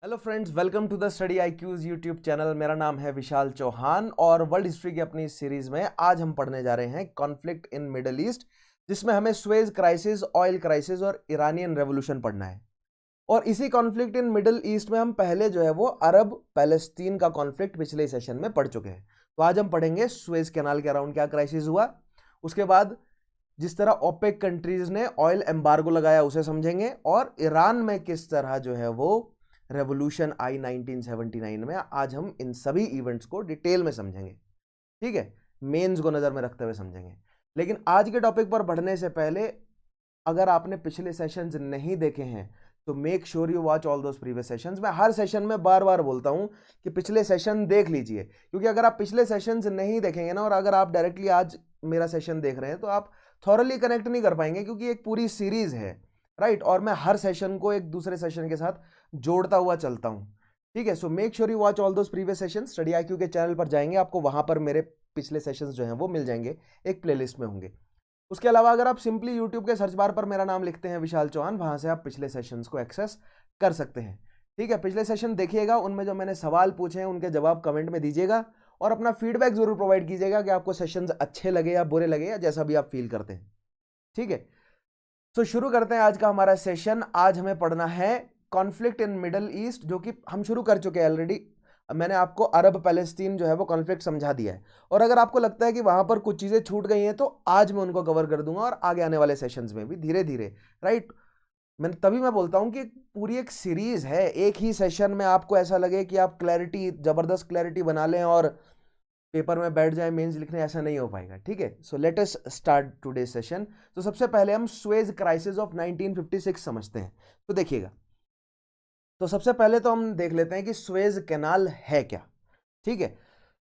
Hello friends, welcome to the study IQs YouTube channel. मेरा नाम है विशाल चौहान और वर्ल्ड हिस्ट्री की अपनी इस सीरीज में आज हम पढ़ने जा रहे हैं कॉन्फ्लिक्ट इन मिडल ईस्ट, जिसमें हमें स्वेज क्राइसिस, ऑयल क्राइसिस और ईरानियन रेवोल्यूशन पढ़ना है। और इसी कॉन्फ्लिक्ट इन मिडल ईस्ट में हम पहले जो है वो अरब पैलेस्तीन का कॉन्फ्लिक्ट पिछले सेशन में पढ़ चुके हैं। तो आज हम पढ़ेंगे स्वेज कैनाल के अराउंड क्या क्राइसिस हुआ, उसके बाद जिस तरह ओपेक कंट्रीज ने ऑयल एम्बार्गो लगाया उसे समझेंगे, और ईरान में किस तरह जो है वो रेवोल्यूशन आई 1979 में। आज हम इन सभी इवेंट्स को डिटेल में समझेंगे, ठीक है, मेंस को नजर में रखते हुए समझेंगे। लेकिन आज के टॉपिक पर बढ़ने से पहले अगर आपने पिछले सेशंस नहीं देखे हैं तो make sure you watch all those previous sessions. मैं हर सेशन में बार बार बोलता हूं कि पिछले सेशन देख लीजिए, क्योंकि अगर आप पिछले सेशंस नहीं देखेंगे ना, और अगर आप डायरेक्टली आज मेरा सेशन देख रहे हैं तो आप थॉरली कनेक्ट नहीं कर पाएंगे, क्योंकि एक पूरी सीरीज है, राइट। और मैं हर सेशन को एक दूसरे सेशन के साथ जोड़ता हुआ चलता हूं, ठीक है। So make sure you watch all those previous session. Study IQ के चैनल पर जाएंगे, आपको वहां पर मेरे पिछले सेशंस जो हैं वो मिल जाएंगे, एक प्लेलिस्ट में होंगे। उसके अलावा अगर आप सिंपली यूट्यूब के सर्च बार पर मेरा नाम लिखते हैं विशाल चौहान, वहां से आप पिछले सेशंस को एक्सेस कर सकते हैं, ठीक है। पिछले सेशन देखिएगा, उनमें जो मैंने सवाल पूछे हैं उनके जवाब कमेंट में दीजिएगा, और अपना फीडबैक जरूर प्रोवाइड कीजिएगा कि आपको सेशंस अच्छे लगे या बुरे लगे, या जैसा भी आप फील करते हैं, ठीक है। तो शुरू करते हैं आज का हमारा सेशन। आज हमें पढ़ना है कॉन्फ्लिक्ट इन मिडल ईस्ट, जो कि हम शुरू कर चुके हैं ऑलरेडी। मैंने आपको अरब पैलेस्तीन जो है वो कॉन्फ्लिक्ट समझा दिया है, और अगर आपको लगता है कि वहां पर कुछ चीजें छूट गई हैं तो आज मैं उनको कवर कर दूंगा, और आगे आने वाले सेशंस में भी धीरे धीरे, राइट। मैं बोलता हूं कि पूरी एक सीरीज है, एक ही सेशन में आपको ऐसा लगे कि आप क्लैरिटी, जबरदस्त क्लैरिटी बना लें और पेपर में बैठ जाए मेंस लिखने, ऐसा नहीं हो पाएगा, ठीक है। So let us start today session. तो सबसे पहले हम स्वेज क्राइसिस ऑफ 1956 समझते हैं। तो देखिएगा, तो सबसे पहले तो हम देख लेते हैं कि स्वेज कैनाल है क्या, ठीक है।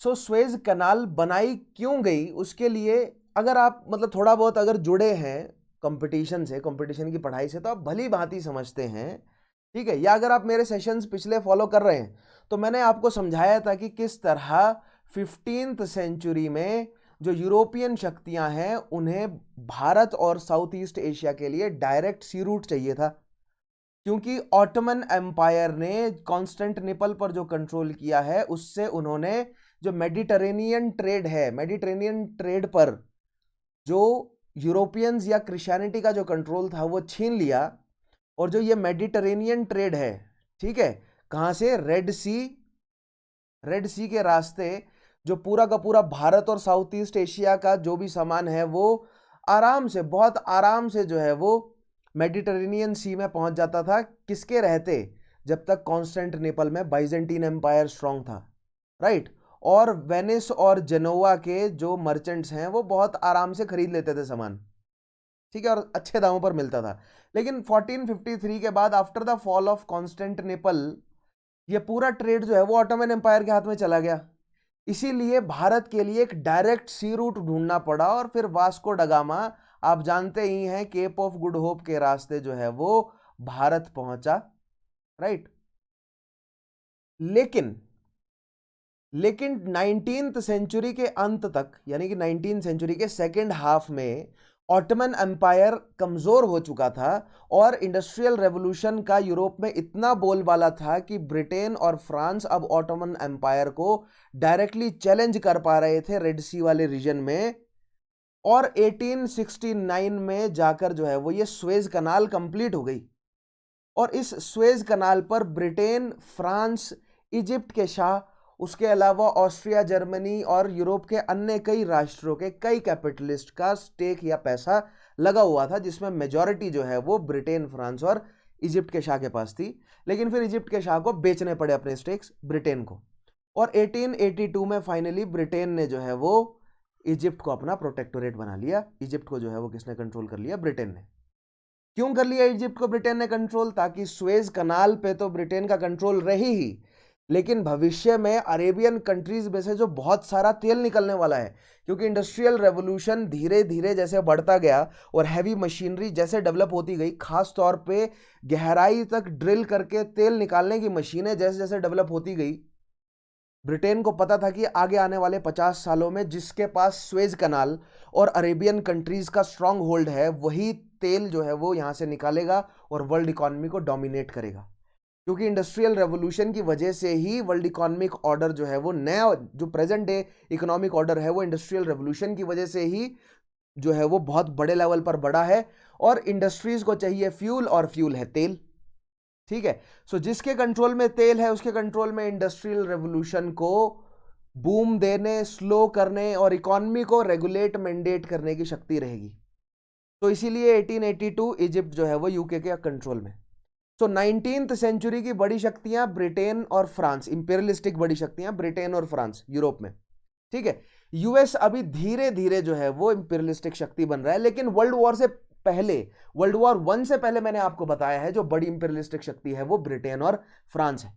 सो स्वेज कैनाल बनाई क्यों गई, उसके लिए अगर आप थोड़ा बहुत अगर जुड़े हैं कंपटीशन से, कंपटीशन की पढ़ाई से, तो आप भली भांति समझते हैं, ठीक है। या अगर आप मेरे सेशंस पिछले फॉलो कर रहे हैं तो मैंने आपको समझाया था कि किस तरह 15th सेंचुरी में जो यूरोपियन शक्तियां हैं उन्हें भारत और साउथ ईस्ट एशिया के लिए डायरेक्ट सी रूट चाहिए था, क्योंकि ऑटोमन एम्पायर ने कॉन्स्टेंटिनोपल पर जो कंट्रोल किया है उससे उन्होंने जो मेडिटेरेनियन ट्रेड है, मेडिटेरेनियन ट्रेड पर जो यूरोपियंस या क्रिश्चियनिटी का जो कंट्रोल था वो छीन लिया। और जो ये मेडिटेरेनियन ट्रेड है, ठीक है, कहां से, रेड सी के रास्ते जो पूरा का पूरा भारत और साउथ ईस्ट एशिया का जो भी सामान है वो आराम से, बहुत आराम से जो है वो मेडिटेरेनियन सी में पहुंच जाता था। किसके रहते, जब तक कॉन्स्टेंटिनोपल में बाइजेंटीन एम्पायर स्ट्रांग था, राइट। और वेनिस और जेनोवा के जो मर्चेंट्स हैं वो बहुत आराम से खरीद लेते थे सामान, ठीक है, और अच्छे दामों पर मिलता था। लेकिन 1453 के बाद, after the fall of Constantinople, ये पूरा ट्रेड जो है वो ऑटोमन एम्पायर के हाथ में चला गया। इसीलिए भारत के लिए एक डायरेक्ट सी रूट ढूंढना पड़ा, और फिर वास्को डगामा, आप जानते ही हैं, केप ऑफ गुड होप के रास्ते जो है वो भारत पहुंचा, राइट। लेकिन 19th सेंचुरी के अंत तक, यानी कि 19th सेंचुरी के सेकेंड हाफ में ऑटोमन एम्पायर कमजोर हो चुका था, और इंडस्ट्रियल रेवोल्यूशन का यूरोप में इतना बोलबाला था कि ब्रिटेन और फ्रांस अब ऑटोमन एम्पायर को डायरेक्टली चैलेंज कर पा रहे थे रेड सी वाले रीजन में। और 1869 में जाकर जो है वो ये स्वेज कनाल कंप्लीट हो गई, और इस स्वेज कनाल पर ब्रिटेन, फ्रांस, इजिप्ट के शाह, उसके अलावा ऑस्ट्रिया, जर्मनी और यूरोप के अन्य कई राष्ट्रों के कई कैपिटलिस्ट का स्टेक या पैसा लगा हुआ था, जिसमें मेजॉरिटी जो है वो ब्रिटेन, फ्रांस और इजिप्ट के शाह के पास थी। लेकिन फिर इजिप्ट के शाह को बेचने पड़े अपने स्टेक्स ब्रिटेन को, और 1882 में फाइनली ब्रिटेन ने जो है वो इजिप्ट को अपना प्रोटेक्टोरेट बना लिया। इजिप्ट को जो है वो किसने कंट्रोल कर लिया, ब्रिटेन ने। क्यों कर लिया इजिप्ट को ब्रिटेन ने कंट्रोल, ताकि स्वेज कनाल पे तो ब्रिटेन का कंट्रोल रही ही, लेकिन भविष्य में अरेबियन कंट्रीज में से जो बहुत सारा तेल निकलने वाला है, क्योंकि इंडस्ट्रियल रेवोल्यूशन धीरे धीरे जैसे बढ़ता गया और हैवी मशीनरी जैसे डेवलप होती गई, खास तौर पे गहराई तक ड्रिल करके तेल निकालने की मशीनें जैसे जैसे डेवलप होती गई, ब्रिटेन को पता था कि आगे आने वाले 50 सालों में जिसके पास स्वेज कनाल और अरेबियन कंट्रीज का स्ट्रांग होल्ड है, वही तेल जो है वो यहां से निकालेगा और वर्ल्ड इकोनॉमी को डोमिनेट करेगा। क्योंकि इंडस्ट्रियल रेवोल्यूशन की वजह से ही वर्ल्ड इकोनॉमिक ऑर्डर जो है वो नया, जो प्रेजेंट डे इकोनॉमिक ऑर्डर है वो इंडस्ट्रियल रेवोल्यूशन की वजह से ही जो है वो बहुत बड़े लेवल पर बढ़ा है। और इंडस्ट्रीज को चाहिए फ्यूल, और फ्यूल है तेल। ठीक है, सो जिसके कंट्रोल में तेल है उसके कंट्रोल में इंडस्ट्रियल रेवोल्यूशन को बूम देने, स्लो करने और इकोनॉमी को रेगुलेट, मैंडेट करने की शक्ति रहेगी। तो इसीलिए 1882 इजिप्ट जो है वो यूके के कंट्रोल में। सो 19th सेंचुरी की बड़ी शक्तियां ब्रिटेन और फ्रांस, इंपीरियलिस्टिक बड़ी शक्तियां ब्रिटेन और फ्रांस यूरोप में। ठीक है, यूएस अभी धीरे धीरे जो है वो इंपीरियलिस्टिक शक्ति बन रहा है, लेकिन वर्ल्ड वॉर से पहले, वर्ल्ड वॉर 1 से पहले मैंने आपको बताया है जो बड़ी इंपीरियलिस्टिक शक्ति है वो ब्रिटेन और फ्रांस है।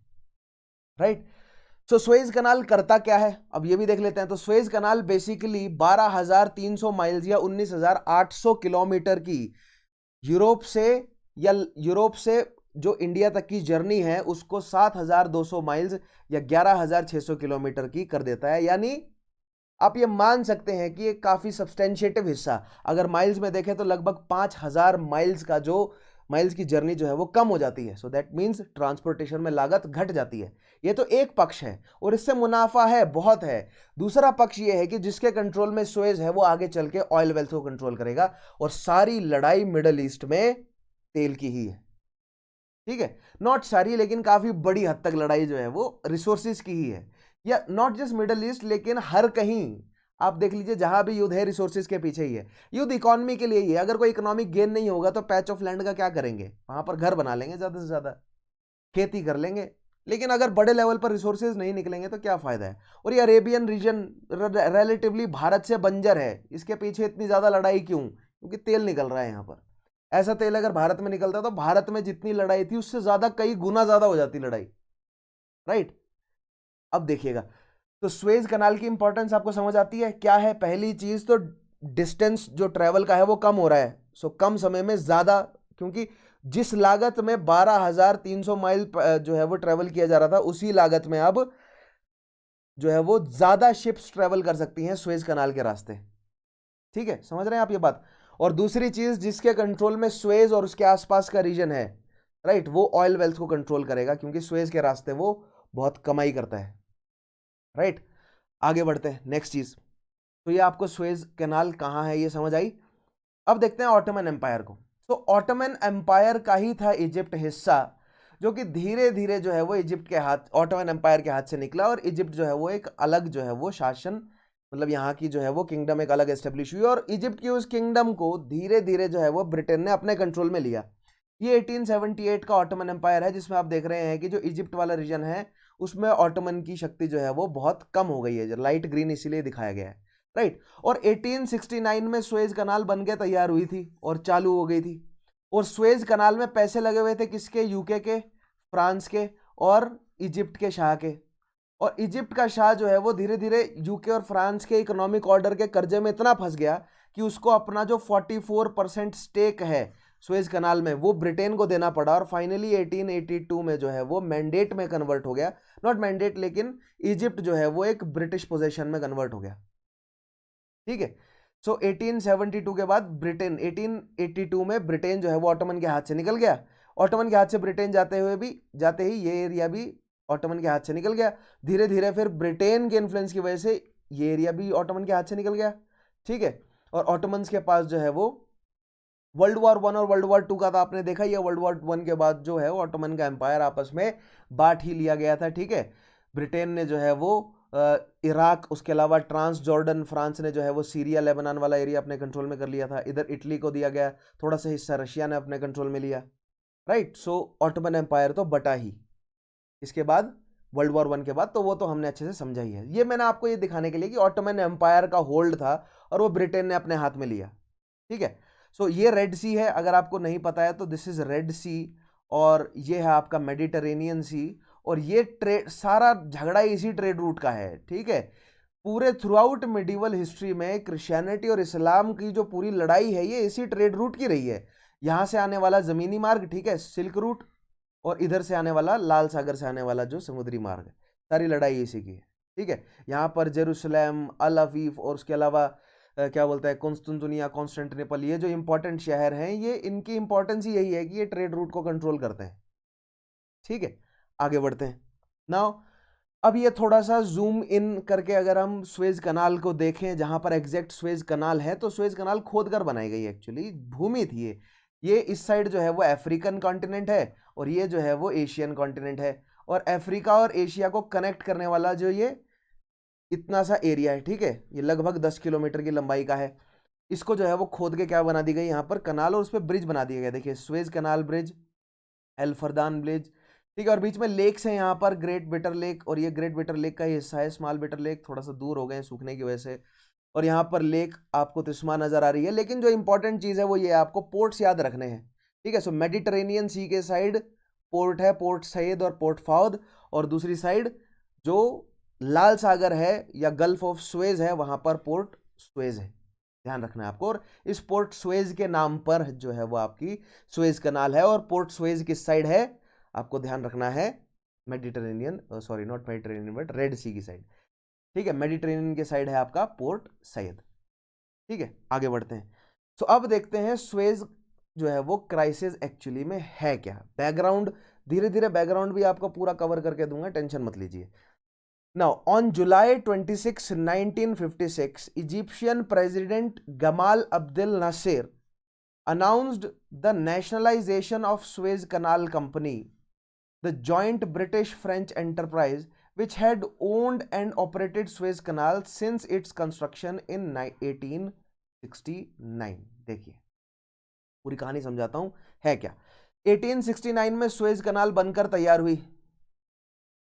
राइट। सो स्वेज कनाल करता क्या है, अब ये भी देख लेते हैं। तो स्वेज कनाल बेसिकली 12,300 माइल्स या 19,800 किलोमीटर की यूरोप से जो इंडिया तक की जर्नी है उसको 7,200 माइल्स या 11,600 किलोमीटर की कर देता है। यानी आप ये मान सकते हैं कि ये काफी सब्सटेंशिएटिव हिस्सा, अगर माइल्स में देखें तो लगभग 5,000 माइल्स का जो माइल्स की जर्नी जो है वो कम हो जाती है। सो दैट मीन्स ट्रांसपोर्टेशन में लागत घट जाती है। ये तो एक पक्ष है और इससे मुनाफा है, बहुत है। दूसरा पक्ष ये है कि जिसके कंट्रोल में सुएज है वो आगे चल के ऑयल वेल्थ को कंट्रोल करेगा, और सारी लड़ाई मिडल ईस्ट में तेल की ही है। ठीक है, नॉट सारी लेकिन काफी बड़ी हद तक लड़ाई जो है वो रिसोर्सेज की ही है। या नॉट जस्ट मिडल ईस्ट, लेकिन हर कहीं आप देख लीजिए जहां भी युद्ध है रिसोर्सेज के पीछे ही है। युद्ध इकोनॉमी के लिए ही है। अगर कोई इकोनॉमिक गेन नहीं होगा तो पैच ऑफ लैंड का क्या करेंगे, वहां पर घर बना लेंगे, ज्यादा से ज्यादा खेती कर लेंगे। लेकिन अगर बड़े लेवल पर रिसोर्सेज नहीं निकलेंगे तो क्या फायदा है। और ये अरेबियन रीजन रिलेटिवली भारत से बंजर है, इसके पीछे इतनी ज्यादा लड़ाई क्यों? क्योंकि तेल निकल रहा है यहाँ पर। ऐसा तेल अगर भारत में निकलता तो भारत में जितनी लड़ाई थी उससे ज्यादा, कई गुना ज्यादा हो जाती लड़ाई। राइट। अब देखिएगा, तो स्वेज कनाल की इंपॉर्टेंस आपको समझ आती है क्या है? पहली चीज तो डिस्टेंस जो ट्रेवल का है वो कम हो रहा है। सो कम समय में ज्यादा, क्योंकि जिस लागत में 12,300 माइल जो है वो ट्रेवल किया जा रहा था, उसी लागत में अब जो है वो ज्यादा शिप्स ट्रेवल कर सकती हैं स्वेज कनाल के रास्ते। ठीक है, समझ रहे हैं आप ये बात? और दूसरी चीज, जिसके कंट्रोल में स्वेज और उसके आसपास का रीजन है, राइट, वो ऑयल वेल्थ को कंट्रोल करेगा, क्योंकि स्वेज के रास्ते वो बहुत कमाई करता है। राइट, आगे बढ़ते हैं नेक्स्ट चीज। तो ये आपको स्वेज कैनाल कहाँ है ये समझ आई। अब देखते हैं ऑटोमन एम्पायर को। तो ऑटोमन एम्पायर का ही था इजिप्ट हिस्सा, जो कि धीरे धीरे जो है वो इजिप्ट के हाथ, ऑटोमन एम्पायर के हाथ से निकला, और इजिप्ट जो है वो एक अलग जो है वो शासन, मतलब यहाँ की जो है वो किंगडम एक अलग एस्टेब्लिश हुई, और इजिप्ट की उस किंगडम को धीरे धीरे जो है वो ब्रिटेन ने अपने कंट्रोल में लिया। ये 1878 का ऑटोमन एम्पायर है, जिसमें आप देख रहे हैं कि जो इजिप्ट वाला रीजन है उसमें ऑटोमन की शक्ति जो है वो बहुत कम हो गई है। लाइट ग्रीन इसीलिए दिखाया गया है। राइट। और 1869 में सुएज कनाल बन के तैयार हुई थी और चालू हो गई थी। और सुएज कनाल में पैसे लगे हुए थे किसके? यूके के, फ्रांस के और इजिप्ट के शाह के। और इजिप्ट का शाह जो है वो धीरे धीरे यूके और फ्रांस के इकोनॉमिक ऑर्डर के कर्जे में इतना फंस गया कि उसको अपना जो 44% स्टेक है सुएज कनाल में वो ब्रिटेन को देना पड़ा। और फाइनली 1882 में जो है वो मैंडेट में कन्वर्ट हो गया। नॉट मैंडेट, लेकिन इजिप्ट जो है वो एक ब्रिटिश पोजीशन में कन्वर्ट हो गया। ठीक है। सो 1872 के बाद ब्रिटेन, 1882 में ब्रिटेन जो है वो ऑटोमन के हाथ से निकल गया। ऑटोमन के हाथ से ब्रिटेन जाते ही ये एरिया भी ऑटोमन के हाथ से निकल गया। धीरे धीरे फिर ब्रिटेन के इन्फ्लुएंस की वजह से ये एरिया भी ऑटोमन के हाथ से निकल गया। ठीक है। और ऑटोमन्स के पास जो है वो वर्ल्ड वॉर 1 और वर्ल्ड वॉर 2 का तो आपने देखा ही है। वर्ल्ड वॉर 1 के बाद जो है वो ऑटोमन का एम्पायर आपस में बांट ही लिया गया था। ठीक है। ब्रिटेन ने जो है वो इराक, उसके अलावा ट्रांस जॉर्डन, फ्रांस ने जो है वो सीरिया लेबनान वाला एरिया अपने कंट्रोल में कर लिया था। इधर इटली को दिया गया, थोड़ा सा हिस्सा रशिया ने अपने कंट्रोल में लिया। राइट। सो ऑटोमन एम्पायर तो बटा ही इसके बाद, वर्ल्ड वॉर 1 के बाद, तो वो तो हमने अच्छे से समझा ही है। ये मैंने आपको ये दिखाने के लिए कि ऑटोमन एम्पायर का होल्ड था और वो ब्रिटेन ने अपने हाथ में लिया। ठीक है। सो ये रेड सी है, अगर आपको नहीं पता है तो दिस इज रेड सी, और ये है आपका मेडिटेरेनियन सी। और ये ट्रेड, सारा झगड़ा इसी ट्रेड रूट का है। ठीक है। पूरे थ्रू आउट मिडिवल हिस्ट्री में क्रिश्चियनिटी और इस्लाम की जो पूरी लड़ाई है ये इसी ट्रेड रूट की रही है। यहां से आने वाला जमीनी मार्ग, ठीक है, सिल्क रूट, और इधर से आने वाला लाल सागर से आने वाला जो समुद्री मार्ग है, सारी लड़ाई इसी की है। ठीक है। यहाँ पर जेरूसलम, अल अवीफ, और उसके अलावा क्या बोलता है, कॉन्स्टेंटिनोपल, कॉन्स्टेंटिनोपल, ये जो इंपॉर्टेंट शहर हैं, ये इनकी इंपॉर्टेंस ही यही है कि ये ट्रेड रूट को कंट्रोल करते हैं। ठीक है। आगे बढ़ते हैं। नाउ अब ये थोड़ा सा जूम इन करके अगर हम स्वेज कनाल को देखें, जहां पर एग्जैक्ट स्वेज कनाल है, तो स्वेज कनाल खोद कर बनाई गई, एक्चुअली भूमि थी ये इस साइड जो है वो अफ्रीकन कॉन्टिनेंट है और ये जो है वो एशियन कॉन्टिनेंट है, और अफ्रीका और एशिया को कनेक्ट करने वाला जो ये इतना सा एरिया है, ठीक है, ये लगभग 10 किलोमीटर की लंबाई का है। इसको जो है वो खोद के क्या बना दी गई यहाँ पर कनाल, और उस पर ब्रिज बना दिया गया। देखिए स्वेज कनाल ब्रिज, एल फरदान ब्रिज, ठीक है, और बीच में लेक्स हैं यहाँ पर, ग्रेट बिटर लेक, और ये ग्रेट बिटर लेक का ही हिस्सा है, स्मॉल बिटर लेक थोड़ा सा दूर हो गए सूखने की वजह से, और यहाँ पर लेक आपको तिस्मा नजर आ रही है। लेकिन जो इंपॉर्टेंट चीज़ है वो ये आपको पोर्ट्स याद रखने हैं, ठीक है। सो मेडिटरेनियन सी के साइड पोर्ट है, पोर्ट सैयद और पोर्ट फाउद, और दूसरी साइड जो लाल सागर है या गल्फ ऑफ स्वेज है वहां पर पोर्ट स्वेज है, ध्यान रखना है आपको। और इस पोर्ट स्वेज के नाम पर जो है वो आपकी स्वेज कनाल है, और पोर्ट स्वेज किस साइड है आपको ध्यान रखना है, Mediterranean, sorry not Mediterranean but Red Sea की साइड, ठीक है, मेडिटरेनियन के साइड है आपका पोर्ट सैयद, ठीक है। आगे बढ़ते हैं। तो अब देखते हैं स्वेज जो है वो क्राइसिस एक्चुअली में है क्या। बैकग्राउंड धीरे धीरे बैकग्राउंड भी आपको पूरा कवर करके दूंगा, टेंशन मत लीजिए। Now, on July 26, 1956, Egyptian President Gamal Abdel Nasser announced the nationalization of Suez Canal Company, the joint British-French enterprise which had owned and operated Suez Canal since its construction in 1869। देखिए पूरी कहानी समझाता हूं है क्या। 1869 में सुएज कनाल बनकर तैयार हुई,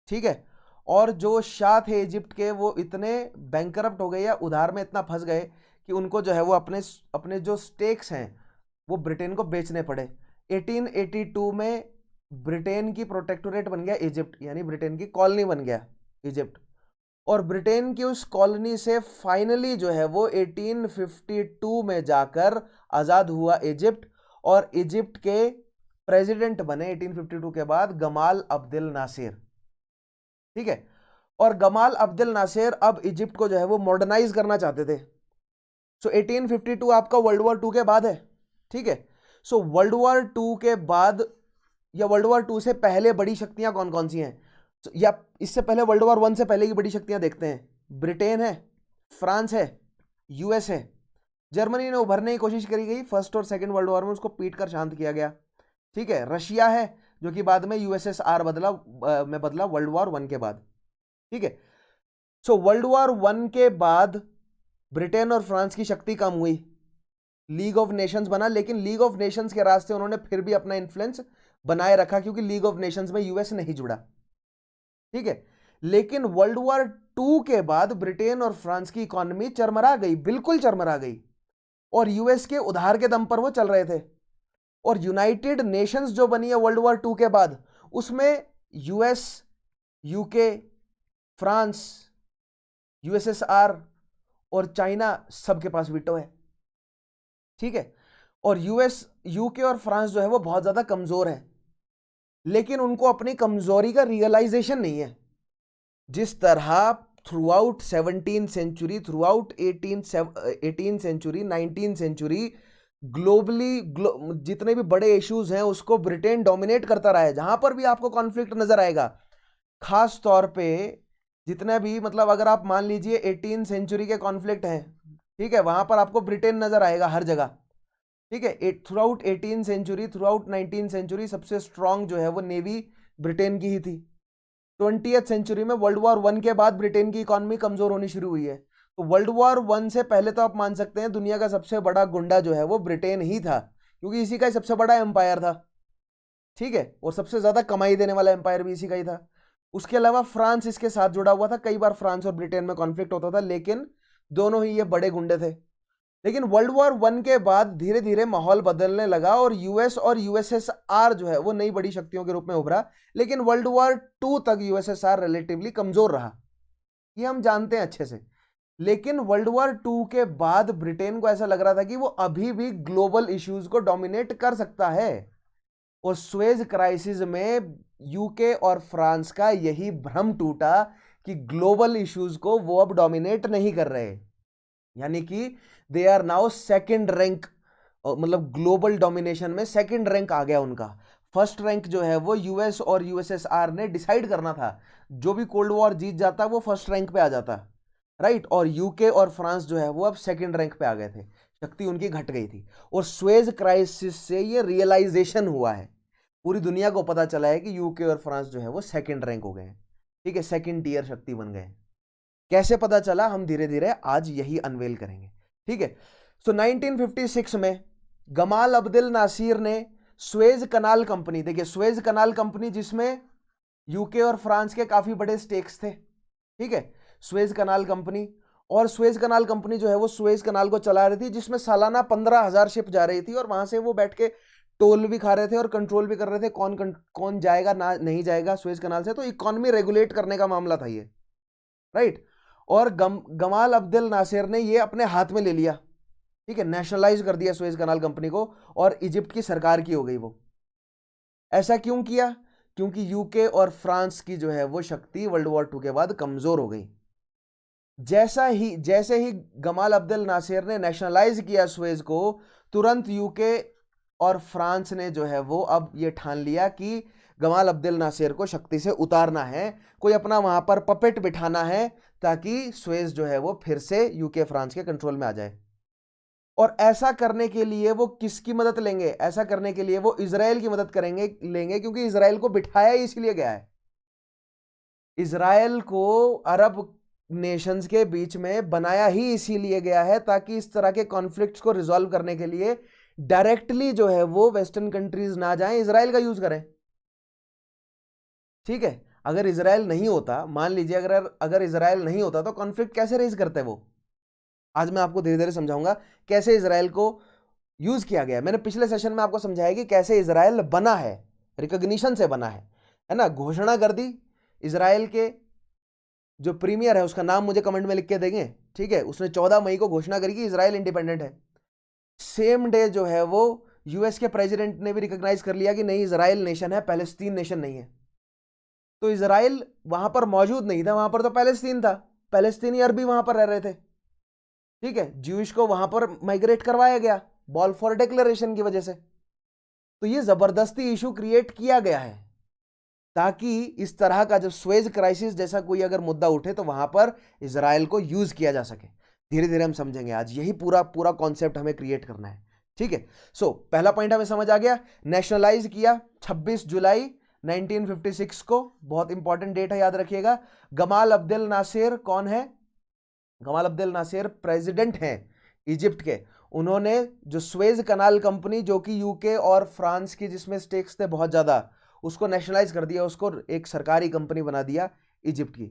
ठीक है, और जो शाह थे इजिप्ट के वो इतने बैंकरप्ट हो गए या उधार में इतना फंस गए कि उनको जो है वो अपने जो स्टेक्स हैं वो ब्रिटेन को बेचने पड़े। 1882 में ब्रिटेन की प्रोटेक्टोरेट बन गया इजिप्ट, यानी ब्रिटेन की कॉलोनी बन गया इजिप्ट, और ब्रिटेन की उस कॉलोनी से फाइनली जो है वो 1852 में जाकर आज़ाद हुआ इजिप्ट, और इजिप्ट के प्रेसिडेंट बने 1852 के बाद गमाल अब्देल नासिर, ठीक है। और गमाल अब्देल नासिर अब इजिप्ट को जो है वो मॉडर्नाइज करना चाहते थे। सो 1852 आपका वर्ल्ड वॉर 2 के बाद है, ठीक है। सो वर्ल्ड वॉर 2 के बाद या वर्ल्ड वॉर 2 से पहले बड़ी शक्तियां कौन कौन सी हैं, या इससे पहले वर्ल्ड वॉर 1 से पहले की बड़ी शक्तियां देखते हैं। ब्रिटेन है, फ्रांस है, यूएस है, जर्मनी ने उभरने की कोशिश करी गई फर्स्ट और सेकंड वर्ल्ड वॉर में, उसको पीट कर शांत किया गया, ठीक है। रशिया है जो कि बाद में यूएसएसआर बदला वर्ल्ड वॉर 1 के बाद, ठीक है। सो वर्ल्ड वॉर 1 के बाद ब्रिटेन और फ्रांस की शक्ति कम हुई, लीग ऑफ नेशंस बना, लेकिन लीग ऑफ नेशंस के रास्ते उन्होंने फिर भी अपना इन्फ्लुएंस बनाए रखा क्योंकि लीग ऑफ नेशंस में यूएस नहीं जुड़ा, ठीक है। लेकिन वर्ल्ड वॉर 2 के बाद ब्रिटेन और फ्रांस की इकोनॉमी चरमरा गई, बिल्कुल चरमरा गई, और यूएस के उधार के दम पर वो चल रहे थे। और यूनाइटेड नेशंस जो बनी है वर्ल्ड वॉर 2 के बाद, उसमें यूएस, यूके, फ्रांस, यूएसएसआर और चाइना सबके पास वीटो है, ठीक है। और यूएस, यूके और फ्रांस जो है वो बहुत ज्यादा कमजोर है, लेकिन उनको अपनी कमजोरी का रियलाइजेशन नहीं है। जिस तरह throughout 17th century, throughout 18th century, 19th century globally जितने भी बड़े इश्यूज हैं उसको ब्रिटेन डोमिनेट करता रहा है। जहां पर भी आपको कॉन्फ्लिक्ट नजर आएगा, खास तौर पे जितने भी मतलब अगर आप मान लीजिए 18th सेंचुरी के कॉन्फ्लिक्ट हैं, ठीक है, वहां पर आपको ब्रिटेन नजर आएगा हर जगह, ठीक है। Throughout 18th century, throughout 19th century सबसे स्ट्रांग जो है वो नेवी ब्रिटेन की ही थी। 20th सेंचुरी में वर्ल्ड वॉर 1 के बाद ब्रिटेन की इकोनॉमी कमजोर होनी शुरू हुई है। तो वर्ल्ड वॉर 1 से पहले तो आप मान सकते हैं दुनिया का सबसे बड़ा गुंडा जो है वो ब्रिटेन ही था, क्योंकि इसी का सबसे बड़ा एम्पायर था, ठीक है, और सबसे ज्यादा कमाई देने वाला एम्पायर भी इसी का ही था। उसके अलावा फ्रांस इसके साथ जुड़ा हुआ था, कई बार फ्रांस और ब्रिटेन में कॉन्फ्लिक्ट होता था, लेकिन दोनों ही ये बड़े गुंडे थे। लेकिन वर्ल्ड वॉर 1 के बाद धीरे धीरे माहौल बदलने लगा और यूएस और यूएसएसआर जो है वो नई बड़ी शक्तियों के रूप में उभरा। लेकिन वर्ल्ड वॉर 2 तक यूएसएसआर रिलेटिवली कमजोर रहा, ये हम जानते हैं अच्छे से। लेकिन वर्ल्ड वॉर 2 के बाद ब्रिटेन को ऐसा लग रहा था कि वो अभी भी ग्लोबल इश्यूज को डोमिनेट कर सकता है, और सुएज क्राइसिस में यूके और फ्रांस का यही भ्रम टूटा कि ग्लोबल इश्यूज को वो अब डोमिनेट नहीं कर रहे, यानी कि they are now second rank, मतलब ग्लोबल डोमिनेशन में सेकंड रैंक आ गया उनका। फर्स्ट रैंक जो है वो यूएस और यूएसएसआर ने डिसाइड करना था, जो भी कोल्ड वॉर जीत जाता वो फर्स्ट रैंक पे आ जाता, राइट। और यूके और फ्रांस जो है वो अब सेकंड रैंक पे आ गए थे, शक्ति उनकी घट गई थी। और स्वेज क्राइसिस से ये रियलाइजेशन हुआ है, पूरी दुनिया को पता चला है कि यूके और फ्रांस जो है वो सेकंड रैंक हो गए हैं, ठीक है, सेकंड टियर शक्ति बन गए। कैसे पता चला, हम धीरे धीरे आज यही अनवेल करेंगे, ठीक है। सो 1956 में गमाल अब्देल नासिर ने स्वेज कनाल कंपनी, देखिए स्वेज कनाल कंपनी जिसमें यूके और फ्रांस के काफी बड़े स्टेक्स थे, ठीक है, स्वेज कनाल कंपनी। और स्वेज कनाल कंपनी जो है वो स्वेज कनाल को चला रही थी, जिसमें सालाना 15,000 शिप जा रही थी, और वहां से वो बैठ के टोल भी खा रहे थे और कंट्रोल भी कर रहे थे कौन जाएगा ना नहीं जाएगा स्वेज कनाल से। तो इकोनॉमी रेगुलेट करने का मामला था ये, राइट। और गमाल अब्देल नासिर ने ये अपने हाथ में ले लिया, ठीक है, नेशनलाइज कर दिया स्वेज कनाल कंपनी को, और इजिप्ट की सरकार की हो गई वो। ऐसा क्यों किया? क्योंकि यूके और फ्रांस की जो है वो शक्ति वर्ल्ड वॉर 2 के बाद कमजोर हो गई। जैसे ही गमाल अब्देल नासिर ने नेशनलाइज किया स्वेज को, तुरंत यूके और फ्रांस ने जो है वो अब ये ठान लिया कि गमाल अब्देल नासिर को शक्ति से उतारना है, कोई अपना वहां पर पपेट बिठाना है, ताकि स्वेज जो है वो फिर से यूके फ्रांस के कंट्रोल में आ जाए। और ऐसा करने के लिए वो किसकी मदद लेंगे? ऐसा करने के लिए वो इजराइल की मदद लेंगे, क्योंकि इजराइल को बिठाया ही इसलिए गया है। इजराइल को अरब नेशंस के बीच में बनाया ही इसीलिए गया है, ताकि इस तरह के कॉन्फ्लिक्ट्स को रिजॉल्व करने के लिए डायरेक्टली जो है वो वेस्टर्न कंट्रीज ना जाएं, इजराइल का यूज करें, ठीक है। अगर इजराइल नहीं होता, मान लीजिए अगर इजराइल नहीं होता, तो कॉन्फ्लिक्ट कैसे रेज करते वो? आज मैं आपको धीरे धीरे समझाऊंगा कैसे इजराइल को यूज किया गया। मैंने पिछले सेशन में आपको समझाया कि कैसे इजराइल बना है, रिकॉग्निशन से बना है ना। घोषणा कर दी, इजराइल के जो प्रीमियर है उसका नाम मुझे कमेंट में लिख के देंगे, ठीक है, उसने 14 मई को घोषणा करी कि इजराइल इंडिपेंडेंट है। सेम डे जो है वो यूएस के प्रेसिडेंट ने भी रिकॉग्नाइज कर लिया कि नहीं, इजराइल नेशन है, पैलेस्तीन नेशन नहीं है। तो इजराइल वहां पर मौजूद नहीं था, वहां पर तो पैलेस्तीन था, पैलेस्तीनी अरबी वहां पर रह रहे थे, ठीक है। ज्यूइश को वहां पर माइग्रेट करवाया गया बॉलफोर डिक्लेरेशन की वजह से। तो ये जबरदस्ती इशू क्रिएट किया गया है, ताकि इस तरह का जब स्वेज क्राइसिस जैसा कोई अगर मुद्दा उठे तो वहां पर इजराइल को यूज किया जा सके। धीरे धीरे हम समझेंगे आज, यही पूरा कॉन्सेप्ट हमें क्रिएट करना है, ठीक है। सो पहला पॉइंट हमें समझ आ गया, नेशनलाइज किया 26 जुलाई 1956 को, बहुत इंपॉर्टेंट डेट है, याद रखिएगा। गमाल अब्देल नासिर कौन है? गमाल अब्देल नासिर प्रेसिडेंट हैं इजिप्ट के। उन्होंने जो स्वेज कनाल कंपनी, जो कि यूके और फ्रांस की जिसमें स्टेक्स थे बहुत ज्यादा, उसको नेशनलाइज कर दिया, उसको एक सरकारी कंपनी बना दिया इजिप्ट की,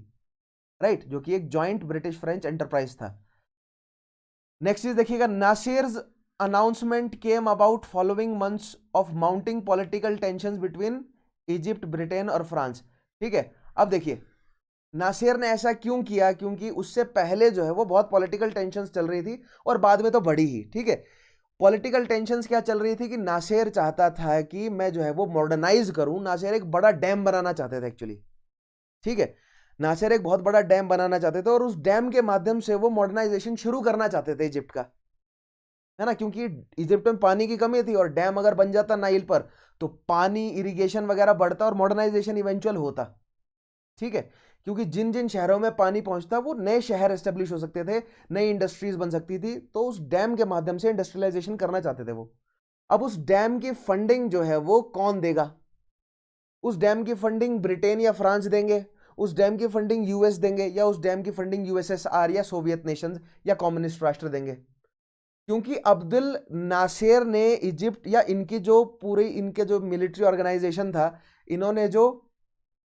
राइट, जो कि एक जॉइंट ब्रिटिश फ्रेंच एंटरप्राइज था। नेक्स्ट चीज देखिएगा, Nasser's announcement came about following months of mounting political tensions between Egypt, Britain और फ्रांस, ठीक है। अब देखिए नासिर ने ऐसा क्यों किया? क्योंकि उससे पहले जो है वो बहुत पॉलिटिकल टेंशंस चल रही थी, और बाद में तो बढ़ी ही, ठीक है। पॉलिटिकल टेंशंस क्या चल रही थी कि नासिर चाहता था कि मैं जो है वो मॉडर्नाइज करूं। नासिर एक बड़ा डैम बनाना चाहते थे एक्चुअली, ठीक है। नासिर एक बहुत बड़ा डैम बनाना चाहते थे, और उस डैम के माध्यम से वो मॉडर्नाइजेशन शुरू करना चाहते थे इजिप्ट का, है ना, क्योंकि इजिप्ट में पानी की कमी थी, और डैम अगर बन जाता नाइल पर तो पानी, इरिगेशन वगैरह बढ़ता और मॉडर्नाइजेशन इवेंचुअल होता, ठीक है। क्योंकि जिन जिन शहरों में पानी पहुंचता वो नए शहर एस्टेब्लिश हो सकते थे, नई इंडस्ट्रीज बन सकती थी, तो उस डैम के माध्यम से इंडस्ट्रियलाइजेशन करना चाहते थे वो। अब उस डैम की फंडिंग जो है वो कौन देगा? उस डैम की फंडिंग ब्रिटेन या फ्रांस देंगे, उस डैम की फंडिंग यूएस देंगे, या उस डैम की फंडिंग यूएसएसआर या सोवियत नेशंस या कम्युनिस्ट राष्ट्र देंगे? क्योंकि अब्दुल नासिर ने इजिप्ट या इनके जो मिलिट्री ऑर्गेनाइजेशन था,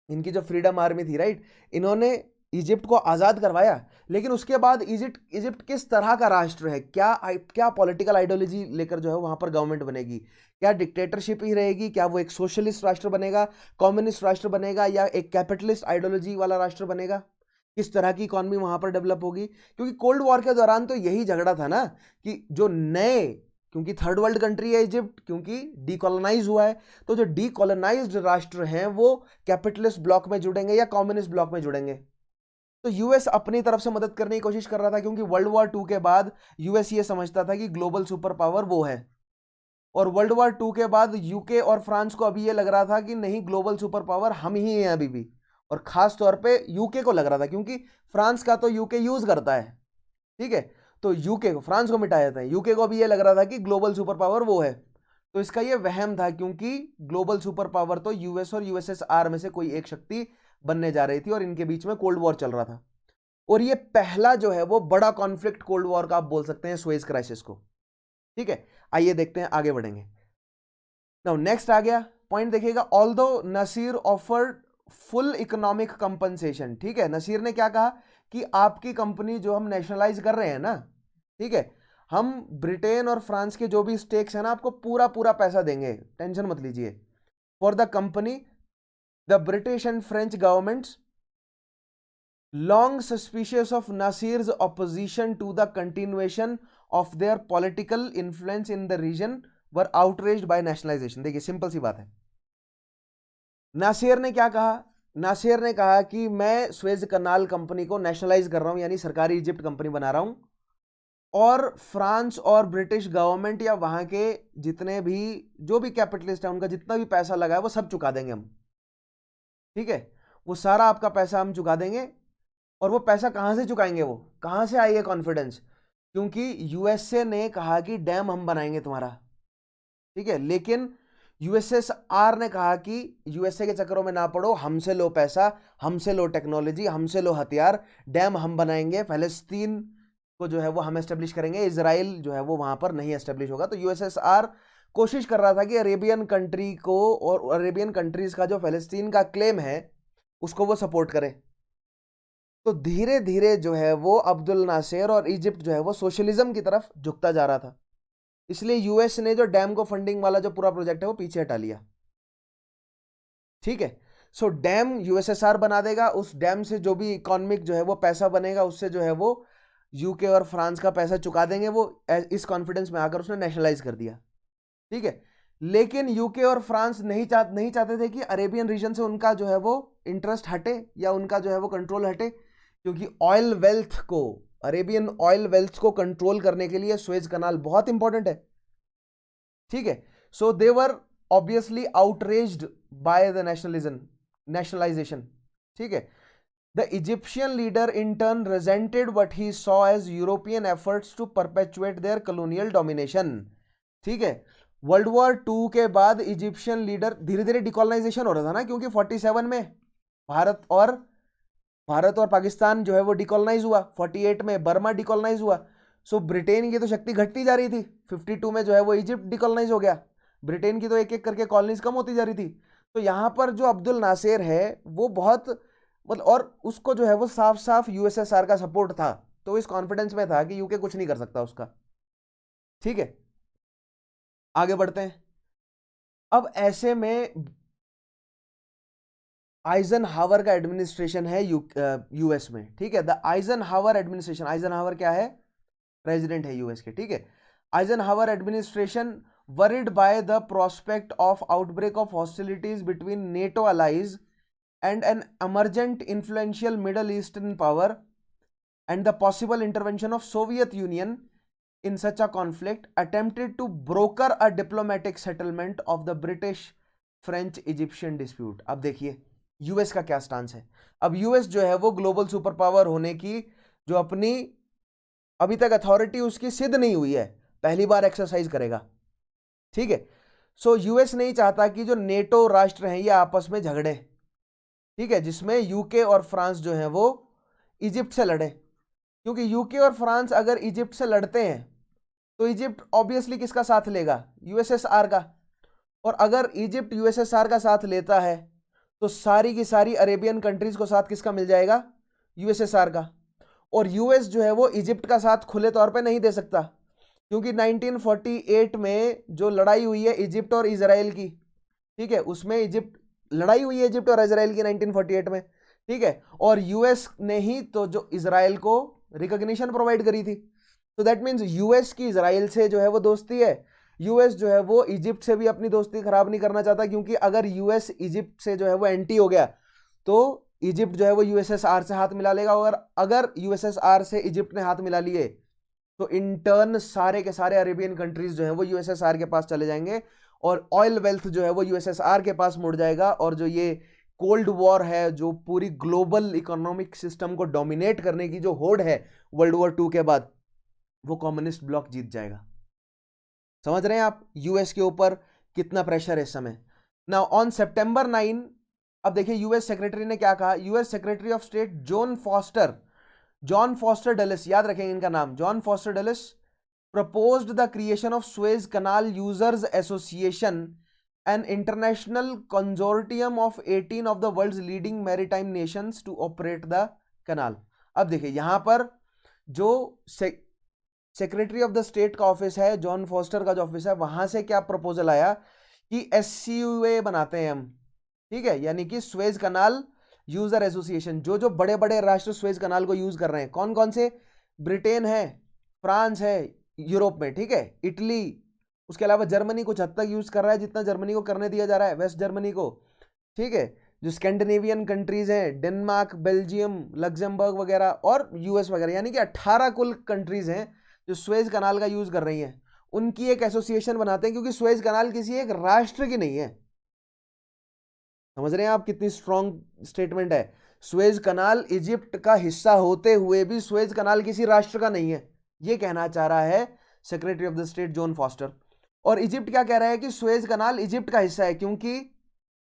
इनकी जो फ्रीडम आर्मी थी, राइट, इन्होंने इजिप्ट को आज़ाद करवाया। लेकिन उसके बाद इजिप्ट किस तरह का राष्ट्र है, क्या पॉलिटिकल आइडियोलॉजी लेकर जो है वहां पर गवर्नमेंट बनेगी? क्या डिक्टेटरशिप ही रहेगी? क्या वो एक सोशलिस्ट राष्ट्र बनेगा, कम्युनिस्ट राष्ट्र बनेगा, या एक कैपिटलिस्ट आइडियोलॉजी वाला राष्ट्र बनेगा? किस तरह की इकॉनमी वहां पर डेवलप होगी? क्योंकि कोल्ड वॉर के दौरान तो यही झगड़ा था ना, कि जो क्योंकि थर्ड वर्ल्ड कंट्री है इजिप्ट, क्योंकि डीकोलोनाइज हुआ है, तो जो डीकोलोनाइज्ड राष्ट्र हैं वो कैपिटलिस्ट ब्लॉक में जुड़ेंगे या कम्युनिस्ट ब्लॉक में जुड़ेंगे। तो यूएस अपनी तरफ से मदद करने की कोशिश कर रहा था, क्योंकि वर्ल्ड वॉर 2 के बाद यूएस ये समझता था कि ग्लोबल सुपर पावर वो है, और वर्ल्ड वॉर 2 के बाद यूके और फ्रांस को अभी ये लग रहा था कि नहीं, ग्लोबल सुपर पावर हम ही हैं अभी भी, और खास तौर पे यूके को लग रहा था, क्योंकि फ्रांस का तो यूके यूज करता है, ठीक है, तो यूके को, फ्रांस को मिटा देता है, यूके को भी ये लग रहा था कि ग्लोबल सुपर पावर वो है। तो इसका ये वहम था, क्योंकि ग्लोबल सुपर पावर तो यूएस और यूएसएसआर में से कोई एक शक्ति बनने जा रही थी, और इनके बीच में कोल्ड वॉर चल रहा था। और ये पहला जो है वो बड़ा कॉन्फ्लिक्ट कोल्ड वॉर का आप बोल सकते हैं, सुएज क्राइसिस को। ठीक है, आइए देखते हैं, आगे बढ़ेंगे। नाउ नेक्स्ट आ गया पॉइंट, देखिएगा, although Nasser offered full economic compensation. ठीक है, नसीर ने क्या कहा कि आपकी कंपनी जो हम नेशनलाइज कर रहे हैं ना, ठीक है, हम ब्रिटेन और फ्रांस के जो भी स्टेक्स हैं ना, आपको पूरा पूरा पैसा देंगे, टेंशन मत लीजिए। For the company, the British and French governments, long suspicious of Nasir's opposition to the continuation of their political influence in the region were outraged by nationalization। देखिए सिंपल सी बात है, नासिर ने क्या कहा, नासिर ने कहा कि मैं स्वेज कनाल कंपनी को नेशनलाइज कर रहा हूं, यानी सरकारी इजिप्ट कंपनी बना रहा हूं, और फ्रांस और ब्रिटिश गवर्नमेंट या वहां के जितने भी जो भी कैपिटलिस्ट है उनका जितना भी पैसा लगा है वो सब चुका देंगे हम। ठीक है, वो सारा आपका पैसा हम चुका देंगे। और वो पैसा कहां से चुकाएंगे, वो कहां से आई है कॉन्फिडेंस, क्योंकि यूएसए ने कहा कि डैम हम बनाएंगे तुम्हारा। ठीक है, लेकिन यूएसएसआर ने कहा कि यूएसए के चक्करों में ना पड़ो, हमसे लो पैसा, हमसे लो टेक्नोलॉजी, हमसे लो हथियार, डैम हम बनाएंगे, फलस्तीन को जो है वो हम एस्टेब्लिश करेंगे, इजराइल जो है वो वहां पर नहीं एस्टेब्लिश होगा। तो यूएसएसआर कोशिश कर रहा था कि अरेबियन कंट्री को और अरेबियन कंट्रीज का जो फलस्तीन का क्लेम है उसको वो सपोर्ट करे। तो धीरे धीरे जो है वो अब्दुल नासिर और इजिप्ट जो है वो सोशलिज्म की तरफ झुकता जा रहा था, इसलिए यूएस ने जो डैम को फंडिंग वाला जो पूरा प्रोजेक्ट है वो पीछे हटा लिया। ठीक है, सो डैम यूएसएसआर बना देगा, उस डैम से जो भी इकोनॉमिक जो है वो पैसा बनेगा उससे जो है वो यूके और फ्रांस का पैसा चुका देंगे, वो इस कॉन्फिडेंस में आकर उसने नेशनलाइज कर दिया। ठीक है, लेकिन यूके और फ्रांस नहीं चाहते थे कि अरेबियन रीजन से उनका जो है वो इंटरेस्ट हटे या उनका जो है वो कंट्रोल हटे, क्योंकि ऑयल वेल्थ को, अरेबियन ऑयल वेल्थ को कंट्रोल करने के लिए सुएज कनाल बहुत इंपॉर्टेंट है। ठीक है, so they were obviously outraged by the nationalisation. ठीक है, the Egyptian leader in turn resented what he saw as European efforts to perpetuate their colonial domination. ठीक है, वर्ल्ड वॉर 2 के बाद इजिप्शियन लीडर, धीरे धीरे डिकॉलोनाइजेशन हो रहा था ना, क्योंकि 47 में भारत और पाकिस्तान जो है वो डिकॉलोनाइज हुआ, 48 में बर्मा डिकॉलोनाइज हुआ। सो ब्रिटेन की तो शक्ति घटती जा रही थी, 52 में जो है वो इजिप्ट डिकॉलोनाइज हो गया, ब्रिटेन की तो एक एक करके कॉलोनीज कम होती जा रही थी। तो यहां पर जो अब्दुल नासिर है वो बहुत मतलब, और उसको जो है वो साफ साफ यूएसएसआर का सपोर्ट था, तो इस कॉन्फिडेंस में था कि यूके कुछ नहीं कर सकता उसका। ठीक है, आगे बढ़ते हैं। अब ऐसे में आइजनहावर का एडमिनिस्ट्रेशन है यूएस में। ठीक है, द आइजनहावर एडमिनिस्ट्रेशन, आइजनहावर क्या है, प्रेसिडेंट है यूएस के। ठीक है, Eisenhower administration worried by the prospect of outbreak of hostilities between NATO allies and an emergent influential Middle Eastern power and the possible intervention of Soviet Union in such a conflict, attempted to broker a diplomatic settlement of the British French Egyptian dispute। अब देखिए US का क्या stance है। अब US जो है वो global super power होने की जो अपनी अभी तक अथॉरिटी उसकी सिद्ध नहीं हुई है, पहली बार एक्सरसाइज करेगा। ठीक है, सो यूएस नहीं चाहता कि जो नेटो राष्ट्र हैं ये आपस में झगड़े। ठीक है, जिसमें यूके और फ्रांस जो है वो इजिप्ट से लड़े, क्योंकि यूके और फ्रांस अगर इजिप्ट से लड़ते हैं तो इजिप्ट ऑब्वियसली किसका साथ लेगा, यूएसएसआर का। और अगर इजिप्ट यूएसएसआर का साथ लेता है तो सारी की सारी अरेबियन कंट्रीज को साथ किसका मिल जाएगा, यूएसएसआर का। और यूएस जो है वो इजिप्ट का साथ खुले तौर पे नहीं दे सकता, क्योंकि 1948 में जो लड़ाई हुई है इजिप्ट और इजराइल की, ठीक है, उसमें लड़ाई हुई है इजिप्ट और इजराइल की 1948 में। ठीक है, और यूएस ने ही तो जो इजराइल को रिकॉग्निशन प्रोवाइड करी थी, तो दैट मींस यूएस की इजराइल से जो है वो दोस्ती है। यूएस जो है वो इजिप्ट से भी अपनी दोस्ती खराब नहीं करना चाहता, क्योंकि अगर यूएस इजिप्ट से जो है वो एंटी हो गया तो इजिप्ट जो है वो यूएसएसआर से हाथ मिला लेगा, और अगर यूएसएसआर से इजिप्ट ने हाथ मिला लिए तो इन टर्न सारे के सारे अरेबियन कंट्रीज जो है वो यूएसएसआर के पास चले जाएंगे और ऑयल वेल्थ जो है वो यूएसएसआर के पास मुड़ जाएगा, और जो ये कोल्ड वॉर है, जो पूरी ग्लोबल इकोनॉमिक सिस्टम को डोमिनेट करने की जो होड़ है वर्ल्ड वॉर 2 के बाद, वो कम्युनिस्ट ब्लॉक जीत जाएगा। समझ रहे हैं आप यूएस के ऊपर कितना प्रेशर है इस समय। नाउ ऑन September 9, अब देखिए यूएस सेक्रेटरी ने क्या कहा। US secretary of state John Foster Dulles, याद रखेंगे इनका नाम, John Foster Dulles, proposed the creation of Suez Canal Users Association, an international consortium of 18 of the world's leading maritime nations to operate the canal। अब देखिए यहां पर जो secretary of the state का ऑफिस है, जॉन फॉस्टर का जो office है, वहां से क्या प्रपोजल आया कि SCUA बनाते हैं हम, ठीक है, यानी कि स्वेज कनाल यूजर एसोसिएशन। जो बड़े बड़े राष्ट्र स्वेज कनाल को यूज कर रहे हैं, कौन कौन से, ब्रिटेन है, फ्रांस है यूरोप में, ठीक है, इटली, उसके अलावा जर्मनी कुछ हद तक यूज कर रहा है, जितना जर्मनी को करने दिया जा रहा है, वेस्ट जर्मनी को, ठीक है, जो स्कैंडिनेवियन कंट्रीज हैं, डेनमार्क, बेल्जियम, लग्जमबर्ग वगैरह और यूएस वगैरह, यानी कि 18 कुल कंट्रीज हैं जो स्वेज कनाल का यूज कर रही हैं। उनकी एक एसोसिएशन बनाते हैं, क्योंकि स्वेज कनाल किसी एक राष्ट्र की नहीं है। समझ रहे हैं आप कितनी स्ट्रॉन्ग स्टेटमेंट है। स्वेज कनाल इजिप्ट का हिस्सा होते हुए भी स्वेज कनाल किसी राष्ट्र का नहीं है, ये कहना चाह रहा है secretary of the state John foster. और इजिप्ट क्या कह रहा है कि स्वेज कनाल इजिप्ट का हिस्सा है, क्योंकि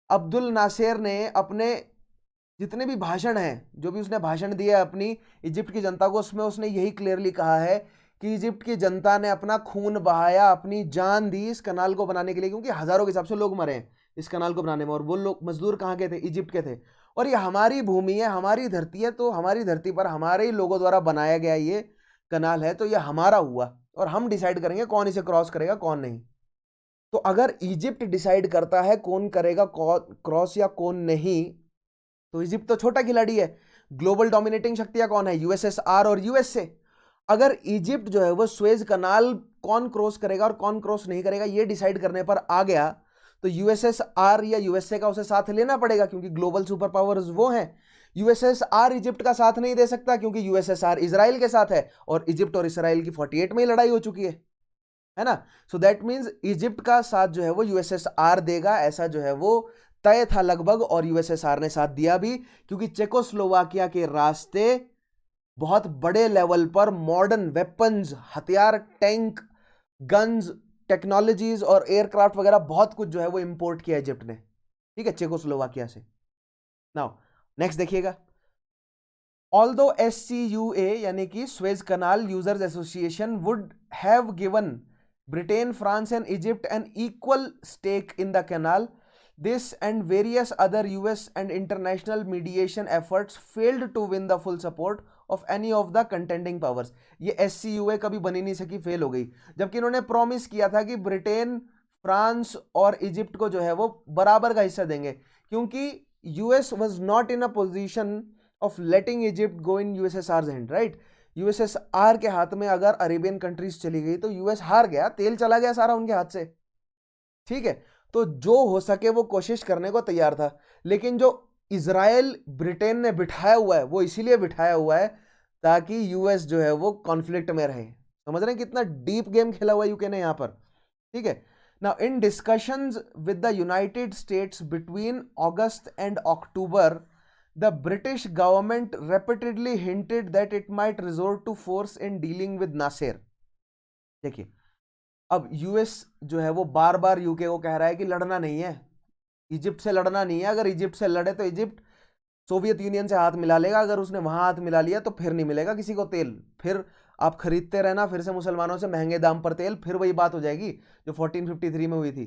अब्दुल नासेर ने अपने जितने भी भाषण हैं, जो भी उसने भाषण दिया है अपनी इजिप्ट की जनता को, उसमें उसने यही क्लियरली कहा है कि इजिप्ट की जनता ने अपना खून बहाया, अपनी जान दी इस कनाल को बनाने के लिए, क्योंकि हजारों के हिसाब से लोग मरे हैं इस कनाल को बनाने में, और वो लोग मजदूर कहाँ के थे, इजिप्ट के थे। और ये हमारी भूमि है, हमारी धरती है, तो हमारी धरती पर हमारे ही लोगों द्वारा बनाया गया ये कनाल है, तो ये हमारा हुआ और हम डिसाइड करेंगे कौन इसे क्रॉस करेगा कौन नहीं। तो अगर इजिप्ट डिसाइड करता है कौन करेगा क्रॉस या कौन नहीं, तो इजिप्ट तो छोटा खिलाड़ी है। ग्लोबल डोमिनेटिंग शक्तियां कौन है, यूएसएसआर और यूएसए। अगर इजिप्ट जो है वो स्वेज कनाल कौन क्रॉस करेगा और कौन क्रॉस नहीं करेगा ये डिसाइड करने पर आ गया, तो यूएसएसआर या यूएसए का उसे साथ लेना पड़ेगा, क्योंकि ग्लोबल सुपर पावर्स वो हैं। यूएसएसआर इजिप्ट का साथ नहीं दे सकता, क्योंकि यूएसएसआर इजराइल के साथ है, और इजिप्ट और इजराइल की 48 में ही लड़ाई हो चुकी है ना। सो दैट मीन्स इजिप्ट का साथ जो है वो यूएसएसआर देगा, ऐसा जो है वो तय था लगभग, और यूएसएसआर ने साथ दिया भी, क्योंकि चेकोस्लोवाकिया के रास्ते बहुत बड़े लेवल पर मॉडर्न वेपन्स, हथियार, टैंक, गन्स, टेक्नोलॉजीज और एयरक्राफ्ट वगैरह बहुत कुछ जो है वो इंपोर्ट किया इजिप्ट ने, ठीक है, चेकोस्लोवाकिया से। नाउ नेक्स्ट देखिएगा, ऑल्दो SCUA यानी कि Suez canal users association would have given Britain, France and Egypt an equal stake in the canal, this and various other US and international mediation efforts failed to win the full support of any of the contending powers। ये SCUA कभी बनी नहीं सकी, fail हो गई, जबकि इन्होंने promise किया था कि ब्रिटेन, फ्रांस और इजिप्ट को जो है वो बराबर का हिस्सा देंगे, क्योंकि US was not in a position of letting Egypt go in USSR's hand, right? USSR के हाथ में अगर अरेबियन कंट्रीज चली गई तो यूएस हार गया, तेल चला गया सारा उनके हाथ से, ठीक है। तो जो हो सके वो कोशिश करने को तैयार था, लेकिन जो इजराइल ब्रिटेन ने बिठाया हुआ है वो इसीलिए बिठाया हुआ है ताकि यूएस जो है वो कॉन्फ्लिक्ट में रहे। समझ रहे हैं कितना डीप गेम खेला हुआ यूके ने यहाँ पर, ठीक है। Now in discussions with the United states between August and October, the British government repeatedly hinted that it might resort to force in dealing with Nasser। देखिए अब यूएस जो है वो बार बार यूके को कह रहा है कि लड़ना नहीं है, इजिप्ट से लड़ना नहीं है, अगर इजिप्ट से लड़े तो इजिप्ट सोवियत यूनियन से हाथ मिला लेगा, अगर उसने वहां हाथ मिला लिया तो फिर नहीं मिलेगा किसी को तेल, फिर आप खरीदते रहना फिर से मुसलमानों से महंगे दाम पर तेल, फिर वही बात हो जाएगी जो 1453 में हुई थी,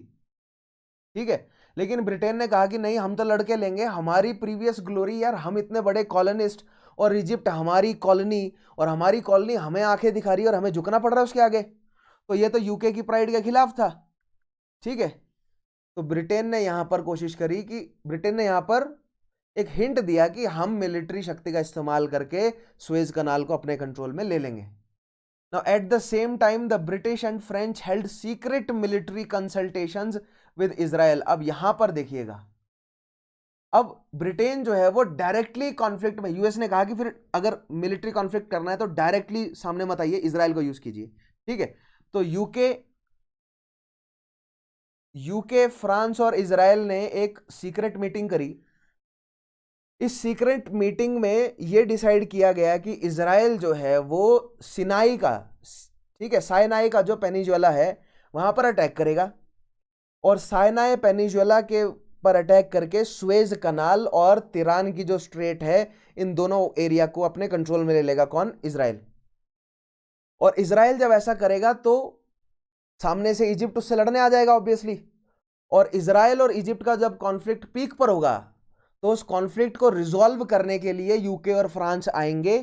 ठीक है। लेकिन ब्रिटेन ने कहा कि नहीं, हम तो लड़के लेंगे, हमारी प्रीवियस ग्लोरी यार, हम इतने बड़े कॉलोनिस्ट और इजिप्ट हमारी कॉलोनी, और हमारी कॉलोनी हमें आंखें दिखा रही है और हमें झुकना पड़ रहा है उसके आगे, तो ये तो यूके की प्राइड के खिलाफ था, ठीक है। तो ब्रिटेन ने यहां पर कोशिश करी कि ब्रिटेन ने यहां पर एक हिंट दिया कि हम मिलिट्री शक्ति का इस्तेमाल करके स्वेज कनाल को अपने कंट्रोल में ले लेंगे। Now at the same time the British and French held secret military consultations with Israel। अब यहां पर देखिएगा, अब ब्रिटेन जो है वो डायरेक्टली कॉन्फ्लिक्ट में, यूएस ने कहा कि फिर अगर मिलिट्री कॉन्फ्लिक्ट करना है तो डायरेक्टली सामने मत आइए, इजराइल को यूज कीजिए, ठीक है। तो यूके फ्रांस और इजराइल ने एक सीक्रेट मीटिंग करी। इस सीक्रेट मीटिंग में यह डिसाइड किया गया कि इजराइल जो है वो सिनाई का, ठीक है, साइनाई का जो पेनिनसुला है वहां पर अटैक करेगा, और साइनाई पेनिनसुला के पर अटैक करके सुएज कनाल और तिरान की जो स्ट्रेट है, इन दोनों एरिया को अपने कंट्रोल में ले लेगा। कौन? इजराइल। और इजराइल जब ऐसा करेगा तो सामने से इजिप्ट उससे लड़ने आ जाएगा ऑब्वियसली, और इजराइल और इजिप्ट का जब कॉन्फ्लिक्ट पीक पर होगा तो उस कॉन्फ्लिक्ट को रिजॉल्व करने के लिए यूके और फ्रांस आएंगे,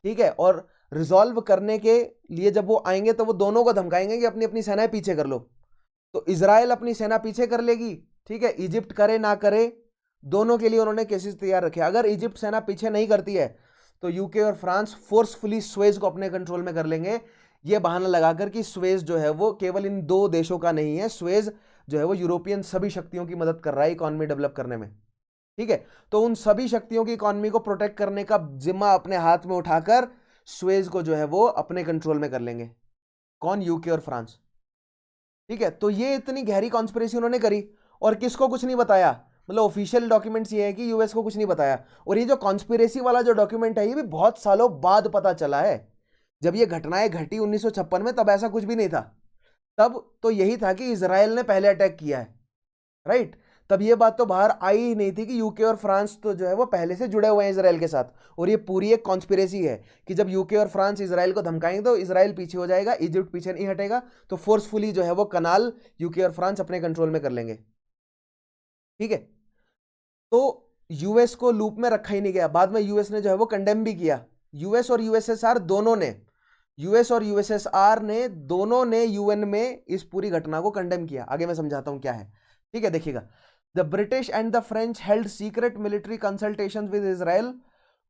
ठीक है। और रिजॉल्व करने के लिए जब वो आएंगे तो वो दोनों को धमकाएंगे कि अपनी अपनी सेनाएं पीछे कर लो। तो इजराइल अपनी सेना पीछे कर लेगी, ठीक है, इजिप्ट करे ना करे, दोनों के लिए उन्होंने केसेस तैयार रखे। अगर इजिप्ट सेना पीछे नहीं करती है तो यूके और फ्रांस फोर्सफुली सुएज को अपने कंट्रोल में कर लेंगे, ये बहाना लगाकर कि सुएज जो है वो केवल इन दो देशों का नहीं है, सुएज जो है वो यूरोपियन सभी शक्तियों की मदद कर रहा है इकोनॉमी डेवलप करने में, ठीक है। तो उन सभी शक्तियों की इकोनॉमी को प्रोटेक्ट करने का जिम्मा अपने हाथ में उठाकर सुएज को जो है वो अपने कंट्रोल में कर लेंगे। कौन? यूके और फ्रांस, ठीक है। तो ये इतनी गहरी कॉन्स्पिरेसी उन्होंने करी और किसको कुछ नहीं बताया, मतलब ऑफिशियल डॉक्यूमेंट्स ये है कि यूएस को कुछ नहीं बताया। और ये जो कॉन्स्पिरेसी वाला जो डॉक्यूमेंट है ये भी बहुत सालों बाद पता चला है। जब ये घटनाएं घटी 1956 में, तब ऐसा कुछ भी नहीं था। तब तो यही था कि इजराइल ने पहले अटैक किया है, राइट। तब ये बात तो बाहर आई ही नहीं थी कि यूके और फ्रांस तो जो है वो पहले से जुड़े हुए हैं इजराइल के साथ, और ये पूरी एक कॉन्स्पिरेसी है कि जब यूके और फ्रांस इजराइल को धमकाएंगे तो इजराइल पीछे हो जाएगा, इजिप्ट पीछे नहीं हटेगा, तो फोर्सफुली जो है वो कनाल यूके और फ्रांस अपने कंट्रोल में कर लेंगे, ठीक है। तो यूएस को लूप में रखा ही नहीं गया। बाद में यूएस ने जो है वो कंडेम भी किया। यूएस और यूएसएसआर दोनों ने, यूएस और यूएसएसआर ने दोनों ने यूएन में इस पूरी घटना को कंडेम किया। आगे मैं समझाता हूं क्या है, ठीक है, देखिएगा। The British and the French held secret military consultations with Israel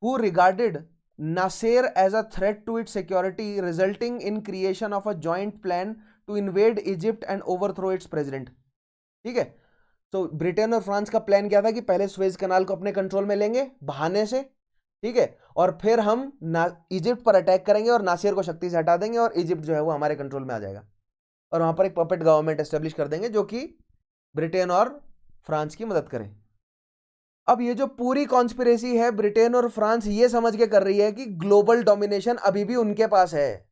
who regarded Nasser as a threat to its security, resulting in creation of a joint plan to invade Egypt and overthrow its president, ठीक है। तो Britain और France का plan क्या था कि पहले Suez कनाल को अपने कंट्रोल में लेंगे बहाने से, ठीक है, और फिर हम इजिप्ट पर अटैक करेंगे और नासिर को शक्ति से हटा देंगे और इजिप्ट जो है वो हमारे कंट्रोल में आ जाएगा, और वहां पर एक पपेट गवर्नमेंट एस्टेब्लिश कर देंगे जो कि ब्रिटेन और फ्रांस की मदद करें। अब ये जो पूरी कॉन्स्पिरेसी है, ब्रिटेन और फ्रांस ये समझ के कर रही है कि ग्लोबल डोमिनेशन अभी भी उनके पास है।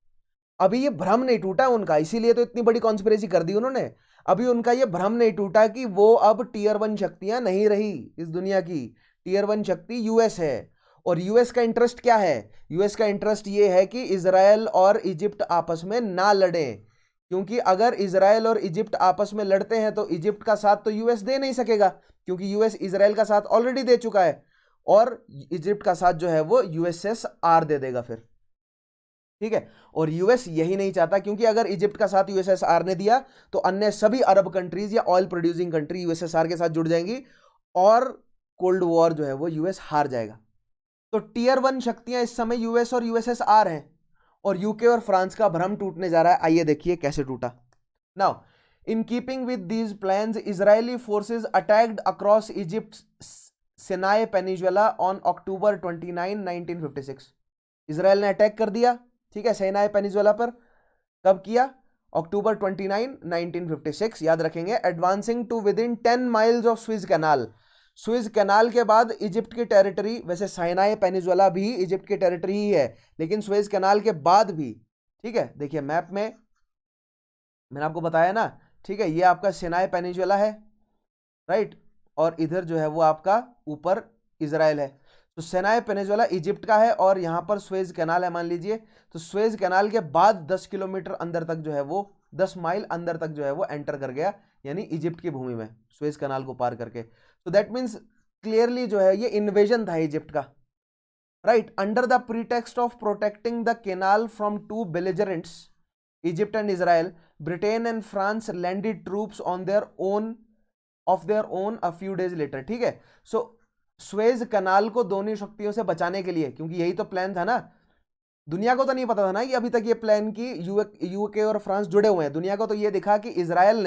अभी ये भ्रम नहीं टूटा उनका, इसीलिए तो इतनी बड़ी कॉन्स्पिरेसी कर दी उन्होंने। अभी उनका ये भ्रम नहीं टूटा कि वो अब टीयर 1 शक्तियां नहीं रही इस दुनिया की। टीयर 1 शक्ति यूएस है। और यूएस का इंटरेस्ट क्या है? यूएस का इंटरेस्ट ये है कि इजराइल और इजिप्ट आपस में ना लड़ें, क्योंकि अगर इजराइल और इजिप्ट आपस में लड़ते हैं तो इजिप्ट का साथ तो यूएस दे नहीं सकेगा, क्योंकि यूएस इजराइल का साथ ऑलरेडी दे चुका है, और इजिप्ट का साथ जो है वो यूएसएसआर दे देगा फिर, ठीक है। और यूएस यही नहीं चाहता, क्योंकि अगर इजिप्ट का साथ यूएसएसआर ने दिया तो अन्य सभी अरब कंट्रीज या ऑयल प्रोड्यूसिंग कंट्री यूएसएसआर के साथ जुड़ जाएंगी और कोल्ड वॉर जो है वो यूएस हार जाएगा। तो टीयर 1 शक्तियां इस समय यूएस और यूएसएसआर हैं, और यूके और फ्रांस का भ्रम टूटने जा रहा है। आइए देखिए कैसे टूटा। Now in keeping with these plans, Israeli forces attacked across Egypt Sinai peninsula on October 29, 1956। Israel ने अटैक कर दिया, ठीक है, सिनाई पेनिनसुला पर। कब किया? अक्टूबर 29, 1956। याद रखेंगे, advancing to within 10 miles of Suez canal. Suez canal के बाद इजिप्ट की टेरिटरी, वैसे सिनाई पेनिनसुला भी इजिप्ट की टेरिटरी ही है, लेकिन स्विज कैनाल के बाद भी, ठीक है, देखिए मैप में मैंने आपको बताया ना, ठीक है, ये आपका सिनाई पेनिनसुला है, राइट, और इधर जो है वो आपका ऊपर इजराइल है। तो सिनाई पेनिनसुला इजिप्ट का है और यहाँ पर स्वेज कैनाल है मान लीजिए। तो स्वेज कैनाल के बाद 10 किलोमीटर अंदर तक जो है वो, 10 माइल अंदर तक जो है वो एंटर कर गया, यानी इजिप्ट की भूमि में, स्वेज कैनाल को पार करके। तो दैट मीन्स क्लियरली जो है ये इन्वेजन था इजिप्ट का, right. Under the pretext of protecting the canal from two belligerents, Egypt and Israel, Britain and France landed troops on their own off their own a few days later, ठीक है। सो Suez कनाल को दोनों शक्तियों से बचाने के लिए, क्योंकि यही तो प्लान था ना, दुनिया को तो नहीं पता था ना कि अभी तक ये प्लान की यूके और फ्रांस जुड़े हुए हैं। दुनिया को तो ये दिखा कि इजराइल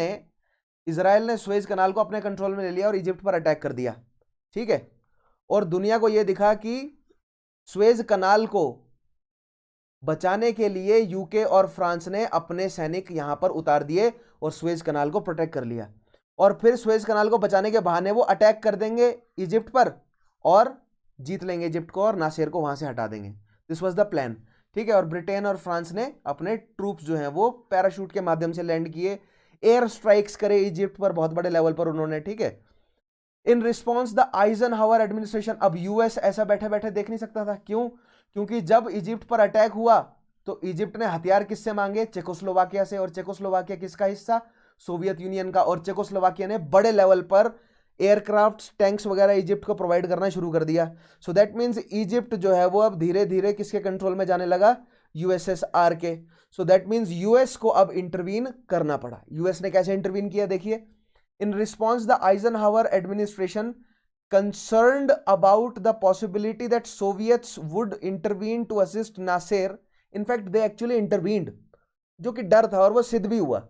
ने स्वेज कनाल को अपने कंट्रोल में ले लिया और इजिप्ट पर अटैक कर दिया, ठीक है, और दुनिया को यह दिखा कि स्वेज कनाल को बचाने के लिए यूके और फ्रांस ने अपने सैनिक यहां पर उतार दिए और स्वेज कनाल को प्रोटेक्ट कर लिया। और फिर स्वेज कनाल को बचाने के बहाने वो अटैक कर देंगे इजिप्ट पर और जीत लेंगे इजिप्ट को और नासिर को वहां से हटा देंगे। दिस वाज द प्लान, ठीक है। और ब्रिटेन और फ्रांस ने अपने ट्रूप्स जो हैं वो पैराशूट के माध्यम से लैंड किए, एयर स्ट्राइक्स करे इजिप्ट पर बहुत बड़े लेवल पर उन्होंने, ठीक है। In response the Eisenhower administration, अब यूएस ऐसा बैठे बैठे देख नहीं सकता था, क्यों? क्योंकि जब इजिप्ट पर अटैक हुआ तो इजिप्ट ने हथियार किससे मांगे? चेकोस्लोवाकिया से। और चेकोस्लोवाकिया किसका हिस्सा? सोवियत यूनियन का। और चेकोस्लोवाकिया ने बड़े लेवल पर एयरक्राफ्ट, टैंक्स वगैरह इजिप्ट को प्रोवाइड करना शुरू कर दिया। सो दैट मीन्स इजिप्ट जो है वो अब धीरे धीरे किसके कंट्रोल में जाने लगा? यूएसएसआर के। सो दैट मीन्स यूएस को अब इंटरवीन करना पड़ा। यूएस ने कैसे इंटरवीन किया देखिए। In response, the Eisenhower administration, concerned about the possibility that Soviets would intervene to assist Nasser, in fact, they actually intervened, जो कि डर था और वो सिद्ध भी हुआ।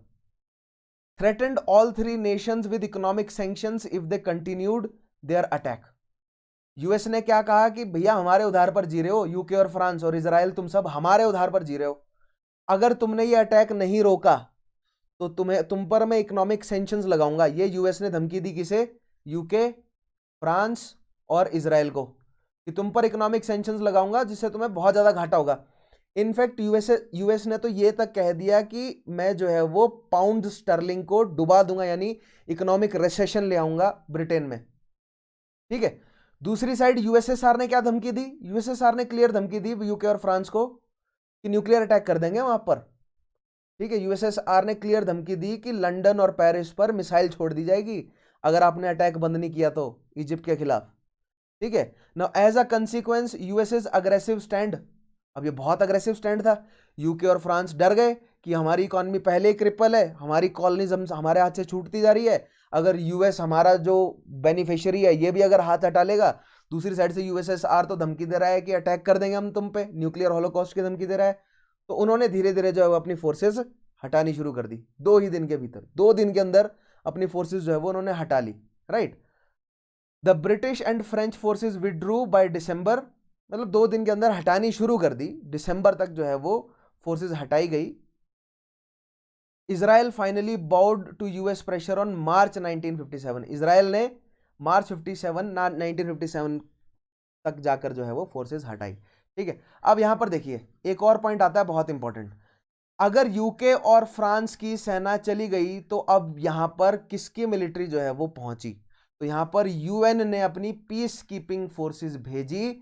Threatened all three nations with economic sanctions if they continued their attack. US ने क्या कहा कि भैया हमारे उधार पर जी रहे हो, यूके और फ्रांस और इजराइल, तुम सब हमारे उधार पर जी रहे हो, अगर तुमने ये अटैक नहीं रोका तो तुम पर मैं इकोनॉमिक सैंक्शंस लगाऊंगा। ये यूएस ने धमकी दी किसे? यूके, फ्रांस और इजराइल को, कि तुम पर इकोनॉमिक सैंक्शंस लगाऊंगा जिससे तुम्हें बहुत ज्यादा घाटा होगा। इनफैक्ट यूएस ने तो ये तक कह दिया कि मैं जो है वो पाउंड स्टर्लिंग को डुबा दूंगा, यानी इकोनॉमिक रिसेशन ले आऊंगा ब्रिटेन में, ठीक है। दूसरी साइड यूएसएसआर ने क्या धमकी दी? यूएसएसआर ने क्लियर धमकी दी यूके और फ्रांस को कि न्यूक्लियर अटैक कर देंगे वहां पर, ठीक है। यूएसएसआर ने क्लियर धमकी दी कि लंदन और पेरिस पर मिसाइल छोड़ दी जाएगी अगर आपने अटैक बंद नहीं किया तो इजिप्ट के खिलाफ, ठीक है। Now as a consequence US's aggressive stand, अब ये बहुत अग्रेसिव स्टैंड था। यूके और फ्रांस डर गए कि हमारी इकोनॉमी पहले ही क्रिपल है, हमारी कॉलोनिज्म हमारे हाथ से छूटती जा रही है, अगर यूएस हमारा जो बेनिफिशियरी है ये भी अगर हाथ हटा लेगा। दूसरी साइड से यूएसएसआर तो धमकी दे रहा है कि अटैक कर देंगे हम तुम पे, न्यूक्लियर होलोकॉस्ट की धमकी दे रहा है। तो उन्होंने धीरे धीरे जो है वो अपनी फोर्सेस हटानी शुरू कर दी। 2 ही दिन के भीतर, 2 दिन के अंदर अपनी फोर्सेस जो है वो उन्होंने हटा ली, right. The British and French forces withdrew by December, मतलब 2 दिन के अंदर हटानी शुरू कर दी, दिसंबर तक जो है वो फोर्सेस हटाई गई। Israel finally bowed to US pressure on March 1957, Israel ने मार्च 1957 तक जाकर जो है वो फोर्सेस हटाई, ठीक है। अब यहां पर देखिए एक और पॉइंट आता है बहुत इंपॉर्टेंट। अगर यूके और फ्रांस की सेना चली गई तो अब यहां पर किसकी मिलिट्री जो है वो पहुंची? तो यहां पर यूएन ने अपनी पीस कीपिंग फोर्सेस भेजी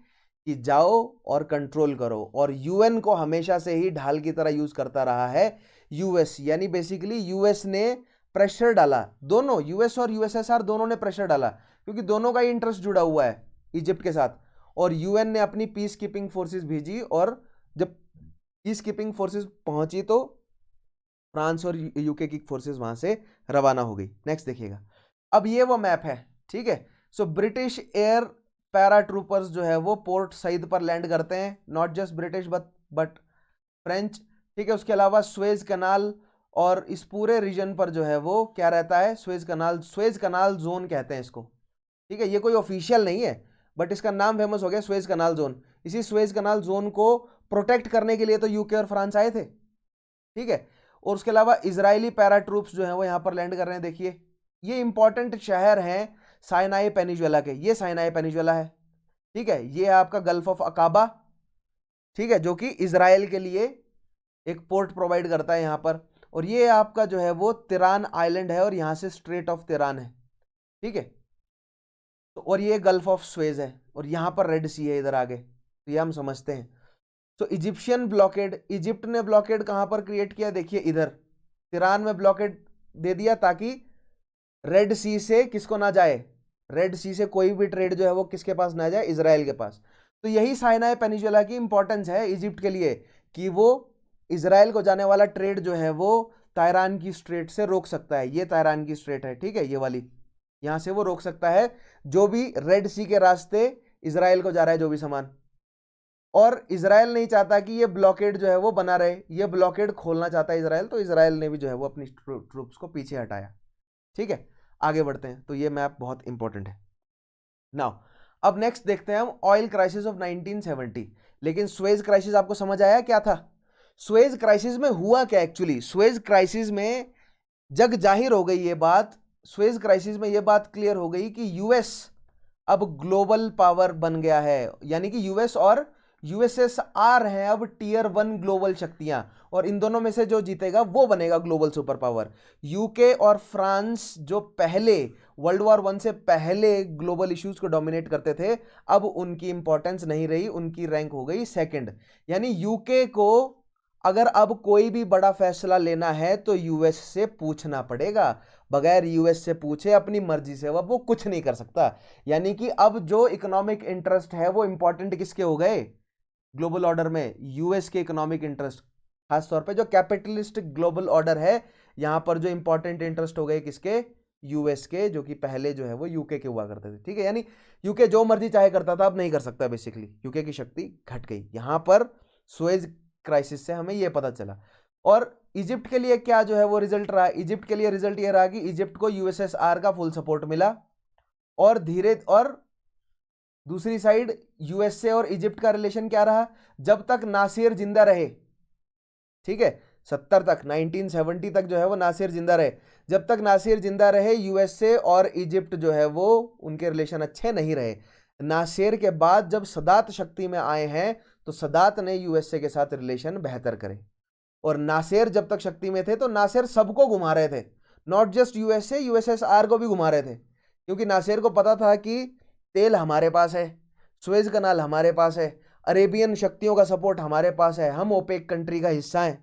कि जाओ और कंट्रोल करो। और यूएन को हमेशा से ही ढाल की तरह यूज करता रहा है यूएस, यानी बेसिकली यूएस ने प्रेशर डाला, दोनों यूएस और यूएसएसआर दोनों ने प्रेशर डाला, क्योंकि दोनों का ही इंटरेस्ट जुड़ा हुआ है इजिप्ट के साथ। और यूएन ने अपनी पीस कीपिंग फोर्सेस भेजी और जब पीस कीपिंग फोर्सेस पहुंची तो फ्रांस और यूके की फोर्सेस वहां से रवाना हो गई। नेक्स्ट देखिएगा, अब ये वो मैप है, ठीक है। So British air para troopers जो है वो पोर्ट सईद पर लैंड करते हैं, not just British but French, ठीक है। उसके अलावा स्वेज कनाल और इस पूरे रीजन पर जो है वो क्या रहता है? स्वेज कनाल जोन कहते हैं इसको, ठीक है। ये कोई ऑफिशियल नहीं है बट इसका नाम फेमस हो गया स्वेज कनाल जोन। इसी स्वेज कनाल जोन को प्रोटेक्ट करने के लिए तो यूके और फ्रांस आए थे, ठीक है। और उसके अलावा इजरायली पैरा ट्रूप्स जो हैं वो यहां पर लैंड कर रहे हैं। देखिए ये इंपॉर्टेंट शहर हैं साइनाई पेनिनसुला के, ये साइनाई पेनिनसुला है, ठीक है। ये आपका गल्फ ऑफ अकाबा, ठीक है, जो कि इजराइल के लिए एक पोर्ट प्रोवाइड करता है यहां पर। और ये आपका जो है वो तिरान आइलैंड है और यहां से स्ट्रेट ऑफ तिरान है, ठीक है। तो और ये गल्फ ऑफ स्वेज है और यहां पर रेड सी है इधर आगे, तो ये हम समझते हैं। तो इजिप्शियन ब्लॉकेड, इजिप्ट ने ब्लॉकेड कहां पर क्रिएट किया? देखिए इधर तिरान में ब्लॉकेड दे दिया ताकि रेड सी से किसको ना जाए, रेड सी से कोई भी ट्रेड जो है वो किसके पास ना जाए? इजराइल के पास। तो यही साइनाई पेनिनसुला की इंपॉर्टेंस है इजिप्ट के लिए कि वो इजराइल को जाने वाला ट्रेड जो है वो ताइरान की स्ट्रेट से रोक सकता है। ये ताइरान की स्ट्रेट है, ठीक है, ये वाली, यहां से वो रोक सकता है जो भी रेड सी के रास्ते इजराइल को जा रहा है जो भी सामान। और इजराइल नहीं चाहता कि ये ब्लॉकेड जो है वो बना रहे, ये ब्लॉकेड खोलना चाहता है इजराइल, तो इजराइल ने भी जो है वो अपनी ट्रूप्स को पीछे हटाया, ठीक है। आगे बढ़ते हैं, तो ये मैप बहुत इंपॉर्टेंट है। नाउ अब नेक्स्ट देखते हैं हम ऑयल क्राइसिस ऑफ 1970। लेकिन सुएज क्राइसिस आपको समझ आया क्या था? सुएज क्राइसिस में हुआ क्या एक्चुअली? सुएज क्राइसिस में जग जाहिर हो गई ये बात, सुएज क्राइसिस में ये बात क्लियर हो गई कि यूएस अब ग्लोबल पावर बन गया है, यानी कि यूएस और यूएसएसआर है अब टियर 1 ग्लोबल शक्तियां, और इन दोनों में से जो जीतेगा वो बनेगा ग्लोबल सुपर पावर। यूके और फ्रांस जो पहले वर्ल्ड वॉर 1 से पहले ग्लोबल इश्यूज को डोमिनेट करते थे, अब उनकी इंपॉर्टेंस नहीं रही, उनकी रैंक हो गई सेकंड। यानी यूके को अगर अब कोई भी बड़ा फैसला लेना है तो यूएस से पूछना पड़ेगा, बगैर यूएस से पूछे अपनी मर्जी से वो कुछ नहीं कर सकता। यानी कि अब जो इकोनॉमिक इंटरेस्ट है वो इंपॉर्टेंट किसके हो गए ग्लोबल ऑर्डर में? यूएस के इकोनॉमिक इंटरेस्ट, खासतौर पे जो कैपिटलिस्ट ग्लोबल ऑर्डर है, यहां पर जो इंपॉर्टेंट इंटरेस्ट हो गए किसके? यूएस के, जो कि पहले जो है वो यूके के हुआ करते थे। ठीक है, यानी यूके जो मर्जी चाहे करता था, अब नहीं कर सकता। बेसिकली यूके की शक्ति घट गई। यहां पर सुएज क्राइसिस से हमें यह पता चला। और इजिप्ट के लिए क्या जो है वो रिजल्ट रहा? इजिप्ट के लिए रिजल्ट ये रहा कि इजिप्ट को यूएसएसआर का फुल सपोर्ट मिला, और दूसरी साइड यूएसए और इजिप्ट का रिलेशन क्या रहा? जब तक नासिर जिंदा रहे, ठीक है, 70 तक, 1970 तक जो है वो नासिर जिंदा रहे। जब तक नासिर जिंदा रहे यूएसए और इजिप्ट जो है वो उनके रिलेशन अच्छे नहीं रहे। नासिर के बाद जब सदात शक्ति में आए हैं तो सदात ने यूएसए के साथ रिलेशन बेहतर करे, और नासिर जब तक शक्ति में थे तो नासिर सबको घुमा रहे थे, नॉट जस्ट यूएसए, यूएसएसआर को भी घुमा रहे थे, क्योंकि नासिर को पता था कि तेल हमारे पास है, सुएज कनाल हमारे पास है, अरेबियन शक्तियों का सपोर्ट हमारे पास है, हम ओपेक कंट्री का हिस्सा हैं,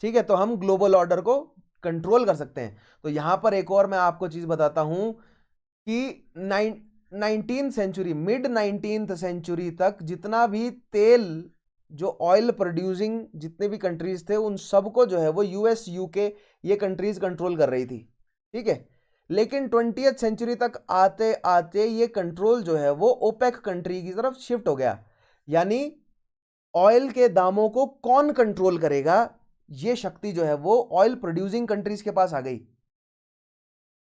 ठीक है, तो हम ग्लोबल ऑर्डर को कंट्रोल कर सकते हैं। तो यहां पर एक और मैं आपको चीज बताता हूं कि 19th century, mid 19th century तक जितना भी तेल, जो ऑयल प्रोड्यूसिंग जितने भी कंट्रीज थे, उन सबको जो है वो यूएस, यूके, ये कंट्रीज कंट्रोल कर रही थी। ठीक है, लेकिन 20th सेंचुरी तक आते आते ये कंट्रोल जो है वो ओपेक कंट्री की तरफ शिफ्ट हो गया। यानी ऑयल के दामों को कौन कंट्रोल करेगा, ये शक्ति जो है वो ऑयल प्रोड्यूसिंग कंट्रीज के पास आ गई,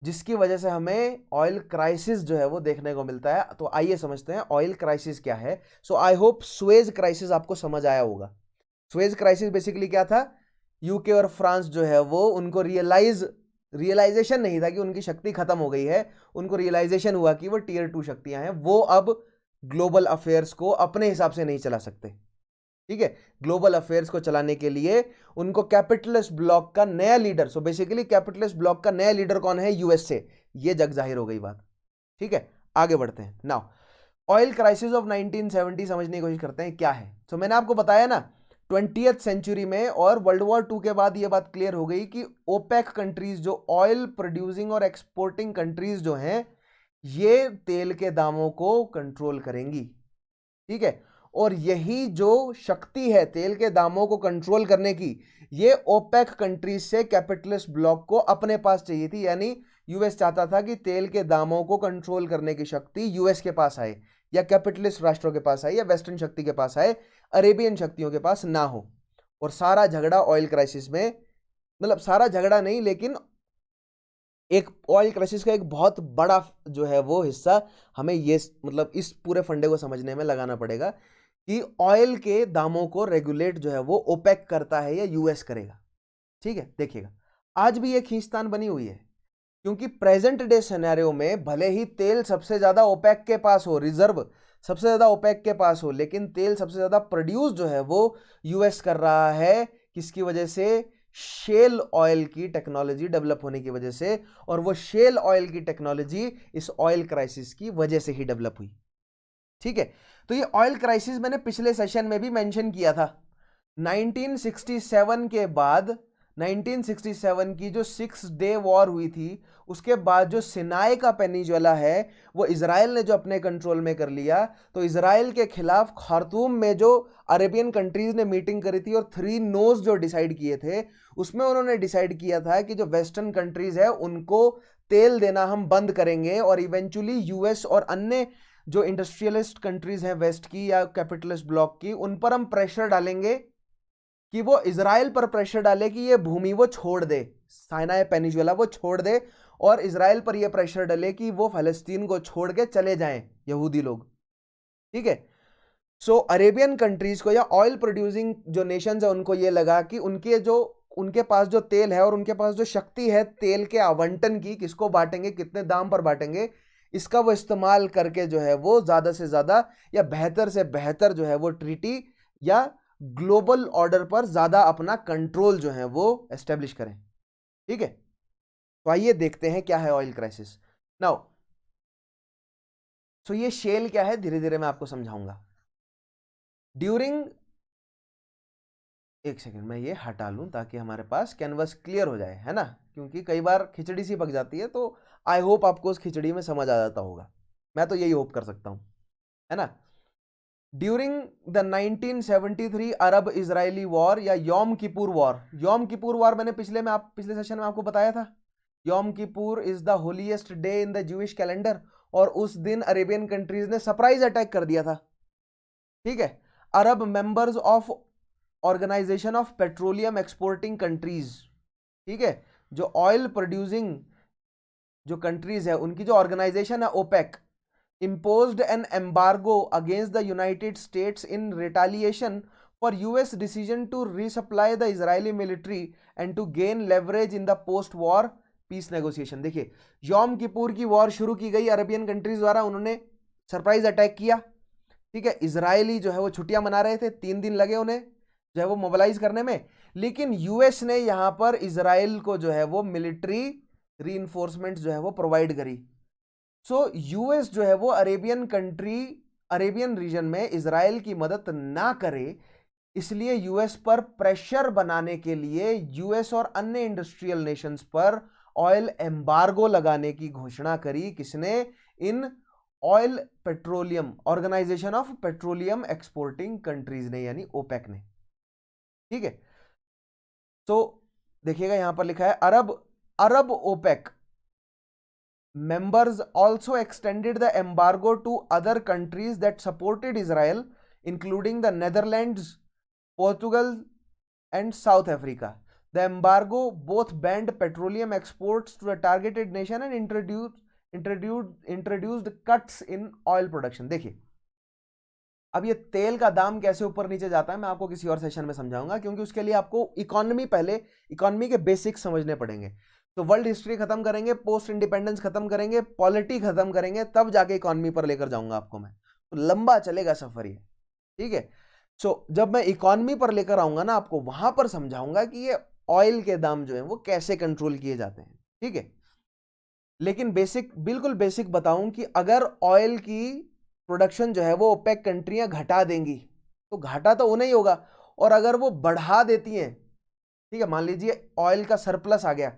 जिसकी वजह से हमें ऑयल क्राइसिस जो है वो देखने को मिलता है। तो आइए समझते हैं ऑयल क्राइसिस क्या है। सो आई होप सुएज क्राइसिस आपको समझ आया होगा। सुएज क्राइसिस बेसिकली क्या था? यूके और फ्रांस जो है वो उनको रियलाइजेशन नहीं था कि उनकी शक्ति खत्म हो गई है, उनको रियलाइजेशन हुआ कि वो टियर 2 शक्तियां हैं, वो अब ग्लोबल अफेयर्स को अपने हिसाब से नहीं चला सकते। ठीक है, ग्लोबल अफेयर्स को चलाने के लिए उनको कैपिटलिस्ट ब्लॉक का नया leader, so basically capitalist block का नया लीडर कौन है? यूएसए। ये जग जाहिर हो गई बात। ठीक है, आगे बढ़ते हैं। नाउ ऑयल क्राइसिस ऑफ 1970 समझने की कोशिश करते हैं क्या है। तो मैंने आपको बताया ना 20th सेंचुरी में और वर्ल्ड वॉर 2 के बाद ये बात क्लियर हो गई कि ओपेक कंट्रीज, जो ऑयल प्रोड्यूसिंग और एक्सपोर्टिंग कंट्रीज जो हैं, ये तेल के दामों को कंट्रोल करेंगी। ठीक है, और यही जो शक्ति है तेल के दामों को कंट्रोल करने की, ये ओपेक कंट्रीज से कैपिटलिस्ट ब्लॉक को अपने पास चाहिए थी। यानी यूएस चाहता था कि तेल के दामों को कंट्रोल करने की शक्ति यूएस के पास आए, या कैपिटलिस्ट राष्ट्रों के पास आए, या वेस्टर्न शक्ति के पास आए, अरेबियन शक्तियों के पास ना हो। और सारा झगड़ा ऑयल क्राइसिस में, मतलब सारा झगड़ा नहीं, लेकिन एक ऑयल क्राइसिस का एक बहुत बड़ा जो है वो हिस्सा हमें ये, मतलब इस पूरे फंडे को समझने में लगाना पड़ेगा कि ऑयल के दामों को रेगुलेट जो है वो ओपेक करता है या यूएस करेगा। ठीक है, देखिएगा आज भी ये खींचतान बनी हुई है, क्योंकि प्रेजेंट डे सिनेरियो में भले ही तेल सबसे ज्यादा ओपेक के पास हो, रिजर्व सबसे ज्यादा ओपेक के पास हो, लेकिन तेल सबसे ज्यादा प्रोड्यूस जो है वो यूएस कर रहा है। किसकी वजह से? शेल ऑयल की टेक्नोलॉजी डेवलप होने की वजह से, और वो शेल ऑयल की टेक्नोलॉजी इस ऑयल क्राइसिस की वजह से ही डेवलप हुई। ठीक है, तो ये ऑयल क्राइसिस मैंने पिछले सेशन में भी मेंशन किया था। 1967 के बाद, 1967 की जो 6 डे वॉर हुई थी, उसके बाद जो सिनाई का पेनिनसुला है वो इजराइल ने जो अपने कंट्रोल में कर लिया, तो इजराइल के खिलाफ खार्तूम में जो अरेबियन कंट्रीज ने मीटिंग करी थी और 3 नोज जो डिसाइड किए थे, उसमें उन्होंने डिसाइड किया था कि जो वेस्टर्न कंट्रीज है उनको तेल देना हम बंद करेंगे, और इवेंचुअली यूएस और अन्य जो इंडस्ट्रियलिस्ट कंट्रीज हैं वेस्ट की या कैपिटलिस्ट ब्लॉक की, उन पर हम प्रेशर डालेंगे कि वो इजराइल पर प्रेशर डाले कि ये भूमि वो छोड़ दे, सिनाई पेनिनसुला वो छोड़ दे, और इजराइल पर यह प्रेशर डले कि वो फलस्तीन को छोड़ के चले जाएं यहूदी लोग, ठीक है। सो अरेबियन कंट्रीज को या ऑयल प्रोड्यूसिंग जो नेशंस है उनको ये लगा कि उनके पास जो तेल है और उनके पास जो शक्ति है तेल के आवंटन की, किसको बांटेंगे, कितने दाम पर बांटेंगे, इसका वो इस्तेमाल करके जो है वो ज्यादा से ज्यादा या बेहतर से बेहतर जो है वो ट्रीटी या ग्लोबल ऑर्डर पर ज्यादा अपना कंट्रोल जो है वो एस्टेब्लिश करें, ठीक है। तो आइए देखते हैं क्या है ऑयल क्राइसिस नाउ। सो ये शेल क्या है धीरे धीरे मैं आपको समझाऊंगा। ड्यूरिंग, एक सेकंड मैं ये हटा लूं ताकि हमारे पास कैनवस क्लियर हो जाए, है ना, क्योंकि कई बार खिचड़ी सी पक जाती है, तो आई होप आपको उस खिचड़ी में समझ आ जाता होगा, मैं तो यही होप कर सकता हूं, है ना। During the 1973 Arab Israeli war या Yom Kippur war, Yom Kippur war मैंने पिछले सेशन में आपको बताया था। Yom Kippur is the holiest day in the Jewish calendar, और उस दिन अरेबियन कंट्रीज ने सरप्राइज अटैक कर दिया था, ठीक है। Arab members of organisation of petroleum exporting countries, ठीक है, जो ऑयल प्रोड्यूसिंग जो कंट्रीज है उनकी जो ऑर्गेनाइजेशन है OPEC, imposed an embargo against the United States in retaliation for US decision to resupply the Israeli military and to gain leverage in the post-war peace negotiation। देखिए, यौम Kippur की war शुरू की गई अरबियन कंट्रीज द्वारा, उन्होंने surprise attack किया, ठीक है। इजरायली जो है वो छुट्टियां मना रहे थे, 3 दिन लगे उन्हें जो है वो मोबिलाइज करने में, लेकिन यूएस ने यहां पर इजराइल को जो है वो मिलिट्री रीइंफोर्समेंट जो है वो प्रोवाइड करी। सो यूएस जो है वो अरेबियन रीजन में इजराइल की मदद ना करे, इसलिए यूएस पर प्रेशर बनाने के लिए यूएस और अन्य इंडस्ट्रियल नेशंस पर ऑयल एम्बार्गो लगाने की घोषणा करी। किसने? इन oil petroleum organization of petroleum exporting countries ने, यानी ओपेक ने, ठीक है। तो देखिएगा यहां पर लिखा है अरब OPEC members also extended the embargo to other countries that supported Israel, including the Netherlands, Portugal, and South Africa. The embargo both banned petroleum exports to a targeted nation and introduced cuts in oil production। देखिए, अब ये तेल का दाम कैसे ऊपर नीचे जाता है मैं आपको किसी और सेशन में समझाऊंगा, क्योंकि उसके लिए आपको इकोनॉमी के बेसिक्स समझने पड़ेंगे। तो वर्ल्ड हिस्ट्री खत्म करेंगे, पोस्ट इंडिपेंडेंस खत्म करेंगे, पॉलिटी खत्म करेंगे, तब जाके इकोनॉमी पर लेकर जाऊंगा आपको मैं। तो लंबा चलेगा सफर ये, ठीक है। सो जब मैं इकोनॉमी पर लेकर आऊंगा ना आपको, वहां पर समझाऊंगा कि ये ऑयल के दाम जो है वो कैसे कंट्रोल किए जाते हैं, ठीक है। लेकिन बिल्कुल बेसिक बताऊं कि अगर ऑयल की प्रोडक्शन जो है वो ओपेक कंट्रियां घटा देंगी तो घाटा तो उन्हें ही होगा, और अगर वो बढ़ा देती हैं, ठीक है, मान लीजिए ऑयल का सरप्लस आ गया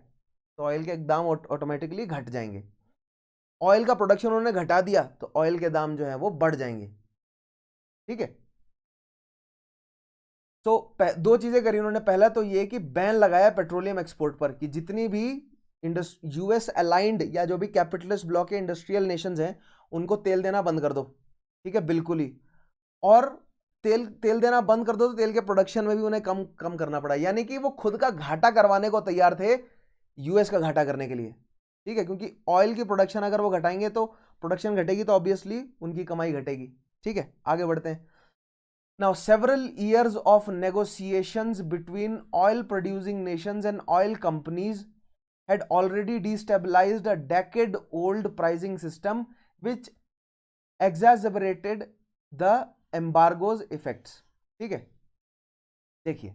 तो ऑयल के दाम ऑटोमेटिकली घट जाएंगे। ऑयल का प्रोडक्शन उन्होंने घटा दिया तो ऑयल के दाम जो है वो बढ़ जाएंगे, ठीक है। तो 2 चीजें करी उन्होंने। पहला तो ये कि बैन लगाया पेट्रोलियम एक्सपोर्ट पर, कि जितनी भी यूएस अलाइंड या जो भी कैपिटलिस्ट ब्लॉक के इंडस्ट्रियल नेशंस हैं उनको तेल देना बंद कर दो, ठीक है, बिल्कुल ही। और तेल देना बंद कर दो तो तेल के प्रोडक्शन में भी उन्हें कम करना पड़ा, यानी कि वो खुद का घाटा करवाने को तैयार थे यूएस का घाटा करने के लिए, ठीक है, क्योंकि ऑयल की प्रोडक्शन अगर वो घटाएंगे तो प्रोडक्शन घटेगी तो ऑब्वियसली उनकी कमाई घटेगी, ठीक है। आगे बढ़ते हैं। Now several years of negotiations between oil producing Nations and oil companies had already destabilized a decade-old pricing system which exacerbated the embargo's effects। ठीक है, देखिए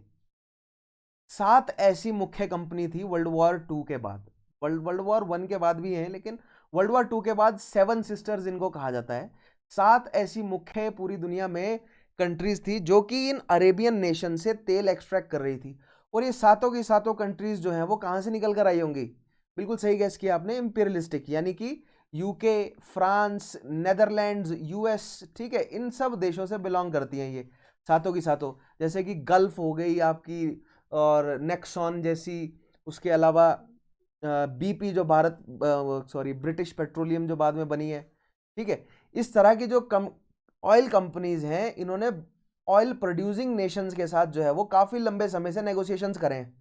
7 ऐसी मुख्य कंपनी थी वर्ल्ड वॉर 2 के बाद, वर्ल्ड वॉर 1 के बाद भी हैं, लेकिन वर्ल्ड वॉर 2 के बाद 7 सिस्टर्स इनको कहा जाता है। 7 ऐसी मुख्य पूरी दुनिया में कंट्रीज थी जो कि इन अरेबियन नेशन से तेल एक्सट्रैक्ट कर रही थी, और ये सातों की सातों कंट्रीज जो हैं वो कहां से निकल कर आई होंगी? बिल्कुल सही गैस किया आपने, इंपीरियलिस्टिक, यानी कि यूके, फ्रांस, नेदरलैंड्स, यूएस, ठीक है, इन सब देशों से बिलोंग करती हैं ये सातों की सातों। जैसे कि गल्फ हो गई आपकी, और नेक्सॉन जैसी, उसके अलावा बीपी जो ब्रिटिश पेट्रोलियम जो बाद में बनी है, ठीक है। इस तरह की जो ऑयल कंपनीज हैं, इन्होंने ऑयल प्रोड्यूसिंग नेशंस के साथ जो है वो काफी लंबे समय से नेगोशिएशंस करें,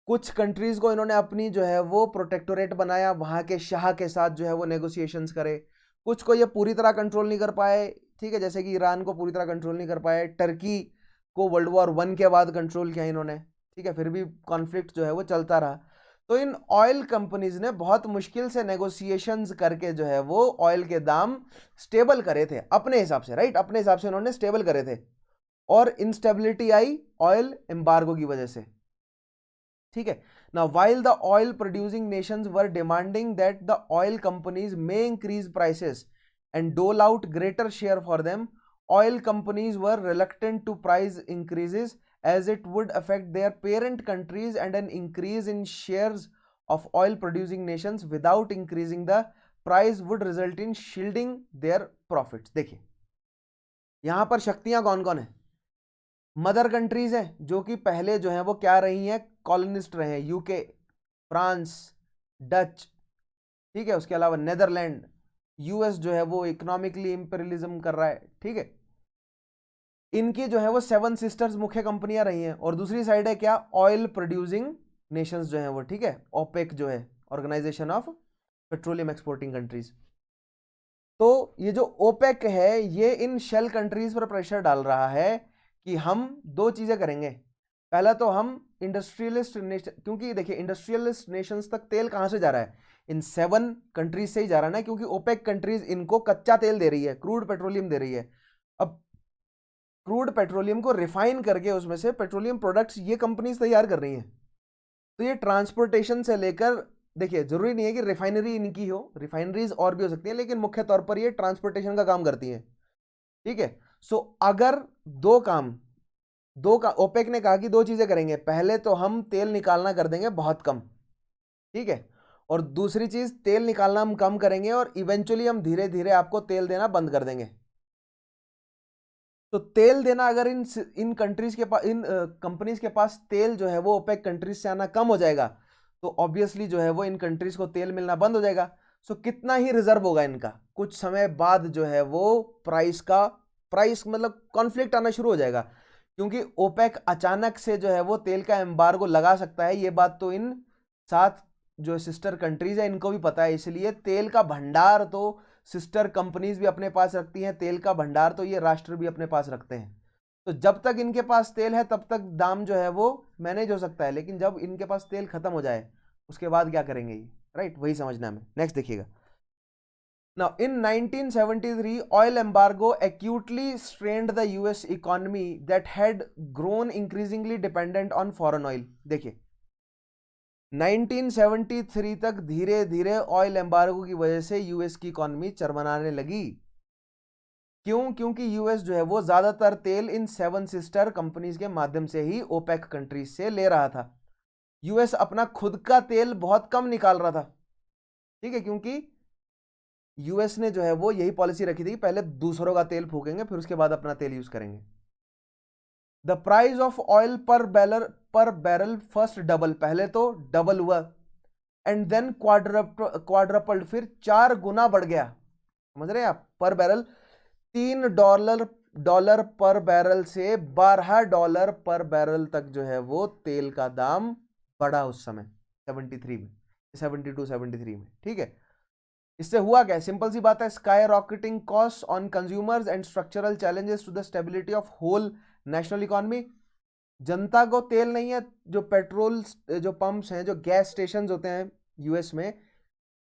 कुछ कंट्रीज को इन्होंने अपनी जो है वो प्रोटेक्टोरेट बनाया, वहां के शाह के साथ जो है वो नेगोशिएशंस करे। कुछ को ये पूरी तरह कंट्रोल नहीं कर पाए, ठीक है, जैसे कि ईरान को पूरी तरह कंट्रोल नहीं कर पाए, टर्की को वर्ल्ड वॉर 1 के बाद कंट्रोल किया इन्होंने, ठीक है, फिर भी कॉन्फ्लिक्ट जो है वो चलता रहा। तो इन ऑयल कंपनीज ने बहुत मुश्किल से नेगोशिएशंस करके जो है वो ऑयल के दाम स्टेबल करे थे अपने हिसाब से, राइट, अपने हिसाब से उन्होंने स्टेबल करे थे, और इंस्टेबिलिटी आई ऑयल एम्बार्गो की वजह से, ठीक है। Now while the oil producing nations were demanding that the oil companies may increase prices and dole out greater share for them, oil companies were reluctant to price increases as it would affect their parent countries, and an increase in shares of oil producing nations without increasing the price would result in shielding their profits। देखिए यहां पर शक्तियां कौन कौन है? Mother countries हैं जो कि पहले जो है वो क्या रही हैं, कॉलोनिस्ट रहे हैं, यूके, फ्रांस, डच, ठीक है, उसके अलावा नेदरलैंड, यूएस जो है वो इकोनॉमिकली इंपीरियलिज्म कर रहा है, ठीक है। इनकी जो है वो 7 सिस्टर्स मुख्य कंपनियां रही हैं, और दूसरी साइड है क्या, ऑयल प्रोड्यूसिंग नेशंस जो है वो, ठीक है, ओपेक जो है, organization of petroleum exporting countries. तो ये जो ओपेक है ये इन शेल कंट्रीज पर प्रेशर डाल रहा है कि हम 2 चीजें करेंगे। पहला तो हम इंडस्ट्रियलिस्ट नेशन, क्योंकि देखिए इंडस्ट्रियलिस्ट नेशंस तक तेल कहां से जा रहा है, इन 7 कंट्रीज से ही जा रहा है ना, क्योंकि ओपेक कंट्रीज इनको कच्चा तेल दे रही है, क्रूड पेट्रोलियम दे रही है। अब क्रूड पेट्रोलियम को रिफाइन करके उसमें से पेट्रोलियम प्रोडक्ट्स ये कंपनीज तैयार कर रही हैं। तो ये ट्रांसपोर्टेशन से लेकर, देखिए जरूरी नहीं है कि रिफाइनरी इनकी हो, रिफाइनरीज और भी हो सकती हैं, लेकिन मुख्य तौर पर ये ट्रांसपोर्टेशन का काम करती हैं, ठीक है। सो अगर दो काम ओपेक ने कहा कि 2 चीजें करेंगे, पहले तो हम तेल निकालना कर देंगे बहुत कम, ठीक है, और दूसरी चीज तेल निकालना हम कम करेंगे और इवेंचुअली हम धीरे धीरे आपको तेल देना बंद कर देंगे। तो तेल देना अगर इन कंट्रीज के पास, इन कंपनीज के पास तेल जो है वो ओपेक कंट्रीज से आना कम हो जाएगा, तो ऑब्वियसली जो है वो इन कंट्रीज को तेल मिलना बंद हो जाएगा। सो कितना ही रिजर्व होगा इनका, कुछ समय बाद जो है वो प्राइस मतलब कॉन्फ्लिक्ट आना शुरू हो जाएगा, क्योंकि ओपेक अचानक से जो है वो तेल का एम्बार्गो लगा सकता है। ये बात तो इन 7 जो सिस्टर कंट्रीज है इनको भी पता है, इसलिए तेल का भंडार तो सिस्टर कंपनीज भी अपने पास रखती हैं, तेल का भंडार तो ये राष्ट्र भी अपने पास रखते हैं। तो जब तक इनके पास तेल है तब तक दाम जो है वो मैनेज हो सकता है, लेकिन जब इनके पास तेल खत्म हो जाए उसके बाद क्या करेंगे ये, राइट, वही समझना है। नेक्स्ट देखिएगा। Now, in 1973, oil embargo acutely strained the US economy that had grown increasingly dependent on foreign oil। देखिए 1973 तक धीरे धीरे ऑयल एम्बार्गो की वजह से यूएस की इकोनॉमी चरमराने लगी। क्यों? क्योंकि यूएस जो है वो ज्यादातर तेल इन 7 सिस्टर कंपनीज के माध्यम से ही ओपेक कंट्रीज से ले रहा था। यूएस अपना खुद का तेल बहुत कम निकाल रहा था, ठीक है, क्योंकि यूएस ने जो है वो यही पॉलिसी रखी थी कि पहले दूसरों का तेल फूकेंगे फिर उसके बाद अपना तेल यूज करेंगे। द प्राइस ऑफ ऑयल पर बैरल फर्स्ट डबल, पहले तो डबल हुआ, एंड देन क्वाड्रपल्ड, फिर 4 गुना बढ़ गया। समझ रहे हैं आप? पर बैरल $3 पर बैरल से $12 पर बैरल तक जो है वो तेल का दाम बढ़ा उस समय 73 में, 72-73 में, ठीक है। इससे हुआ क्या? सिंपल सी बात है, skyrocketing cost on consumers and structural challenges to the stability of whole national economy. जनता को तेल नहीं है, जो पेट्रोल जो पंप्स हैं, जो गैस स्टेशन होते हैं यूएस में,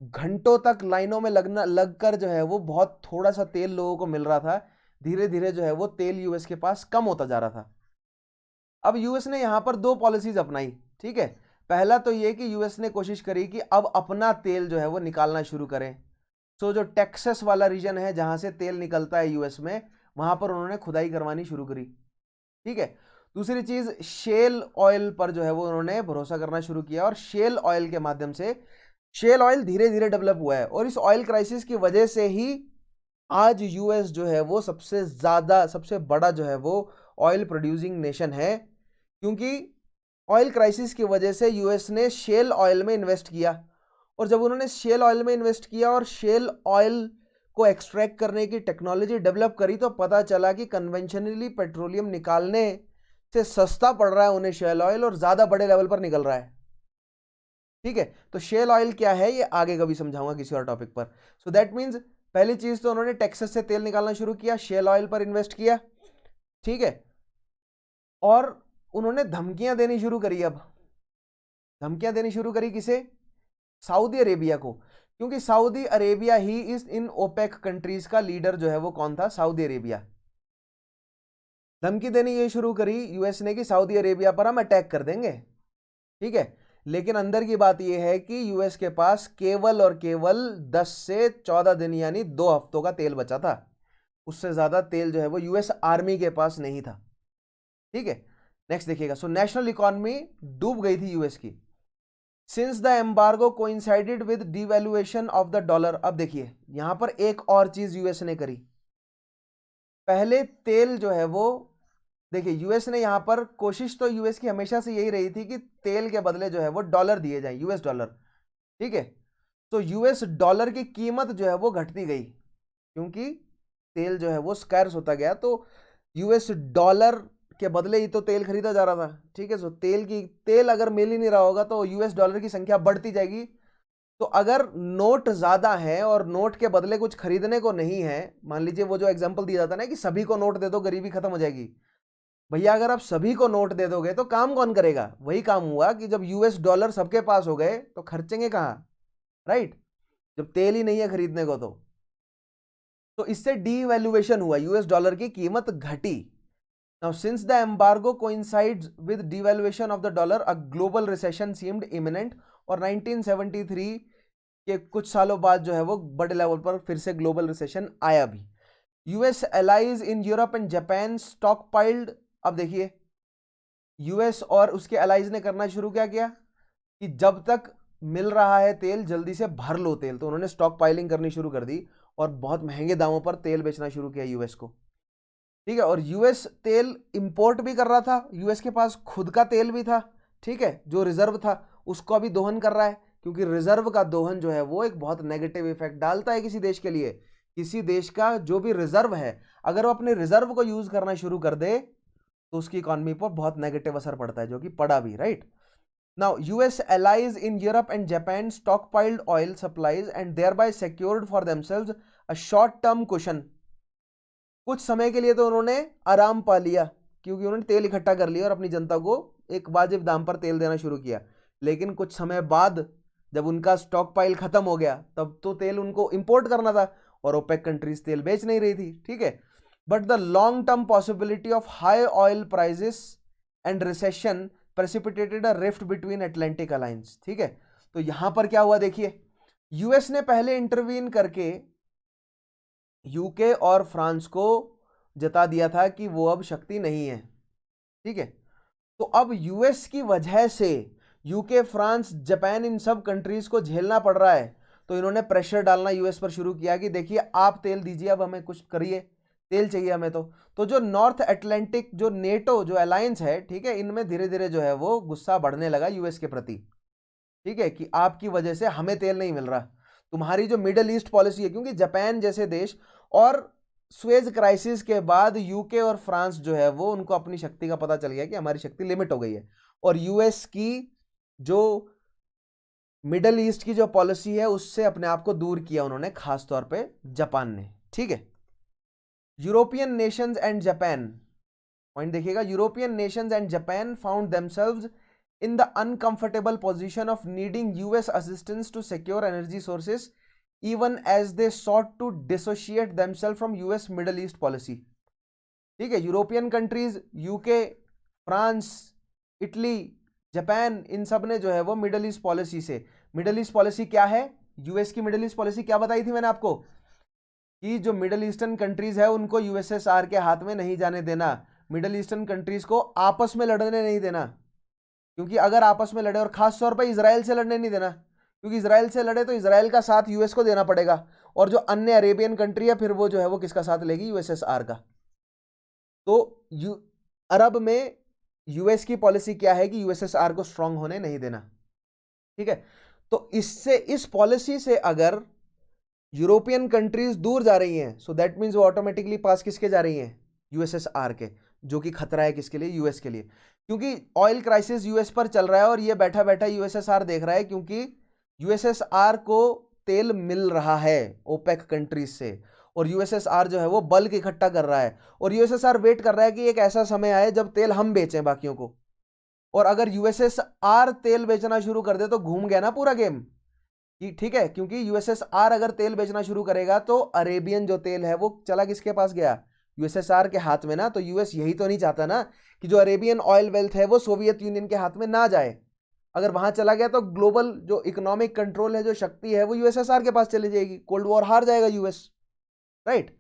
घंटों तक लाइनों में लगकर जो है वो बहुत थोड़ा सा तेल लोगों को मिल रहा था। धीरे धीरे जो है वो तेल यूएस के पास कम होता जा रहा था। अब यूएस ने यहां पर 2 पॉलिसीज अपनाई, ठीक है। पहला तो ये कि यूएस ने कोशिश करी कि अब अपना तेल जो है वो निकालना शुरू करें। सो जो टेक्सास वाला रीजन है जहां से तेल निकलता है यूएस में, वहां पर उन्होंने खुदाई करवानी शुरू करी, ठीक है। दूसरी चीज, शेल ऑयल पर जो है वो उन्होंने भरोसा करना शुरू किया, और शेल ऑयल के माध्यम से शेल ऑयल धीरे धीरे डेवलप हुआ है, और इस ऑयल क्राइसिस की वजह से ही आज यूएस जो है वो सबसे बड़ा जो है वो ऑयल प्रोड्यूसिंग नेशन है, क्योंकि ऑयल क्राइसिस की वजह से यूएस ने शेल ऑयल में इन्वेस्ट किया। और जब उन्होंने शेल ऑयल में इन्वेस्ट किया और शेल ऑयल को एक्सट्रैक्ट करने की टेक्नोलॉजी डेवलप करी, तो पता चला कि कन्वेंशनली पेट्रोलियम निकालने से सस्ता पड़ रहा है उन्हें शेल ऑयल, और ज़्यादा बड़े लेवल पर निकल रहा है। ठीक है, तो शेल ऑयल क्या है ये आगे कभी समझाऊंगा किसी और टॉपिक पर। सो दैट मीन्स पहली चीज तो उन्होंने टेक्सास से तेल निकालना शुरू किया, शेल ऑयल पर इन्वेस्ट किया, ठीक है, और उन्होंने धमकियां देनी शुरू करी। अब धमकियां देनी शुरू करी किसे? सऊदी अरेबिया को, क्योंकि सऊदी अरेबिया ही इस इन ओपेक कंट्रीज का लीडर जो है वो कौन था? Saudi Arabia. धमकी देनी ये शुरू करी यूएस ने कि सऊदी अरेबिया पर हम अटैक कर देंगे, ठीक है। लेकिन अंदर की बात यह है कि यूएस के पास केवल और केवल 10 से 14 दिन यानी 2 हफ्तों का तेल बचा था। उससे ज्यादा तेल जो है वो यूएस आर्मी के पास नहीं था, ठीक है। नेक्स्ट देखिएगा, सो नेशनल इकोनॉमी डूब गई थी यूएस की since the embargo coincided with devaluation of the dollar. अब देखिए यहां पर एक और चीज यूएस ने करी। पहले तेल जो है वो, देखिए यूएस ने यहां पर कोशिश तो यूएस की हमेशा से यही रही थी कि तेल के बदले जो है वो डॉलर दिए जाएं, यूएस डॉलर, ठीक है। तो यूएस डॉलर की कीमत जो है वो घटती गई क्योंकि तेल जो है वो स्कैर्स होता गया, तो यूएस डॉलर के बदले ही तो तेल खरीदा जा रहा था, ठीक है। सो तेल अगर मिल ही नहीं रहा होगा तो यूएस डॉलर की संख्या बढ़ती जाएगी। तो अगर नोट ज्यादा है और नोट के बदले कुछ खरीदने को नहीं है, मान लीजिए वो जो एग्जांपल दिया जाता है ना कि सभी को नोट दे दो गरीबी खत्म हो जाएगी, भैया अगर आप सभी को नोट दे दोगे तो काम कौन करेगा? वही काम हुआ कि जब यूएस डॉलर सबके पास हो गए तो खर्चेंगे कहां, राइट? जब तेल ही नहीं है खरीदने को तो इससे डीवैल्यूएशन हुआ, यूएस डॉलर की कीमत घटी। Now since the embargo coincides with devaluation of the dollar a global recession seemed imminent, और 1973 के कुछ सालों बाद जो है वो बड़े लेवल पर फिर से ग्लोबल रिसेशन आया भी। US allies in Europe and Japan stock piled. अब देखिए यूएस और उसके एलाइज ने करना शुरू क्या किया कि जब तक मिल रहा है तेल जल्दी से भर लो तेल, तो उन्होंने स्टॉक पाइलिंग करनी शुरू कर दी और बहुत महंगे दामों पर तेल बेचना शुरू किया यूएस को, ठीक है। और यूएस तेल इंपोर्ट भी कर रहा था, यूएस के पास खुद का तेल भी था, ठीक है, जो रिजर्व था उसको अभी दोहन कर रहा है, क्योंकि रिजर्व का दोहन जो है वो एक बहुत नेगेटिव इफेक्ट डालता है किसी देश के लिए। किसी देश का जो भी रिजर्व है अगर वो अपने रिजर्व को यूज करना शुरू कर दे तो उसकी इकोनॉमी पर बहुत नेगेटिव असर पड़ता है, जो कि पड़ा भी, right. Now US allies in Europe and Japan stockpiled oil supplies and thereby secured for themselves a short-term cushion. कुछ समय के लिए तो उन्होंने आराम पा लिया क्योंकि उन्होंने तेल इकट्ठा कर लिया और अपनी जनता को एक वाजिब दाम पर तेल देना शुरू किया। लेकिन कुछ समय बाद जब उनका स्टॉक पाइल खत्म हो गया तब तो तेल उनको इंपोर्ट करना था और ओपेक कंट्रीज तेल बेच नहीं रही थी, ठीक है। But the long term possibility of high oil prices and recession precipitated a rift between Atlantic alliance, ठीक है। तो यहां पर क्या हुआ देखिए, यूएस ने पहले इंटरवीन करके यूके और फ्रांस को जता दिया था कि वो अब शक्ति नहीं है, ठीक है। तो अब यूएस की वजह से यूके, फ्रांस, जापान, इन सब कंट्रीज को झेलना पड़ रहा है, तो इन्होंने प्रेशर डालना यूएस पर शुरू किया कि देखिए आप तेल दीजिए, अब हमें कुछ करिए, तेल चाहिए हमें। तो जो नॉर्थ अटलांटिक जो नेटो जो अलायंस है, ठीक है, इनमें धीरे धीरे जो है वो गुस्सा बढ़ने लगा यूएस के प्रति, ठीक है, कि आपकी वजह से हमें तेल नहीं मिल रहा, तुम्हारी जो मिडल ईस्ट पॉलिसी है, क्योंकि जापान जैसे देश और स्वेज क्राइसिस के बाद यूके और फ्रांस जो है वो उनको अपनी शक्ति का पता चल गया कि हमारी शक्ति लिमिट हो गई है, और यूएस की जो मिडल ईस्ट की जो पॉलिसी है उससे अपने आप को दूर किया उन्होंने, खासतौर पे जापान ने, ठीक है। European nations and Japan, point देखिएगा, European nations and Japan found themselves in the uncomfortable position of needing US assistance to secure energy sources even as they sought to dissociate themselves from US Middle East policy, ठीक है। European countries, UK, France, Italy, Japan, इन सब ने जो है वो Middle East policy से, Middle East policy क्या है, यूएस की मिडल ईस्ट पॉलिसी क्या बताई थी मैंने आपको कि जो मिडल ईस्टर्न कंट्रीज है उनको यूएसएसआर के हाथ में नहीं जाने देना, मिडल ईस्टर्न कंट्रीज को आपस में लड़ने नहीं देना, क्योंकि अगर आपस में लड़े, और खास तौर पर इजराइल से लड़ने नहीं देना, क्योंकि इजराइल से लड़े तो इजराइल का साथ यूएस को देना पड़ेगा, और जो अन्य अरेबियन कंट्री है फिर वो जो है वो किसका साथ लेगी, यूएसएसआर का। तो अरब में यूएस की पॉलिसी क्या है कि यूएसएसआर को स्ट्रांग होने नहीं देना, ठीक है। तो इससे, इस पॉलिसी से अगर यूरोपियन कंट्रीज दूर जा रही हैं, सो दैट मीन्स वो ऑटोमेटिकली पास किसके जा रही हैं, यूएसएसआर के, जो कि खतरा है किसके लिए, यूएस के लिए। क्योंकि ऑयल क्राइसिस यूएस पर चल रहा है और ये बैठा बैठा यूएसएसआर देख रहा है, क्योंकि यूएसएसआर को तेल मिल रहा है ओपेक कंट्रीज से, और यूएसएसआर जो है वो बल्क इकट्ठा कर रहा है, और यूएसएसआर वेट कर रहा है कि एक ऐसा समय आए जब तेल हम बेचें बाकियों को। और अगर यूएसएसआर तेल बेचना शुरू कर दे तो घूम गया ना पूरा गेम, कि ठीक है, क्योंकि यूएसएसआर अगर तेल बेचना शुरू करेगा तो अरेबियन जो तेल है वो चला किसके पास गया, यूएसएसआर के हाथ में ना। तो यूएस यही तो नहीं चाहता ना कि जो अरेबियन ऑयल वेल्थ है वो सोवियत यूनियन के हाथ में ना जाए। अगर वहां चला गया तो ग्लोबल जो इकोनॉमिक कंट्रोल है, जो शक्ति है, वो यूएसएसआर के पास चली जाएगी, कोल्ड वॉर हार जाएगा US, right.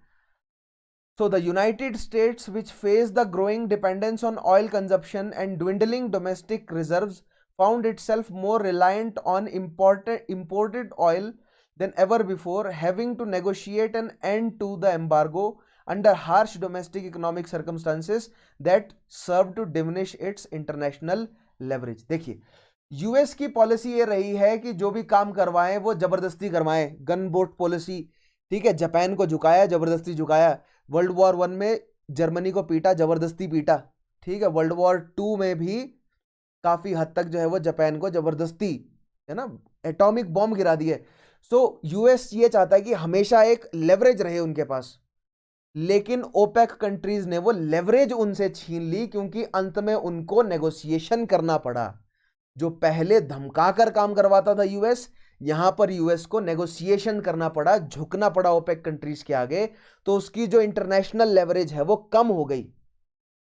So the United States, which face the growing dependence on oil consumption and dwindling domestic reserves, found itself more reliant on imported oil than ever before, having to negotiate an end to the embargo under harsh domestic economic circumstances that served to diminish its international leverage. देखिए, US की policy ये रही है कि जो भी काम करवाएं वो जबरदस्ती करवाएं, गन बोट पॉलिसी, ठीक है। जापान को झुकाया, जबरदस्ती झुकाया। वर्ल्ड वॉर 1 में जर्मनी को पीटा, जबरदस्ती पीटा, ठीक है। वर्ल्ड वॉर 2 में भी काफी हद तक जो है वो जापान को जबरदस्ती, है ना, एटॉमिक बॉम्ब गिरा दिए। सो यूएस ये चाहता है कि हमेशा एक लेवरेज रहे उनके पास, लेकिन ओपेक कंट्रीज ने वो लेवरेज उनसे छीन ली, क्योंकि अंत में उनको नेगोशिएशन करना पड़ा। जो पहले धमकाकर काम करवाता था यूएस, यहां पर यूएस को नेगोशिएशन करना पड़ा, झुकना पड़ा ओपेक कंट्रीज के आगे, तो उसकी जो इंटरनेशनल लेवरेज है वो कम हो गई।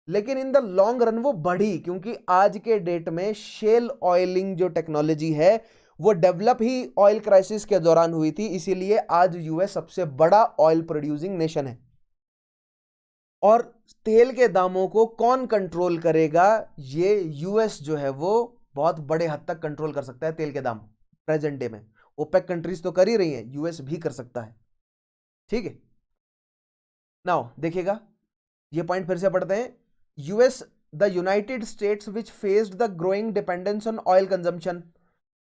लेकिन इन द लॉन्ग रन वो बढ़ी, क्योंकि आज के डेट में शेल ऑयलिंग जो टेक्नोलॉजी है वो डेवलप ही ऑयल क्राइसिस के दौरान हुई थी, इसीलिए आज यूएस सबसे बड़ा ऑयल प्रोड्यूसिंग नेशन है। और तेल के दामों को कौन कंट्रोल करेगा, ये यूएस जो है वो बहुत बड़े हद तक कंट्रोल कर सकता है तेल के दाम प्रेजेंट डे में। ओपेक कंट्रीज तो कर ही रही हैं, यूएस भी कर सकता है, ठीक है। नाउ देखिएगा, ये पॉइंट फिर से पढ़ते हैं। US the United states which faced the growing dependence on oil consumption,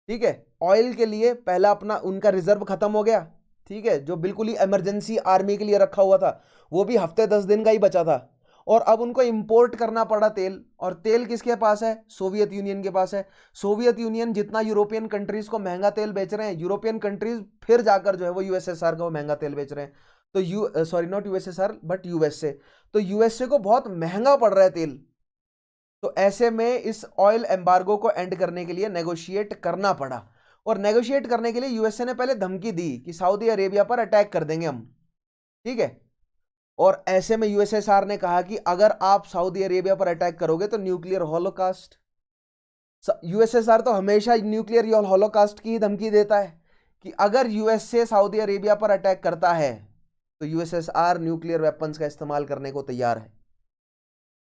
ठीक है। ऑयल के लिए पहला अपना उनका रिजर्व खत्म हो गया, ठीक है, जो बिल्कुल ही इमरजेंसी आर्मी के लिए रखा हुआ था, वो भी हफ्ते 10 दिन का ही बचा था। और अब उनको इंपोर्ट करना पड़ा तेल, और तेल किसके पास है, सोवियत यूनियन के पास है। सोवियत यूनियन जितना यूरोपियन कंट्रीज को महंगा तेल बेच रहे हैं, यूरोपियन कंट्रीज फिर जाकर जो है वो यूएसएसआर को महंगा तेल बेच रहे हैं। तो sorry not USSR but USA, तो यूएसए को बहुत महंगा पड़ रहा है तेल। तो ऐसे में इस ऑयल एम्बार्गो को एंड करने के लिए नेगोशिएट करना पड़ा, और नेगोशिएट करने के लिए यूएसए ने पहले धमकी दी कि सऊदी अरेबिया पर अटैक कर देंगे हम, ठीक है। और ऐसे में यूएसएसआर ने कहा कि अगर आप सऊदी अरेबिया पर अटैक करोगे तो न्यूक्लियर हॉलोकास्ट। यूएसएसआर तो हमेशा न्यूक्लियर हॉलोकास्ट की धमकी देता है कि अगर यूएसए सऊदी अरेबिया पर अटैक करता है तो यूएसएसआर न्यूक्लियर वेपन्स का इस्तेमाल करने को तैयार है,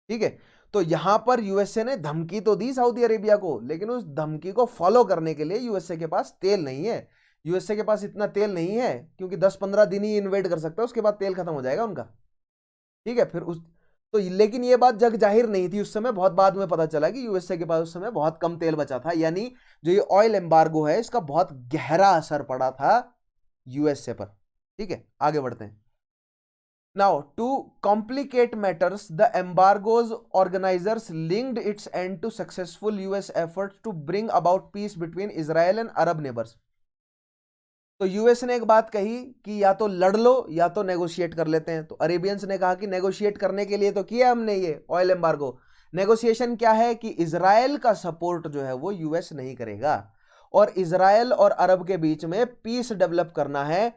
ठीक है। तो यहां पर यूएसए ने धमकी तो दी सऊदी अरेबिया को, लेकिन उस धमकी को फॉलो करने के लिए यूएसए के पास तेल नहीं है। यूएसए के पास इतना तेल नहीं है, क्योंकि 10-15 दिन ही इन्वेड कर सकता है, उसके बाद तेल खत्म हो जाएगा उनका, ठीक है। फिर उस तो लेकिन ये बात जग जाहिर नहीं थी उस समय, बहुत बाद में पता चला कि यूएसए के पास उस समय बहुत कम तेल बचा था। यानी जो ये ऑयल एम्बार्गो है इसका बहुत गहरा असर पड़ा था यूएसए पर, ठीक है। आगे बढ़ते हैं। Now, to complicate matters, the embargo's organizers linked its end to successful US efforts to bring about peace between Israel and Arab neighbors. तो यूएस ने एक बात कही कि या तो लड़ लो या तो नेगोशिएट कर लेते हैं। तो अरेबियंस ने कहा कि नेगोशिएट करने के लिए तो किया हमने ये ऑयल एम्बार्गो। नेगोशिएशन क्या है कि इजराइल का सपोर्ट जो है वो यूएस नहीं करेगा, और इजराइल और अरब के बीच में पीस डेवलप करना है,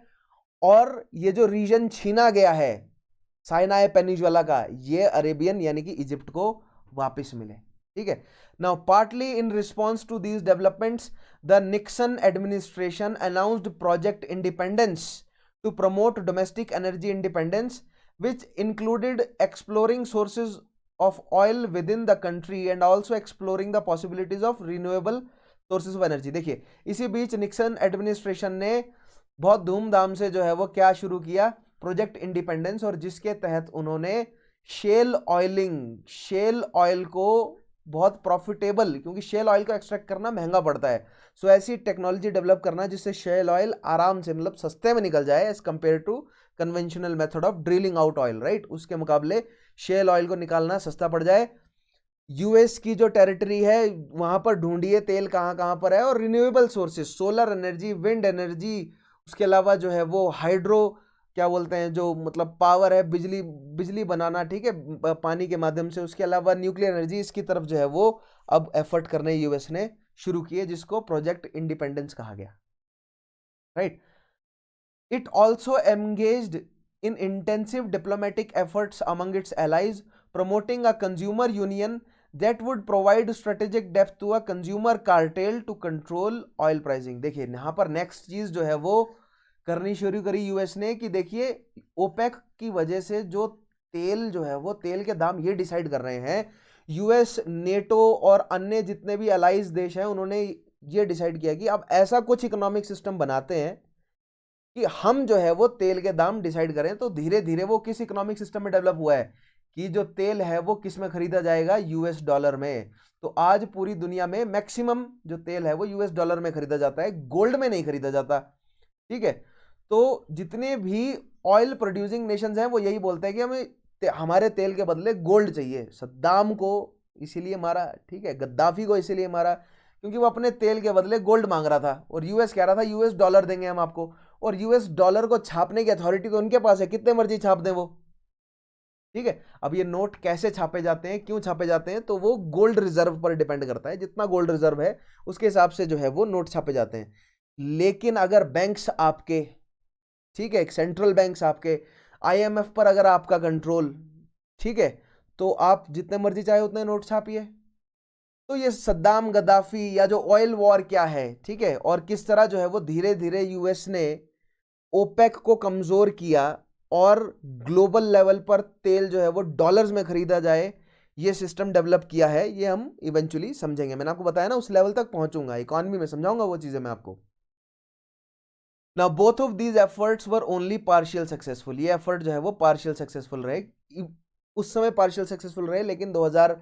और ये जो रीजन छीना गया है साइनाई पेनिनसुला का, ये अरेबियन यानी कि इजिप्ट को वापस मिले, ठीक है। Now partly in response to these developments the Nixon administration announced project independence to promote domestic energy independence, which included exploring sources of oil within the country and also exploring the possibilities of renewable sources of energy. देखिए, इसी बीच Nixon administration ने बहुत धूमधाम से जो है वो क्या शुरू किया, प्रोजेक्ट इंडिपेंडेंस, और जिसके तहत उन्होंने शेल ऑयल को बहुत प्रॉफिटेबल, क्योंकि शेल ऑयल को एक्सट्रैक्ट करना महंगा पड़ता है, सो ऐसी टेक्नोलॉजी डेवलप करना जिससे शेल ऑयल आराम से, मतलब सस्ते में निकल जाए as compare to conventional method of drilling out oil, right. उसके मुकाबले शेल ऑयल को निकालना सस्ता पड़ जाए। यूएस की जो टेरिटरी है वहां पर ढूंढिए तेल कहाँ कहाँ पर है, और renewable sources, solar energy, wind energy, उसके अलावा जो है वो हाइड्रो, क्या बोलते हैं, जो मतलब पावर है, बिजली बिजली बनाना, ठीक है, पानी के माध्यम से, उसके अलावा न्यूक्लियर एनर्जी, इसकी तरफ जो है वो अब एफर्ट करने यूएस ने शुरू किए, जिसको प्रोजेक्ट इंडिपेंडेंस कहा गया, right. It also engaged in intensive diplomatic efforts among its allies, promoting a consumer union that would provide strategic depth to a consumer cartel to control oil pricing। देखिए यहाँ पर next चीज जो है वो करनी शुरू करी यूएस ने कि देखिए ओपेक की वजह से जो तेल जो है वो तेल के दाम ये डिसाइड कर रहे हैं, यूएस, नेटो और अन्य जितने भी अलाइज देश हैं उन्होंने ये डिसाइड किया कि अब ऐसा कुछ इकोनॉमिक सिस्टम बनाते हैं कि हम जो है वो तेल के दाम डिसाइड करें। तो धीरे धीरे वो किस इकोनॉमिक सिस्टम में डेवलप हुआ है कि जो तेल है वो किस में खरीदा जाएगा, यूएस डॉलर में। तो आज पूरी दुनिया में मैक्सिमम जो तेल है वो यूएस डॉलर में खरीदा जाता है, गोल्ड में नहीं खरीदा जाता, ठीक है। तो जितने भी ऑयल प्रोड्यूसिंग नेशंस हैं वो यही बोलते हैं कि हमें हमारे तेल के बदले गोल्ड चाहिए। सद्दाम को इसीलिए मारा, ठीक है, गद्दाफी को इसीलिए मारा क्योंकि वो अपने तेल के बदले गोल्ड मांग रहा था, और यूएस कह रहा था यूएस डॉलर देंगे हम आपको, और यूएस डॉलर को छापने की अथॉरिटी तो उनके पास है, कितने मर्जी छाप दें वो, ठीक है। अब ये नोट कैसे छापे जाते हैं, क्यों छापे जाते हैं, तो वो गोल्ड रिजर्व पर डिपेंड करता है, जितना गोल्ड रिजर्व है उसके हिसाब से जो है वो नोट छापे जाते हैं। लेकिन अगर बैंक्स आपके, ठीक है, एक सेंट्रल बैंक्स आपके, आईएमएफ पर अगर आपका कंट्रोल, ठीक है, तो आप जितने मर्जी चाहे उतने नोट छापिए। तो ये सद्दाम, गद्दाफी या जो ऑयल वॉर क्या है, ठीक है, और किस तरह जो है वो धीरे धीरे यूएस ने ओपेक को कमजोर किया और ग्लोबल लेवल पर तेल जो है वो डॉलर्स में खरीदा जाए, ये सिस्टम डेवलप किया है, ये हम इवेंचुअली समझेंगे। मैंने आपको बताया ना उस लेवल तक पहुंचूंगा, इकोनॉमी में समझाऊंगा वो चीजें मैं आपको। Now both of these efforts were only partial successful. ये एफर्ट जो है वो पार्शियल सक्सेसफुल रहे, उस समय पार्शियल सक्सेसफुल रहे, लेकिन 2000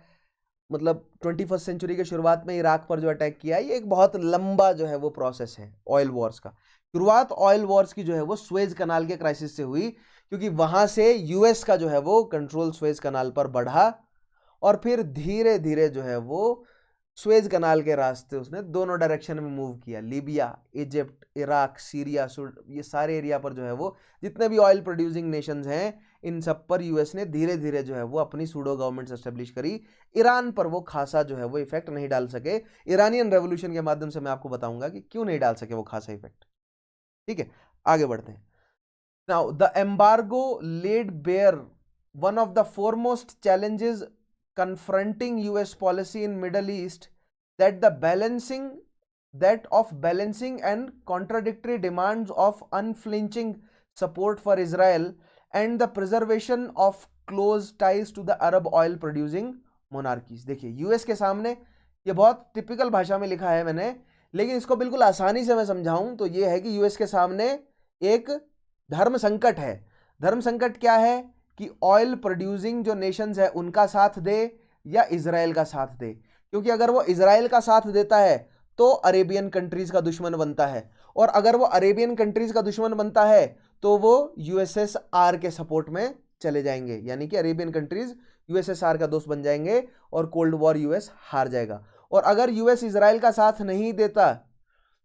मतलब 21st सेंचुरी के शुरुआत में इराक पर जो अटैक किया, ये एक बहुत लंबा जो है वो प्रोसेस है ऑयल वॉर्स का। शुरुआत ऑयल वॉर्स की जो है वो स्वेज कनाल के क्राइसिस से हुई, क्योंकि वहां से यूएस का जो है वो कंट्रोल स्वेज कनाल पर बढ़ा, और फिर धीरे धीरे जो है वो स्वेज कनाल के रास्ते उसने दोनों डायरेक्शन में मूव किया। लीबिया, इजिप्ट, इराक, सीरिया, ये सारे एरिया पर जो है वो जितने भी ऑयल प्रोड्यूसिंग नेशंस हैं, इन सब पर यूएस ने धीरे धीरे जो है वो अपनी सूडो गवर्नमेंट्स एस्टेब्लिश करी। ईरान पर वो खासा जो है वो इफेक्ट नहीं डाल सके। ईरानियन रेवोल्यूशन के माध्यम से मैं आपको बताऊंगा कि क्यों नहीं डाल सके वो खासा इफेक्ट, ठीक है। आगे बढ़ते हैं। Now the embargo laid bare one of the foremost challenges confronting US policy in Middle East, that of balancing and contradictory demands of unflinching support for Israel and the preservation of close ties to the Arab oil producing monarchies। देखिए US के सामने, ये बहुत typical भाषा में लिखा है मैंने, लेकिन इसको बिल्कुल आसानी से मैं समझाऊं तो ये है कि यूएस के सामने एक धर्म संकट है। धर्म संकट क्या है कि ऑयल प्रोड्यूसिंग जो नेशंस है उनका साथ दे या इजराइल का साथ दे, क्योंकि अगर वो इजराइल का साथ देता है तो अरेबियन कंट्रीज का दुश्मन बनता है, और अगर वो अरेबियन कंट्रीज का दुश्मन बनता है तो वो यूएसएसआर के सपोर्ट में चले जाएंगे, यानी कि अरेबियन कंट्रीज यूएसएसआर का दोस्त बन जाएंगे और कोल्ड वॉर यूएस हार जाएगा। और अगर यूएस इजराइल का साथ नहीं देता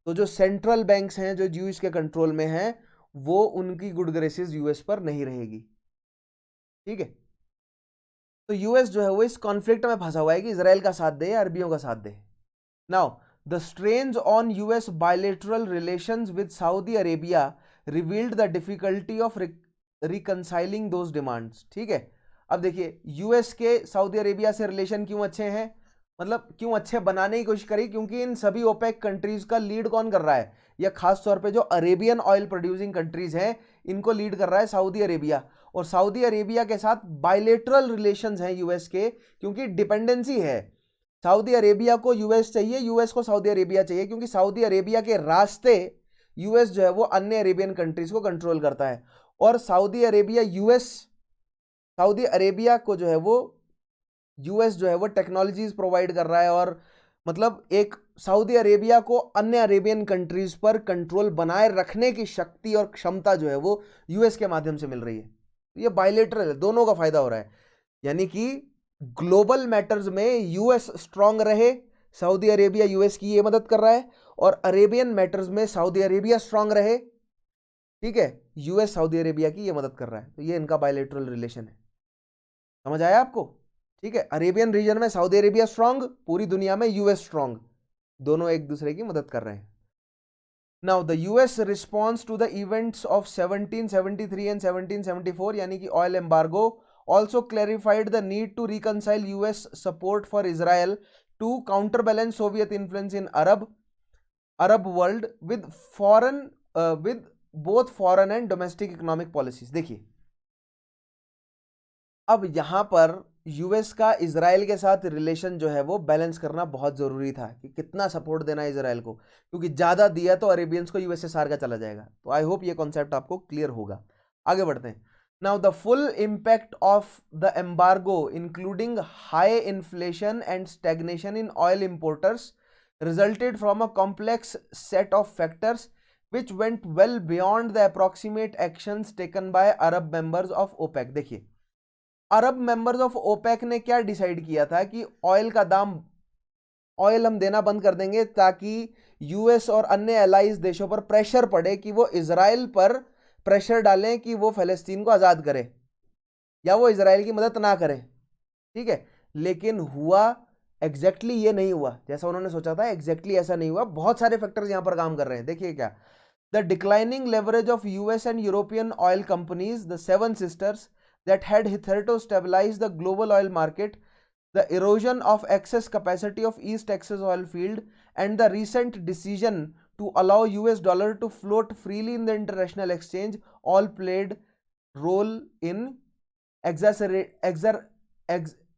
तो जो सेंट्रल बैंक्स हैं जो यूएस के कंट्रोल में हैं, वो उनकी गुड ग्रेसेस यूएस पर नहीं रहेगी, ठीक है। तो यूएस जो है वो इस कॉन्फ्लिक्ट में फंसा हुआ है कि इजराइल का साथ दे या अरबियों का साथ दे। Now the strains on US bilateral relations with Saudi Arabia revealed the difficulty of reconciling those demands, ठीक है। अब देखिए यूएस के सऊदी अरेबिया से रिलेशन क्यों अच्छे हैं, मतलब क्यों अच्छे बनाने की कोशिश करी, क्योंकि इन सभी ओपेक कंट्रीज का लीड कौन कर रहा है, या खास तौर पे जो अरेबियन ऑयल प्रोड्यूसिंग कंट्रीज हैं इनको लीड कर रहा है सऊदी अरेबिया। और सऊदी अरेबिया के साथ बायलैटरल रिलेशंस हैं यूएस के, क्योंकि डिपेंडेंसी है। सऊदी अरेबिया को यूएस चाहिए, यूएस को सऊदी अरेबिया चाहिए, क्योंकि सऊदी अरेबिया के रास्ते यूएस जो है वो अन्य अरेबियन कंट्रीज को कंट्रोल करता है, और सऊदी अरेबिया को जो है वो यूएस जो है वो टेक्नोलॉजीज प्रोवाइड कर रहा है, और मतलब एक सऊदी अरेबिया को अन्य अरेबियन कंट्रीज पर कंट्रोल बनाए रखने की शक्ति और क्षमता जो है वो यूएस के माध्यम से मिल रही है। ये बायलैटरल है, दोनों का फायदा हो रहा है, यानी कि ग्लोबल मैटर्स में यूएस स्ट्रांग रहे, सऊदी अरेबिया यूएस की ये मदद कर रहा है, और अरेबियन मैटर्स में सऊदी अरेबिया स्ट्रांग रहे, ठीक है, यूएस सऊदी अरेबिया की ये मदद कर रहा है। तो ये इनका बायलैटरल रिलेशन है। समझ आया आपको? ठीक है, अरेबियन रीजन में सऊदी अरेबिया स्ट्रांग, पूरी दुनिया में यूएस स्ट्रांग, दोनों एक दूसरे की मदद कर रहे हैं। Now the US response to the events of 1773 and 1774 यानी कि oil embargo also clarified the need to reconcile US support for Israel to counterbalance Soviet influence in Arab world with with both foreign and domestic economic policies। देखिए, अब यहां पर US का Israel के साथ relation जो है वो बैलेंस करना बहुत जरूरी था कि कितना सपोर्ट देना है इजराइल को, क्योंकि ज्यादा दिया तो अरेबियंस को यूएसएसआर का चला जाएगा। तो आई होप ये कॉन्सेप्ट आपको क्लियर होगा। आगे बढ़ते हैं। Now the full impact of the embargo, including high inflation and stagnation in oil importers, resulted from a complex set of factors which went well beyond the approximate actions taken by Arab members of OPEC। देखिए, अरब members of OPEC ने क्या decide किया था कि oil हम देना बंद कर देंगे ताकि यूएस और अन्य एलाइज देशों पर प्रेशर पड़े कि वो इजराइल पर प्रेशर डालें कि वो फलस्तीन को आज़ाद करे या वो इजराइल की मदद ना करें। ठीक है, लेकिन हुआ एग्जैक्टली ये नहीं हुआ जैसा उन्होंने सोचा था, एग्जैक्टली ऐसा नहीं हुआ। बहुत सारे फैक्टर्स यहां पर काम कर रहे हैं। देखिए क्या, the declining leverage of US and European oil companies, the seven sisters that had hitherto stabilized the global oil market, the erosion of excess capacity of East Texas oil field, and the recent decision to allow US dollar to float freely in the international exchange all played role in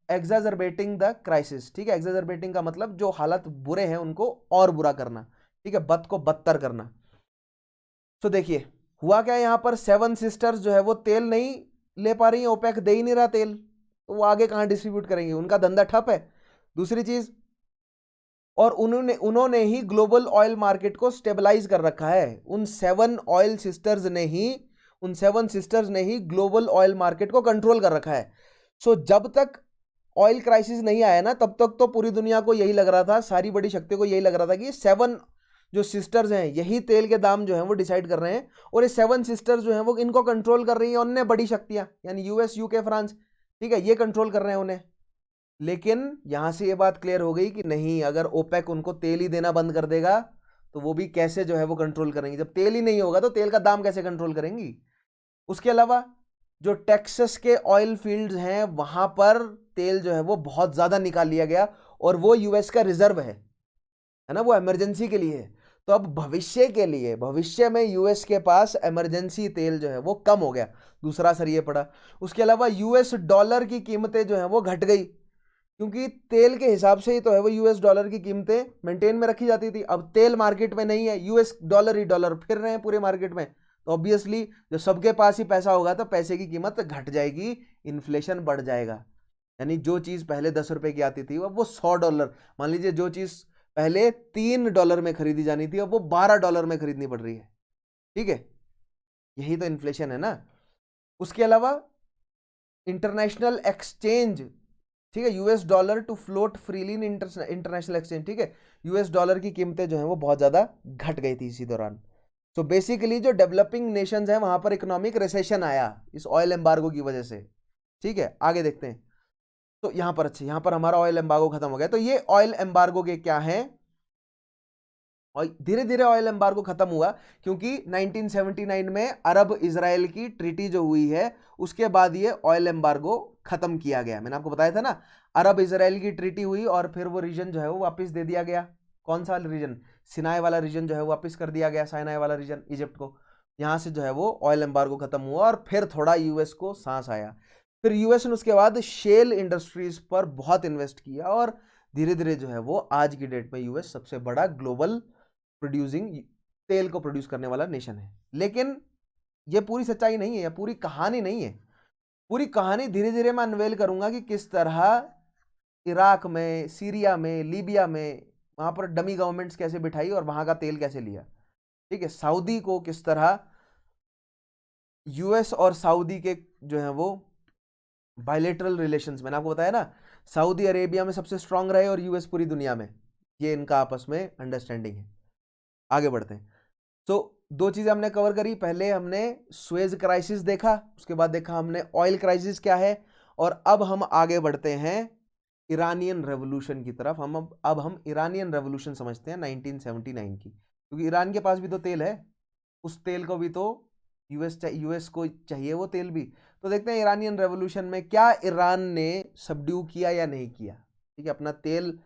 exacerbating the crisis। ठीक है, exacerbating का मतलब जो हालत बुरे हैं उनको और बुरा करना, ठीक है, बद को बदतर करना। तो देखिए हुआ क्या, यहां पर सेवन सिस्टर्स जो है वो तेल नहीं ले पा रही है, ओपेक दे ही नहीं रहा तेल, तो वो आगे कहां डिस्ट्रीब्यूट करेंगे, उनका धंधा ठप है। दूसरी चीज, और उन्होंने ही ग्लोबल ऑयल मार्केट को स्टेबलाइज कर रखा है। उन सेवन सिस्टर्स ने ही ग्लोबल ऑयल मार्केट को कंट्रोल कर रखा है। सो जब तक ऑयल क्राइसिस नहीं आया ना, तब तक तो पूरी दुनिया को यही लग रहा था, सारी बड़ी शक्तियों को यही लग रहा था कि सेवन जो सिस्टर्स हैं यही तेल के दाम जो हैं वो डिसाइड कर रहे हैं, और ये सेवन सिस्टर्स जो हैं वो इनको कंट्रोल कर रही हैं। अन्य बड़ी शक्तियां यानी यूएस, यूके, फ्रांस, ठीक है, ये कंट्रोल कर रहे हैं उन्हें। लेकिन यहां से ये बात क्लियर हो गई कि नहीं, अगर ओपेक उनको तेल ही देना बंद कर देगा तो वो भी कैसे जो है वो कंट्रोल करेंगे। जब तेल ही नहीं होगा तो तेल का दाम कैसे कंट्रोल करेंगी। उसके अलावा जो टेक्सास के ऑयल फील्ड्स हैं वहां पर तेल जो है वो बहुत ज्यादा निकाल लिया गया, और वो यूएस का रिजर्व है ना, वो इमरजेंसी के लिए है। तो अब भविष्य में यूएस के पास इमरजेंसी तेल जो है वो कम हो गया। दूसरा असर ये पड़ा। उसके अलावा यूएस डॉलर की कीमतें जो है वो घट गई, क्योंकि तेल के हिसाब से ही तो है वो यूएस डॉलर की कीमतें मेंटेन में रखी जाती थी। अब तेल मार्केट में नहीं है, यूएस डॉलर ही डॉलर फिर रहे हैं पूरे मार्केट में, तो ऑब्वियसली जब सबके पास ही पैसा होगा तो पैसे की कीमत घट जाएगी, इन्फ्लेशन बढ़ जाएगा। यानी जो चीज पहले 10 रुपए की आती थी वो $100, मान लीजिए जो चीज पहले $3 में खरीदी जानी थी अब वो $12 में खरीदनी पड़ रही है। ठीक है, यही तो इन्फ्लेशन है ना। उसके अलावा इंटरनेशनल एक्सचेंज, ठीक है, US dollar to float freely in international exchange, ठीक है, यूएस डॉलर की कीमतें जो है वो बहुत ज्यादा घट गई थी इसी दौरान। तो बेसिकली जो डेवलपिंग नेशंस हैं वहां पर इकोनॉमिक रिसेशन आया इस ऑयल एम्बार्गो की वजह से। ठीक है, आगे देखते हैं। तो यहां पर हमारा ऑयल एम्बार्गो खत्म हो गया। तो ये ऑयल एम्बार्गो के क्या है, और धीरे धीरे ऑयल एम्बार्गो खत्म हुआ क्योंकि 1979 में अरब इजराइल की ट्रीटी जो हुई है उसके बाद ये ऑयल एम्बार्गो खत्म किया गया। मैंने आपको बताया था ना, अरब इजराइल की ट्रीटी हुई और फिर वो रीजन जो है वो वापस दे दिया गया। कौन सा रीजन, सिनाई वाला रीजन जो है वापस कर दिया गया, साइनाई वाला रीजन इजिप्ट को। यहां से जो है वो ऑयल एम्बार्गो खत्म हुआ और फिर थोड़ा यूएस को सांस आया। फिर यूएस ने उसके बाद शेल इंडस्ट्रीज पर बहुत इन्वेस्ट किया और धीरे धीरे जो है वो आज की डेट में यूएस सबसे बड़ा ग्लोबल प्रोड्यूसिंग तेल को प्रोड्यूस करने वाला नेशन है। लेकिन ये पूरी सच्चाई नहीं है, या पूरी कहानी नहीं है। पूरी कहानी धीरे धीरे मैं अनवेल करूंगा कि किस तरह इराक में, सीरिया में, लीबिया में वहां पर डमी गवर्नमेंट्स कैसे बिठाई और वहां का तेल कैसे लिया। ठीक है, सऊदी को किस तरह यूएस और सऊदी के जो है वो बायलेटरल रिलेशंस, मैंने आपको बताया ना सऊदी अरेबिया में सबसे स्ट्रांग रहे और यूएस पूरी दुनिया में। ये इनका आपस में अंडरस्टैंडिंग है। आगे बढ़ते हैं। तो दो चीजें हमने कवर करी, पहले हमने सुएज क्राइसिस देखा, उसके बाद देखा हमने ऑयल क्राइसिस क्या है, और अब हम आगे बढ़ते हैं ईरानियन रेवोल्यूशन की तरफ। अब हम ईरानियन रेवोल्यूशन समझते हैं 1979 की, क्योंकि ईरान के पास भी तो तेल है, उस तेल को भी तो यूएस को चाहिए वो तेल भी। तो देखते हैं ईरानियन रेवोल्यूशन में क्या ईरान ने सबड्यू किया या नहीं किया, ठीक है, अपना तेल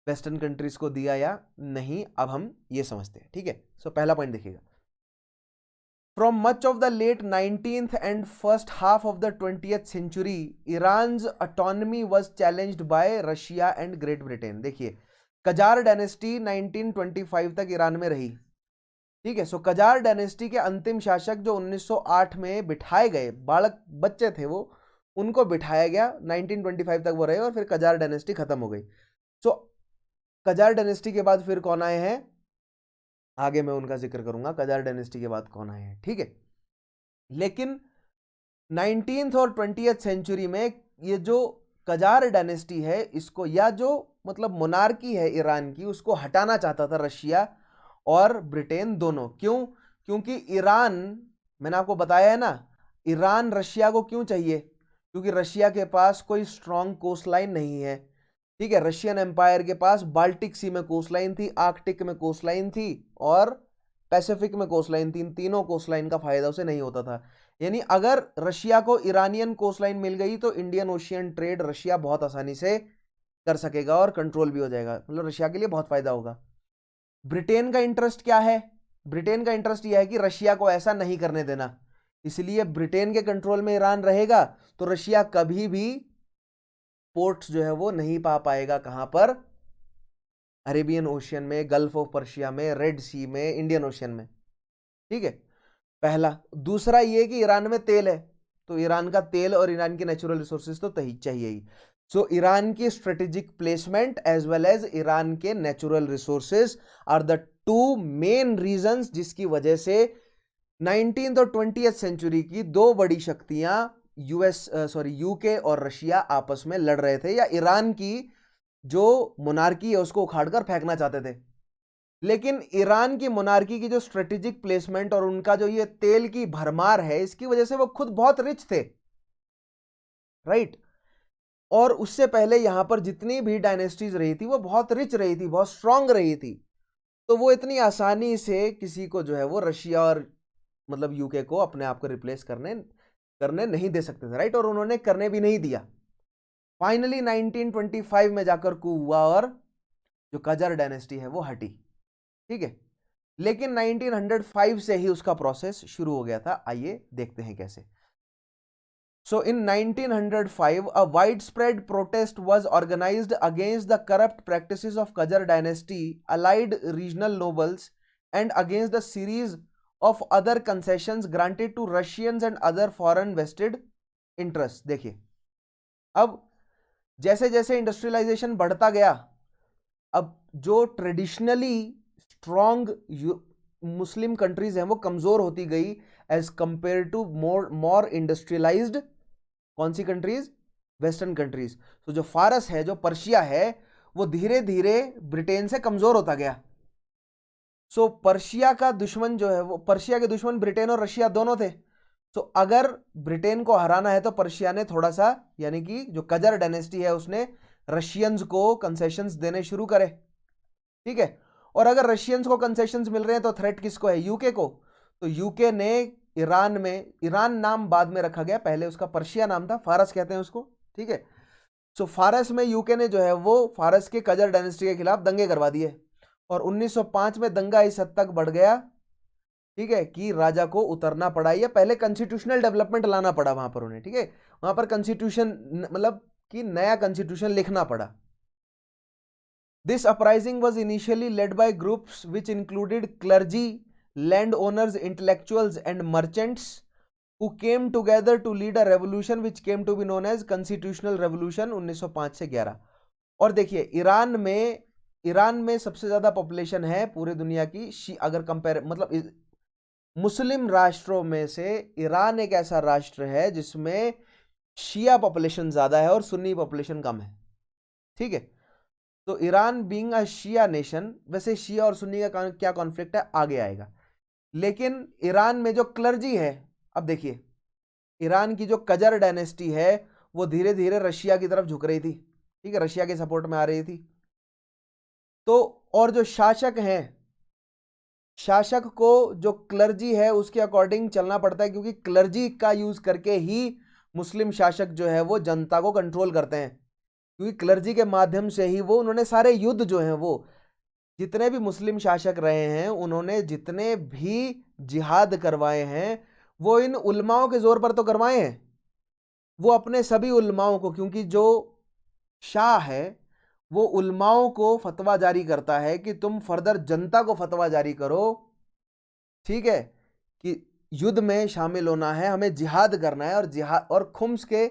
वेस्टर्न कंट्रीज को दिया या नहीं, अब हम ये समझते हैं, ठीक है। सो पहला पॉइंट देखिएगा, From much of the late 19th and first half of the 20th century, Iran's autonomy was challenged by Russia and Great Britain. देखिए, कजार डायनेस्टी 1925 तक ईरान में रही, ठीक है। सो कजार डायनेस्टी के अंतिम शासक जो 1908 में बिठाए गए, बालक बच्चे थे वो, उनको बिठाया गया, 1925 तक वो रहे और फिर कजार डायनेस्टी खत्म हो गई। सो कजार डायनेस्टी के बाद फिर कौन आए हैं, आगे मैं उनका जिक्र करूंगा, कजार डायनेस्टी के बाद कौन आए हैं, ठीक है। लेकिन 19th और 20th सेंचुरी में ये जो कजार डायनेस्टी है, इसको या जो मतलब मोनार्की है ईरान की, उसको हटाना चाहता था रशिया और ब्रिटेन दोनों। क्यों? क्योंकि ईरान, मैंने आपको बताया है ना, ईरान रशिया को क्यों चाहिए, क्योंकि रशिया के पास कोई स्ट्रॉन्ग कोस्ट लाइन नहीं है, ठीक है। रशियन एम्पायर के पास बाल्टिक सी में कोस्ट लाइन थी, आर्कटिक में कोस्ट लाइन थी और पैसिफिक में कोस्ट लाइन थी। इन तीनों कोस्ट लाइन का फायदा उसे नहीं होता था। यानी अगर रशिया को ईरानियन कोस्ट लाइन मिल गई तो इंडियन ओशियन ट्रेड रशिया बहुत आसानी से कर सकेगा और कंट्रोल भी हो जाएगा, मतलब रशिया के लिए बहुत फायदा होगा। ब्रिटेन का इंटरेस्ट क्या है? ब्रिटेन का इंटरेस्ट यह है कि रशिया को ऐसा नहीं करने देना, इसलिए ब्रिटेन के कंट्रोल में ईरान रहेगा तो रशिया कभी भी पोर्ट्स जो है वो नहीं पा पाएगा। कहां पर? अरेबियन ओशियन में, गल्फ ऑफ पर्शिया में, रेड सी में, इंडियन ओशियन में, ठीक है, पहला। दूसरा ये कि ईरान में तेल है, तो ईरान का तेल और ईरान की नेचुरल रिसोर्सेज तो चाहिए ही। सो ईरान की strategic placement as well as Iran के natural resources are the two main reasons जिसकी वजह से 19th और 20th सेंचुरी की दो बड़ी शक्तियां यूके और रशिया आपस में लड़ रहे थे, या ईरान की जो मोनार्की है उसको उखाड़कर फेंकना चाहते थे। लेकिन ईरान की मोनार्की की जो स्ट्रेटेजिक प्लेसमेंट और उनका जो ये तेल की भरमार है, इसकी वजह से वो खुद बहुत रिच थे, राइट। और उससे पहले यहां पर जितनी भी डायनेस्टीज रही थी वो बहुत रिच रही थी, बहुत स्ट्रांग रही थी, तो वो इतनी आसानी से किसी को जो है वो रशिया और मतलब यूके को अपने आप को रिप्लेस करने नहीं दे सकते थे, राइट। और उन्होंने करने भी नहीं दिया। फाइनली 1925 में जाकर कू हुआ और जो कजार डायनेस्टी है वो हटी, ठीक है। लेकिन 1905 से ही उसका प्रोसेस शुरू हो गया था। आइए देखते हैं कैसे। So in 1905, a widespread protest was organized against the corrupt practices of Qajar dynasty, allied regional nobles, and against the series of other concessions granted to Russians and other foreign vested interests. देखिए, अब जैसे जैसे industrialisation बढ़ता गया, अब जो traditionally strong Muslim countries हैं वो कमजोर होती गई as compare to more industrialized कौन सी कंट्रीज? Western countries. तो जो फारस है, जो पर्शिया है, वो धीरे धीरे ब्रिटेन से कमजोर होता गया। सो पर्शिया का दुश्मन जो है वो, पर्शिया के दुश्मन ब्रिटेन और रशिया दोनों थे। तो अगर ब्रिटेन को हराना है तो पर्शिया ने थोड़ा सा, यानी कि जो कजार डायनेस्टी है उसने रशियंस को कंसेशंस देने शुरू करे, ठीक है। और अगर रशियंस को कंसेशंस मिल रहे हैं तो थ्रेट किसको है? यूके को। तो यूके ने ईरान में, ईरान नाम बाद में रखा गया, पहले उसका पर्शिया नाम था, फारस कहते हैं उसको, ठीक है। सो फारस में यूके ने जो है वो फारस के कजार डायनेस्टी के खिलाफ दंगे करवा दिए और 1905 में दंगा इस हद तक बढ़ गया, ठीक है, कि राजा को उतरना पड़ा, या पहले कॉन्स्टिट्यूशनल डेवलपमेंट लाना पड़ा वहां पर उन्हें, ठीक है। वहां पर कॉन्स्टिट्यूशन मतलब कि नया कॉन्स्टिट्यूशन लिखना पड़ा। This uprising was initially led by groups which included clergy, landowners, intellectuals, and merchants who came together to lead a revolution which came to be known as Constitutional Revolution 1905 से 11। और देखिए, Iran में सबसे ज्यादा population है पूरी दुनिया की, अगर कंपेयर मतलब मुस्लिम राष्ट्रों में से ईरान एक ऐसा राष्ट्र है जिसमें शिया पॉपुलेशन ज्यादा है और सुन्नी पॉपुलेशन कम है, ठीक है। तो Iran being a Shia nation, वैसे शिया और सुन्नी का क्या कॉन्फ्लिक्ट है आगे आएगा, लेकिन ईरान में जो क्लर्जी है, अब देखिए ईरान की जो कजर डायनेस्टी है वो धीरे धीरे रशिया की तरफ झुक रही थी, ठीक है, रशिया के सपोर्ट में आ रही थी। तो और जो शासक हैं, शासक को जो क्लर्जी है उसके अकॉर्डिंग चलना पड़ता है, क्योंकि क्लर्जी का यूज करके ही मुस्लिम शासक जो है वो जनता को कंट्रोल करते हैं, क्योंकि क्लर्जी के माध्यम से ही वो उन्होंने सारे युद्ध जो हैं वो, जितने भी मुस्लिम शासक रहे हैं उन्होंने जितने भी जिहाद करवाए हैं वो इन उलमाओं के जोर पर तो करवाए हैं। वो अपने सभी उलमाओं को, क्योंकि जो शाह है वो उलमाओं को फतवा जारी करता है कि तुम फर्दर जनता को फतवा जारी करो, ठीक है, कि युद्ध में शामिल होना है, हमें जिहाद करना है, और जिहाद और खुम्स के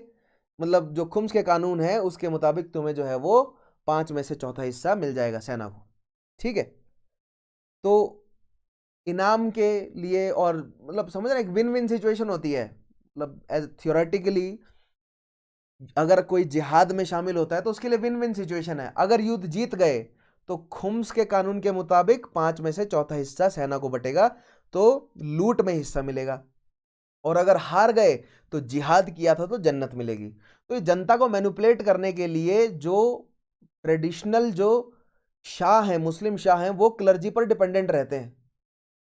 मतलब जो खुम्स के कानून है उसके मुताबिक तुम्हें जो है वो 5 में से चौथा हिस्सा मिल जाएगा सेना को, ठीक है। तो इनाम के लिए, और मतलब समझ रहे एक विन विन सिचुएशन होती है, मतलब एज थियोरेटिकली अगर कोई जिहाद में शामिल होता है तो उसके लिए विन विन सिचुएशन है। अगर युद्ध जीत गए तो खुम्स के कानून के मुताबिक 5 में से चौथा हिस्सा सेना को बटेगा, तो लूट में हिस्सा मिलेगा, और अगर हार गए तो जिहाद किया था तो जन्नत मिलेगी। तो ये जनता को मैनिपुलेट करने के लिए जो ट्रेडिशनल जो शाह हैं, मुस्लिम शाह हैं, वो क्लर्जी पर डिपेंडेंट रहते हैं,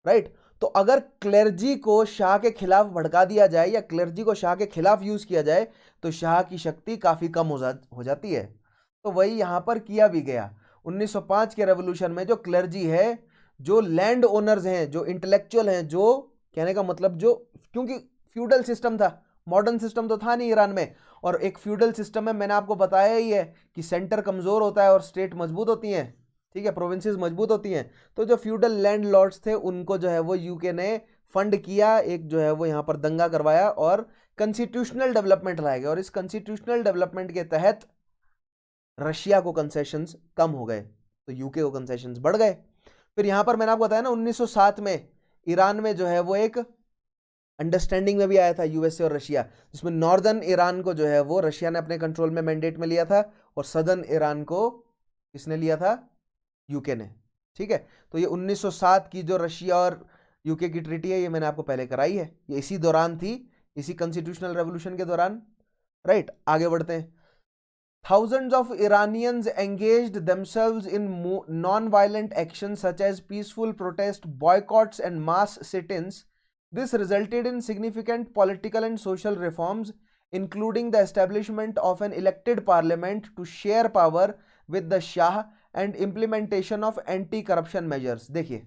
राइट। तो अगर क्लर्जी को शाह के खिलाफ भड़का दिया जाए या क्लर्जी को शाह के खिलाफ यूज किया जाए तो शाह की शक्ति काफी कम हो जाती है। तो वही यहां पर किया भी गया। 1905 के रेवोल्यूशन में जो क्लर्जी है, जो लैंड ओनर्स हैं, जो इंटेलेक्चुअल हैं, जो कहने का मतलब जो, क्योंकि फ्यूडल सिस्टम था, मॉडर्न सिस्टम तो था नहीं ईरान में, और एक फ्यूडल सिस्टम में मैंने आपको बताया ही है कि सेंटर कमजोर होता है और स्टेट मजबूत होती हैं, ठीक है, प्रोविंसेस मजबूत होती हैं। तो जो फ्यूडल लैंड लॉर्ड्स थे उनको जो है वो यूके ने फंड किया, एक जो है वो यहाँ पर दंगा करवाया और कंस्टिट्यूशनल डेवलपमेंट लाया गया, और इस कंस्टिट्यूशनल डेवलपमेंट के तहत रशिया को कंसेशंस कम हो गए तो यूके को कंसेशंस बढ़ गए। फिर यहां पर मैंने आपको बताया ना 1907 में ईरान में जो है वो एक अंडरस्टैंडिंग में भी आया था यूएसए और रशिया, जिसमें नॉर्दर्न ईरान को जो है वो रशिया ने अपने कंट्रोल में मैंडेट में लिया था, और सदर्न ईरान को किसने लिया था, यूके ने, ठीक है। तो ये 1907 की जो रशिया और यूके की ट्रीटी है ये मैंने आपको पहले कराई है, ये इसी दौरान थी, इसी कॉन्स्टिट्यूशनल रेवोल्यूशन के दौरान, राइट। आगे बढ़ते हैं। Thousands of Iranians engaged themselves in non-violent actions such as peaceful protest, boycotts, and mass sit-ins. This resulted in significant political and social reforms, including the establishment of an elected parliament to share power with the Shah and implementation of anti-corruption measures. देखिए,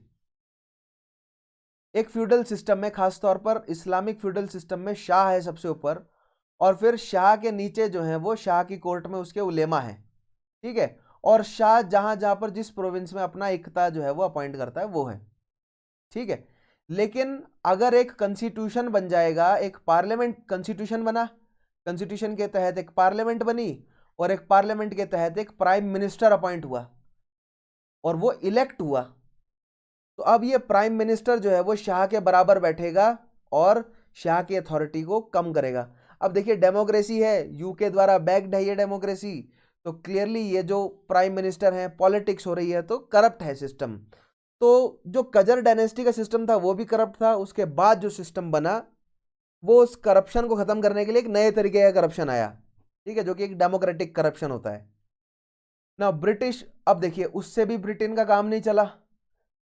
एक feudal system में, खासतौर पर Islamic feudal system में शाह है सबसे ऊपर, और फिर शाह के नीचे जो है वो शाह की कोर्ट में उसके उलेमा है, ठीक है, और शाह जहां जहां पर जिस प्रोविंस में अपना इक्ता जो है वो अपॉइंट करता है वो है, ठीक है। लेकिन अगर एक कॉन्स्टिट्यूशन बन जाएगा, एक पार्लियामेंट, कॉन्स्टिट्यूशन बना, कॉन्स्टिट्यूशन के तहत एक पार्लियामेंट बनी, और एक पार्लियामेंट के तहत एक प्राइम मिनिस्टर अपॉइंट हुआ और वो इलेक्ट हुआ, तो अब ये प्राइम मिनिस्टर जो है वो शाह के बराबर बैठेगा और शाह की अथॉरिटी को कम करेगा। अब देखिए डेमोक्रेसी है, यूके द्वारा बैक्ड है ये डेमोक्रेसी, तो क्लियरली ये जो प्राइम मिनिस्टर है, पॉलिटिक्स हो रही है, तो करप्ट है सिस्टम। तो जो कजर डायनेस्टी का सिस्टम था वो भी करप्ट था, उसके बाद जो सिस्टम बना वो उस करप्शन को खत्म करने के लिए एक नए तरीके का करप्शन आया, ठीक है, जो कि एक डेमोक्रेटिक करप्शन होता है ना। ब्रिटिश, अब देखिए उससे भी ब्रिटेन का काम नहीं चला,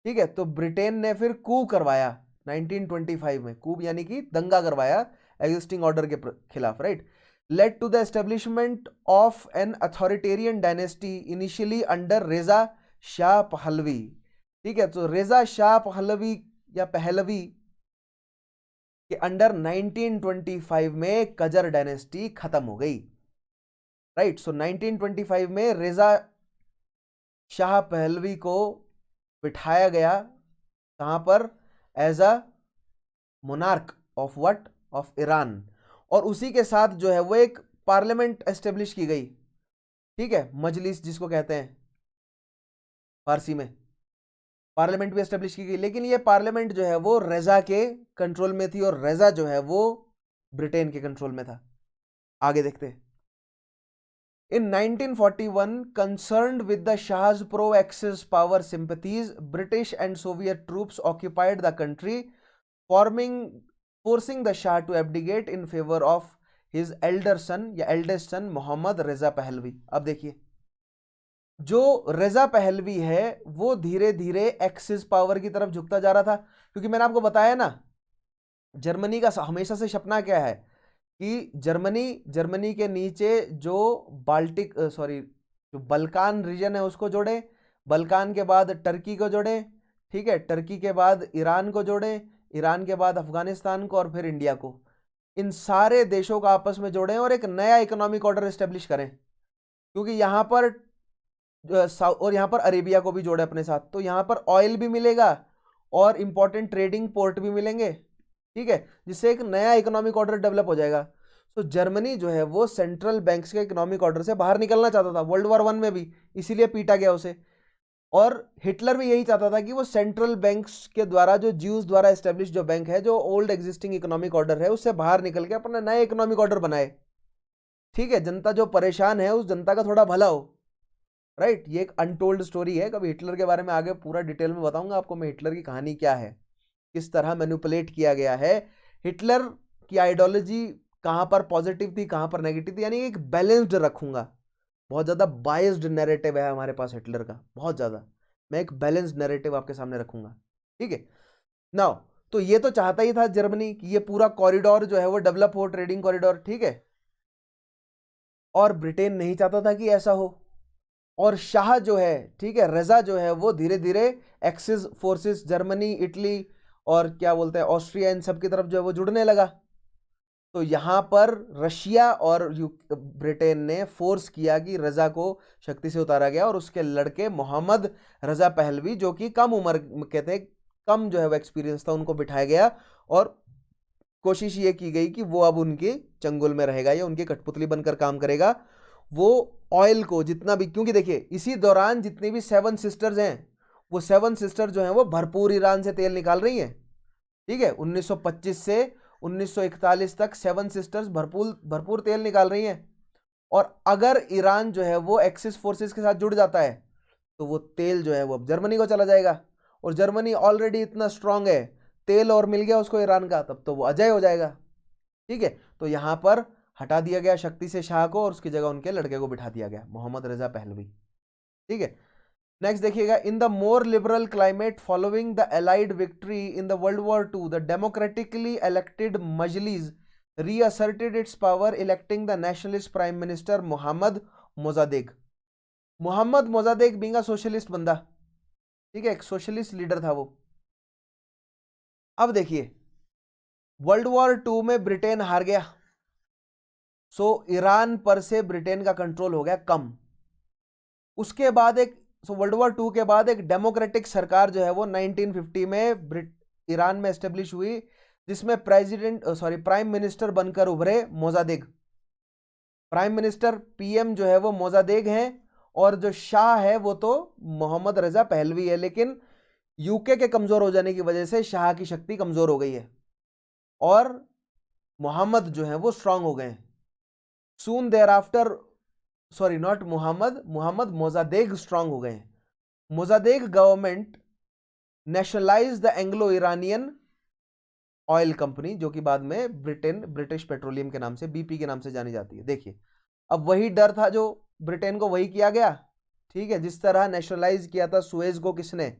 ठीक है, तो ब्रिटेन ने फिर कू करवाया 1925 में, कू यानी कि दंगा करवाया एग्जिस्टिंग ऑर्डर के खिलाफ, right. Led to the establishment of an authoritarian dynasty initially under Reza Shah Pahlavi, ठीक है। तो रेजा शाह पहलवी या पहलवी के अंडर 1925 में कजर डायनेस्टी खत्म हो गई, राइट। सो 1925 में रेजा शाह पहलवी को बिठाया गया कहां पर, as a monarch of what, of Iran, और उसी के साथ जो है वो एक पार्लियामेंट एस्टेब्लिश की गई, ठीक है, मजलिस जिसको कहते हैं फारसी में, पार्लियामेंट भी एस्टेब्लिश की गई। लेकिन ये पार्लियामेंट जो है वो रेजा के कंट्रोल में थी, और रेजा जो है वो ब्रिटेन के कंट्रोल में था। आगे देखते हैं। In 1941, concerned with the Shah's pro-Axis power sympathies, British and Soviet troops occupied the country, forcing the Shah to abdicate in favor of his elder son या eldest son Mohammad Reza Pahlavi. अब देखिए, जो Reza Pahlavi है वो धीरे धीरे axis power की तरफ झुकता जा रहा था, क्योंकि मैंने आपको बताया ना, जर्मनी का हमेशा से सपना क्या है कि जर्मनी के नीचे जो जो बल्कान रीजन है उसको जोड़े, बल्कान के बाद टर्की को जोड़े, ठीक है, टर्की के बाद ईरान को जोड़े, ईरान के बाद अफगानिस्तान को और फिर इंडिया को, इन सारे देशों को आपस में जोड़ें और एक नया इकोनॉमिक ऑर्डर एस्टेब्लिश करें, क्योंकि यहाँ पर और यहाँ पर अरेबिया को भी जोड़े अपने साथ, तो यहाँ पर ऑयल भी मिलेगा और इंपॉर्टेंट ट्रेडिंग पोर्ट भी मिलेंगे, ठीक है, जिससे एक नया इकोनॉमिक ऑर्डर डेवलप हो जाएगा। तो जर्मनी जो है वो सेंट्रल बैंक्स के इकोनॉमिक ऑर्डर से बाहर निकलना चाहता था, वर्ल्ड वॉर 1 में भी इसीलिए पीटा गया उसे, और हिटलर भी यही चाहता था कि वो सेंट्रल बैंक्स के द्वारा, जो ज्यूज द्वारा एस्टेब्लिश जो बैंक है, जो ओल्ड एग्जिस्टिंग इकोनॉमिक ऑर्डर है, उससे बाहर निकल के अपना नया इकोनॉमिक ऑर्डर बनाए, ठीक है, जनता जो परेशान है उस जनता का थोड़ा भला हो, राइट। ये एक अनटोल्ड स्टोरी है, कभी हिटलर के बारे में आगे पूरा डिटेल में बताऊंगा आपको मैं, हिटलर की कहानी क्या है, किस तरह मैनिपुलेट किया गया है, हिटलर की आइडियोलॉजी कहां पर पॉजिटिव थी कहां पर नेगेटिव थी, यानी एक बैलेंस्ड रखूंगा। बहुत ज़्यादा बायस्ड नैरेटिव है हमारे पास हिटलर का, बहुत ज़्यादा, मैं एक बैलेंस्ड नैरेटिव आपके सामने रखूंगा, ठीक है। नाउ तो ये तो चाहता ही था जर्मनी कि ये पूरा कॉरिडोर जो है वो डेवलप हो, ट्रेडिंग कॉरिडोर, ठीक है, और ब्रिटेन नहीं चाहता था कि ऐसा हो, और शाह जो है, ठीक है, रजा जो है वो धीरे धीरे एक्सिस फोर्सेस जर्मनी, इटली और क्या बोलते हैं ऑस्ट्रिया, इन सब की तरफ जो है वो जुड़ने लगा। तो यहाँ पर रशिया और ब्रिटेन ने फोर्स किया कि रजा को शक्ति से उतारा गया, और उसके लड़के मोहम्मद रजा पहलवी, जो कि कम उम्र के थे, कम जो है वो एक्सपीरियंस था, उनको बिठाया गया और कोशिश ये की गई कि वो अब उनके चंगुल में रहेगा या उनकी कठपुतली बनकर काम करेगा। वो ऑयल को जितना भी, क्योंकि देखिए इसी दौरान जितनी भी 7 सिस्टर्स हैं, वो 7 सिस्टर जो हैं वो भरपूर ईरान से तेल निकाल रही हैं, ठीक है, 1925 से 1941 तक 7 सिस्टर्स भरपूर तेल निकाल रही हैं, और अगर ईरान जो है वो एक्सिस फोर्सेस के साथ जुड़ जाता है तो वो तेल जो है वो अब जर्मनी को चला जाएगा, और जर्मनी ऑलरेडी इतना स्ट्रांग है, तेल और मिल गया उसको ईरान का, तब तो वो अजय हो जाएगा, ठीक है। तो यहाँ पर हटा दिया गया शक्ति से शाह को और उसकी जगह उनके लड़के को बिठा दिया गया, मोहम्मद रजा पहलवी, ठीक है। नेक्स्ट देखिएगा, in the more liberal climate following the Allied victory in the world war 2, the democratically elected Majlis reasserted its power, electing the nationalist prime minister Mohammad Mosaddegh. Mohammad Mosaddegh being a socialist बंदा, ठीक है, एक socialist leader था वो। अब देखिए, world war 2 में Britain हार गया, सो ईरान पर से ब्रिटेन का कंट्रोल हो गया कम। उसके बाद वर्ल्ड वॉर 2 के बाद एक डेमोक्रेटिक सरकार जो है वो 1950 में ईरान में एस्टेब्लिश हुई, जिसमें प्राइम मिनिस्टर बनकर उभरे मोजादेग। प्राइम मिनिस्टर पीएम जो है वो मोजादेग हैं, और जो शाह है वो तो मोहम्मद रजा पहलवी है, लेकिन यूके के कमजोर हो जाने की वजह से शाह की शक्ति कमजोर हो गई है और मोहम्मद जो है वो स्ट्रांग हो गए हैं। Soon thereafter, not Mohammad Mosaddegh strong हो गए हैं। Mosaddegh government nationalise the Anglo Iranian oil company, जो कि बाद में ब्रिटिश पेट्रोलियम के नाम से, बीपी के नाम से जानी जाती है। देखिए, अब वही डर था जो ब्रिटेन को, वही किया गया, ठीक है, जिस तरह नेशनलाइज किया था सुएज को किसने,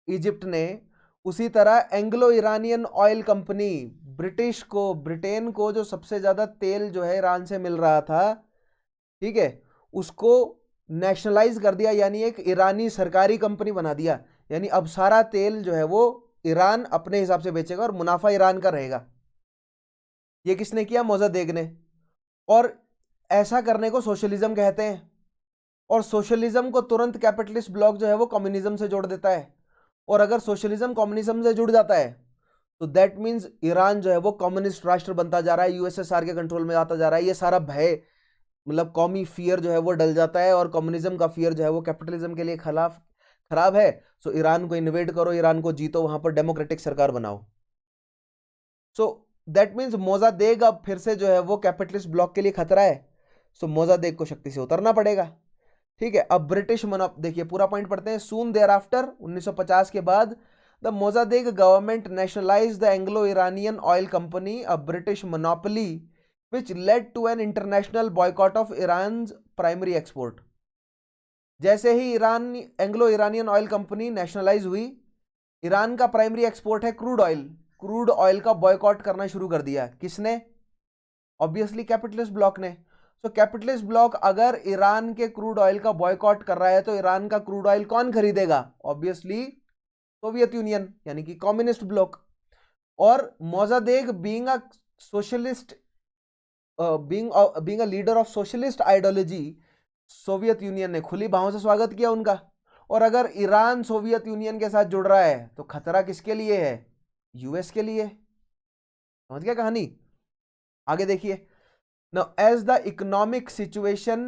इजिप्ट ने, उसी तरह Anglo Iranian oil company, Britain को जो सबसे ज्यादा तेल जो है ईरान से मिल रहा था, ठीक है, उसको नेशनलाइज कर दिया, यानी एक ईरानी सरकारी कंपनी बना दिया, यानी अब सारा तेल जो है वो ईरान अपने हिसाब से बेचेगा और मुनाफा ईरान का रहेगा। ये किसने किया? मोजादेग ने। और ऐसा करने को सोशलिज्म कहते हैं, और सोशलिज्म को तुरंत कैपिटलिस्ट ब्लॉक जो है वो कम्युनिज्म से जोड़ देता है, और अगर सोशलिज्म कम्युनिज्म से जुड़ जाता है तो दैट मीन्स ईरान जो है वो कम्युनिस्ट राष्ट्र बनता जा रहा है, यूएसएसआर के कंट्रोल में आता जा रहा है। ये सारा भय, मतलब कौमी फियर जो है वो डल जाता है, और कम्युनिज्म का फियर जो है वो कैपिटलिज्म के लिए खराब है। सो ईरान को इन्वेड करो, ईरान को जीतो, वहां पर डेमोक्रेटिक सरकार बनाओ। सो दैट मीन्स मोजादेग अब फिर से जो है वो कैपिटलिस्ट ब्लॉक के लिए खतरा है। सो मोजादेक को शक्ति से उतरना पड़ेगा। ठीक है, अब ब्रिटिश देखिए पूरा पॉइंट पढ़ते हैं। सून देयर आफ्टर 1950 के बाद the Mosaddegh government nationalise the Anglo Iranian oil company, a British monopoly which led to an international boycott of Iran primary export. जैसे ही Iran Anglo Iranian oil company nationalise हुई, Iran का primary export है crude oil, crude oil का boycott करना शुरू कर दिया। किसने? ऑब्वियसली कैपिटलिस्ट ब्लॉक ने। तो कैपिटलिस्ट ब्लॉक अगर ईरान के क्रूड ऑयल का बॉयकॉट कर रहा है तो ईरान का क्रूड ऑयल कौन खरीदेगा? ऑब्वियसली सोवियत यूनियन, यानी कि कम्युनिस्ट ब्लॉक। और Mosaddegh being a socialist, being a leader of socialist ideology, Soviet Union ने खुली बाहों से स्वागत किया उनका। और अगर ईरान सोवियत यूनियन के साथ जुड़ रहा है तो खतरा किसके लिए है? यूएस के लिए। समझ गया कहानी? आगे देखिए। Now, as the economic situation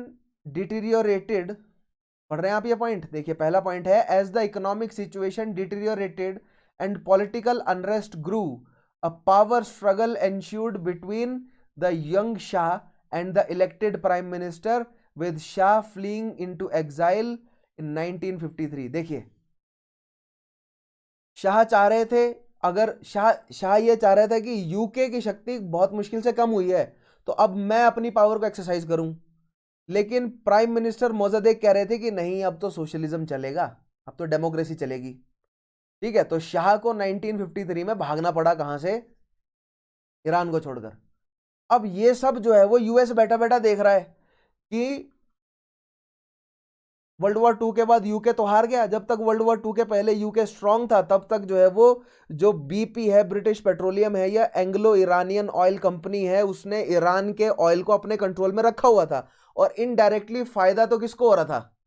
deteriorated, पढ़ रहे हैं आप ये पॉइंट? देखिए पहला पॉइंट है, as the economic situation deteriorated and political unrest grew, a power struggle ensued between the young Shah and the elected prime minister, with Shah fleeing into exile in 1953। देखिए शाह चाह रहे थे, अगर शाह ये चाह रहे थे कि यूके की शक्ति बहुत मुश्किल से कम हुई है तो अब मैं अपनी पावर को एक्सरसाइज करूं, लेकिन प्राइम मिनिस्टर मोजादेक कह रहे थे कि नहीं अब तो सोशलिज्म चलेगा, अब तो डेमोक्रेसी चलेगी। ठीक है, तो शाह को 1953 में भागना पड़ा। कहां से? ईरान को छोड़कर। अब ये सब जो है वो यूएस बैठा बैठा देख रहा है कि वर्ल्ड वॉर 2 के बाद यूके तो हार गया। जब तक वर्ल्ड वॉर 2 के पहले यूके स्ट्रांग था तब तक जो है वो जो बीपी है, ब्रिटिश पेट्रोलियम है, या एंग्लो ईरानियन ऑयल कंपनी है, उसने ईरान के ऑयल को अपने कंट्रोल में रखा हुआ था। और इनडायरेक्टली फायदा तो किसको हो रहा था?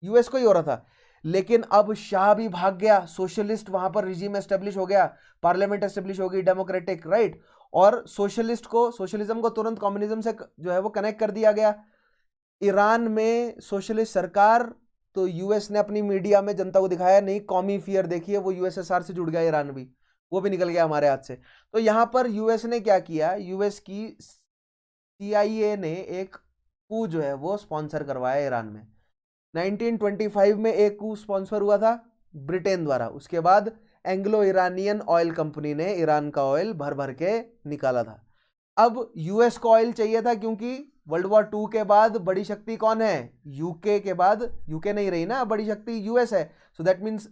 यूएस को ही हो रहा था। लेकिन अब शाह भी भाग गया, सोशलिस्ट वहां पर रिजीम एस्टेब्लिश हो गया, पार्लियामेंट एस्टेब्लिश हो गई, डेमोक्रेटिक, राइट। और सोशलिज्म को तुरंत कम्युनिज्म से जो है वो कनेक्ट कर दिया गया। ईरान में सोशलिस्ट सरकार, तो यूएस ने अपनी मीडिया में जनता को दिखाया नहीं, कौमी फियर देखिए, वो यूएसएसआर से जुड़ गया ईरान भी, वो भी निकल गया हमारे हाथ से। तो यहां पर यूएस ने क्या किया? यूएस की सीआईए ने एक कू जो है वो स्पॉन्सर करवाया ईरान में। 1925 में एक कू स्पॉन्सर हुआ था ब्रिटेन द्वारा। उसके बाद एंग्लो ईरानियन ऑयल कंपनी ने ईरान का ऑयल भर भर के निकाला था। अब यूएस को ऑयल चाहिए था क्योंकि वर्ल्ड वॉर 2 के बाद बड़ी शक्ति कौन है? यूके के बाद यूके नहीं रही ना, बड़ी शक्ति यूएस है। So that means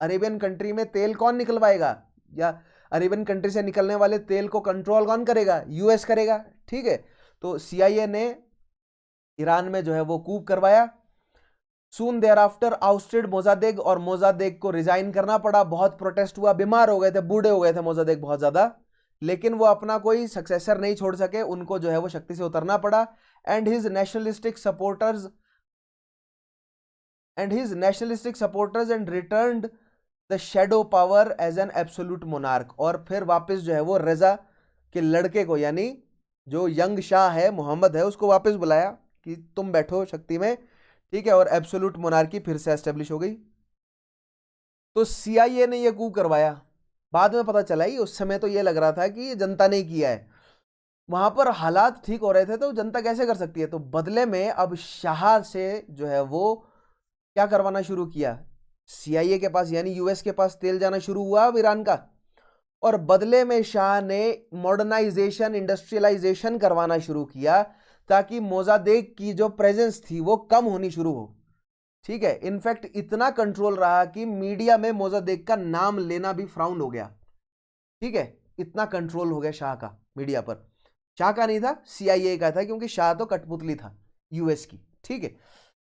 Arabian country में तेल कौन निकलवाएगा, या अरेबियन कंट्री से निकलने वाले तेल को कंट्रोल कौन करेगा? यूएस करेगा। ठीक है, तो सीआईए ने ईरान में जो है वो कूप करवाया। सून देयर आफ्टर आउस्टेड मोजादेक, और मोजादेक को रिजाइन करना पड़ा। बहुत प्रोटेस्ट हुआ, बीमार हो गए थे, बूढ़े हो गए थे मोजादेक बहुत ज्यादा, लेकिन वो अपना कोई सक्सेसर नहीं छोड़ सके, उनको जो है वो शक्ति से उतरना पड़ा। And his nationalistic supporters and returned the shadow power as an absolute monarch. और फिर वापस जो है वो रजा के लड़के को, यानी जो यंग शाह है, मोहम्मद है, उसको वापस बुलाया कि तुम बैठो शक्ति में। ठीक है, और एब्सोल्यूट मोनार्की फिर से एस्टेब्लिश हो गई। तो सीआईए ने ये कू करवाया। बाद में पता चला ही, उस समय तो ये लग रहा था कि ये जनता ने किया है। वहां पर हालात ठीक हो रहे थे तो जनता कैसे कर सकती है? तो बदले में अब शाह से जो है वो क्या करवाना शुरू किया? सीआईए के पास यानी यूएस के पास तेल जाना शुरू हुआ अब ईरान का, और बदले में शाह ने मॉडर्नाइजेशन, इंडस्ट्रियलाइजेशन करवाना शुरू किया ताकि मोजादेक की जो प्रेजेंस थी वो कम होनी शुरू हो। ठीक है, इनफैक्ट इतना कंट्रोल रहा कि मीडिया में मोजादेक का नाम लेना भी फ्राउन हो गया। ठीक है, इतना कंट्रोल हो गया शाह का मीडिया पर। शाह का नहीं था, सीआईए का था, क्योंकि शाह तो कठपुतली था यूएस की। ठीक है,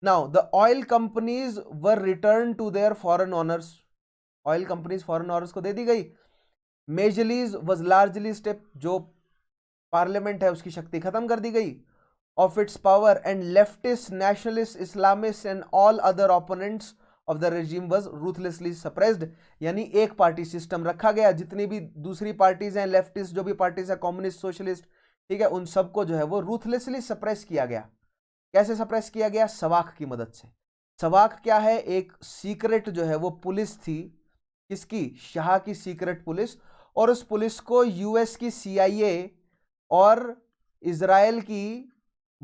now the oil companies were return to their foreign owners. Oil companies foreign owners को दे दी गई। मेजलीज वॉज लार्जली स्टेप, जो पार्लियामेंट है उसकी शक्ति खत्म कर दी गई of its power, and leftist, nationalist, Islamists and all other opponents of the regime was ruthlessly suppressed। यानी एक पार्टी सिस्टम रखा गया, जितनी भी दूसरी पार्टीज हैं, लेफ्टिस्ट जो भी पार्टीज है, कम्युनिस्ट, सोशलिस्ट, ठीक है, उन सबको जो है वो रूथलेसली सप्रेस किया गया। कैसे सप्रेस किया गया? सवाक की मदद से। सवाक क्या है? एक सीक्रेट जो है वो पुलिस थी। किसकी? शाह की सीक्रेट पुलिस। और उस पुलिस को यूएस की सीआईए और इजराइल की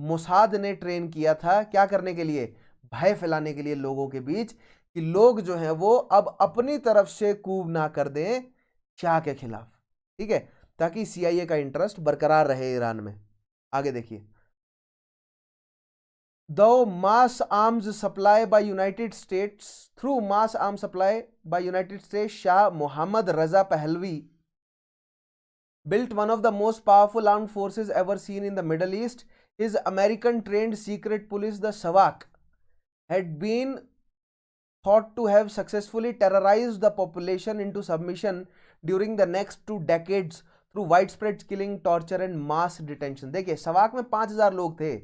मोसाद ने ट्रेन किया था, क्या करने के लिए? भय फैलाने के लिए लोगों के बीच, कि लोग जो हैं वो अब अपनी तरफ से कूब ना कर दें शाह के खिलाफ, ठीक है, ताकि CIA का इंटरेस्ट बरकरार रहे ईरान में। आगे देखिए, Though mass arms supply by United States, through mass arms supply by United States, Shah Mohammad Raza Pahlavi built one of the most powerful armed forces ever seen in the Middle East. His American-trained secret police, the SAVAK, had been thought to have successfully terrorized the population into submission during the next 2 decades through widespread killing, torture and mass detention. देखिए, सवाक में 5000 लोग थे,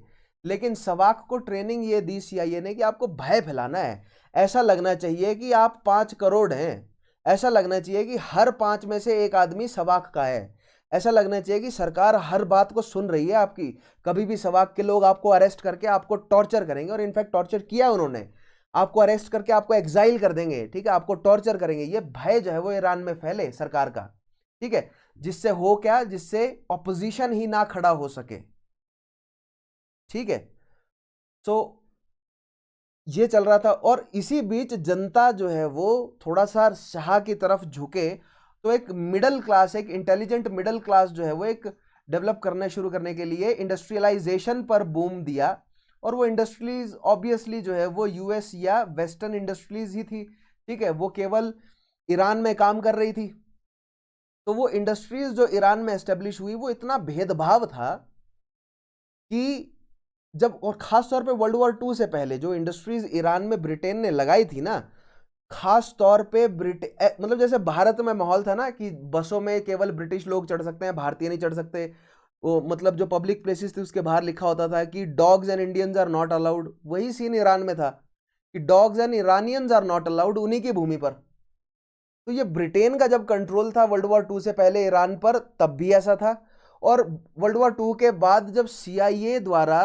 लेकिन सवाक को training ये दी CIA ने कि आपको भय फैलाना है। ऐसा लगना चाहिए कि आप 5 करोड़ हैं, ऐसा लगना चाहिए कि हर 5 में से एक आदमी सवाक का है, ऐसा लगना चाहिए कि सरकार हर बात को सुन रही है आपकी। कभी भी सवाक के लोग आपको अरेस्ट करके आपको टॉर्चर करेंगे, और इनफैक्ट टॉर्चर किया उन्होंने, आपको अरेस्ट करके आपको एग्जाइल कर देंगे, ठीक है, आपको टॉर्चर करेंगे। ये भय जो है वो ईरान में फैले सरकार का, ठीक है, जिससे हो क्या, जिससे ऑपोजिशन ही ना खड़ा हो सके, ठीक है। तो ये चल रहा था, और इसी बीच जनता जो है वो थोड़ा सा शाह की तरफ झुके, तो एक मिडिल क्लास, एक इंटेलिजेंट मिडिल क्लास जो है वो एक डेवलप करना शुरू करने के लिए इंडस्ट्रियलाइजेशन पर बूम दिया। और वो इंडस्ट्रीज ऑब्वियसली जो है वो US या वेस्टर्न इंडस्ट्रीज ही थी, ठीक है, वो केवल ईरान में काम कर रही थी। तो वो इंडस्ट्रीज जो ईरान में एस्टेब्लिश हुई, वो इतना भेदभाव था कि जब, और खास तौर पे वर्ल्ड वॉर 2 से पहले जो इंडस्ट्रीज ईरान में ब्रिटेन ने लगाई थी ना, खास तौर पे मतलब जैसे भारत में माहौल था ना कि बसों में केवल ब्रिटिश लोग चढ़ सकते हैं, भारतीय नहीं चढ़ सकते। वो मतलब जो पब्लिक प्लेसेस थी उसके बाहर लिखा होता था कि dogs and Indians are not allowed. वही सीन ईरान में था कि dogs and Iranians are not allowed उन्हीं की भूमि पर। तो ये ब्रिटेन का जब कंट्रोल था वर्ल्ड वॉर 2 से पहले ईरान पर, तब भी ऐसा था। और वर्ल्ड वॉर 2 के बाद जब CIA द्वारा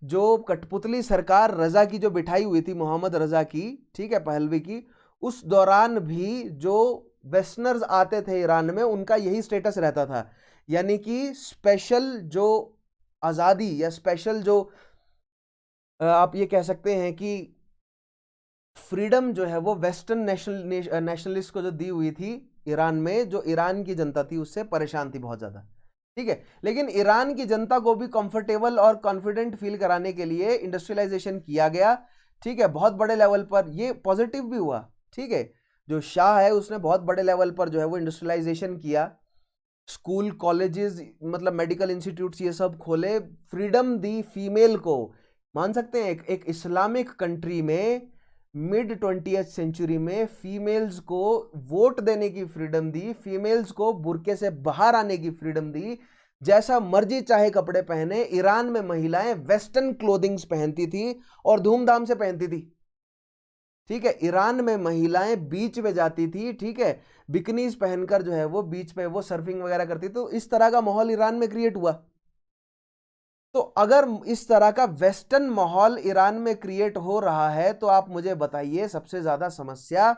जो कठपुतली सरकार रजा की जो बिठाई हुई थी, मोहम्मद रजा की, ठीक है, पहलवी की, उस दौरान भी जो वेस्टर्नर्स आते थे ईरान में, उनका यही स्टेटस रहता था, यानी कि स्पेशल जो आज़ादी या स्पेशल जो आप ये कह सकते हैं कि फ्रीडम जो है वो वेस्टर्न नेशनलिस्ट को जो दी हुई थी ईरान में, जो ईरान की जनता थी उससे परेशान थी बहुत ज़्यादा, ठीक है। लेकिन ईरान की जनता को भी कंफर्टेबल और कॉन्फिडेंट फील कराने के लिए इंडस्ट्रियलाइजेशन किया गया, ठीक है, बहुत बड़े लेवल पर। ये पॉजिटिव भी हुआ, ठीक है, जो शाह है उसने बहुत बड़े लेवल पर जो है वो इंडस्ट्रियलाइजेशन किया, स्कूल कॉलेजेस मतलब मेडिकल इंस्टीट्यूट्स ये सब खोले, फ्रीडम दी फीमेल को। मान सकते हैं एक इस्लामिक कंट्री में मिड 20th सेंचुरी में फीमेल्स को वोट देने की फ्रीडम दी, फीमेल्स को बुर्के से बाहर आने की फ्रीडम दी, जैसा मर्जी चाहे कपड़े पहने। ईरान में महिलाएं वेस्टर्न क्लोथिंग्स पहनती थी और धूमधाम से पहनती थी, ठीक है। ईरान में महिलाएं बीच में जाती थी, ठीक है, बिकनीज पहनकर जो है वो बीच पे वो सर्फिंग वगैरह करती। तो इस तरह का माहौल ईरान में क्रिएट हुआ। तो अगर इस तरह का वेस्टर्न माहौल ईरान में क्रिएट हो रहा है, तो आप मुझे बताइए सबसे ज्यादा समस्या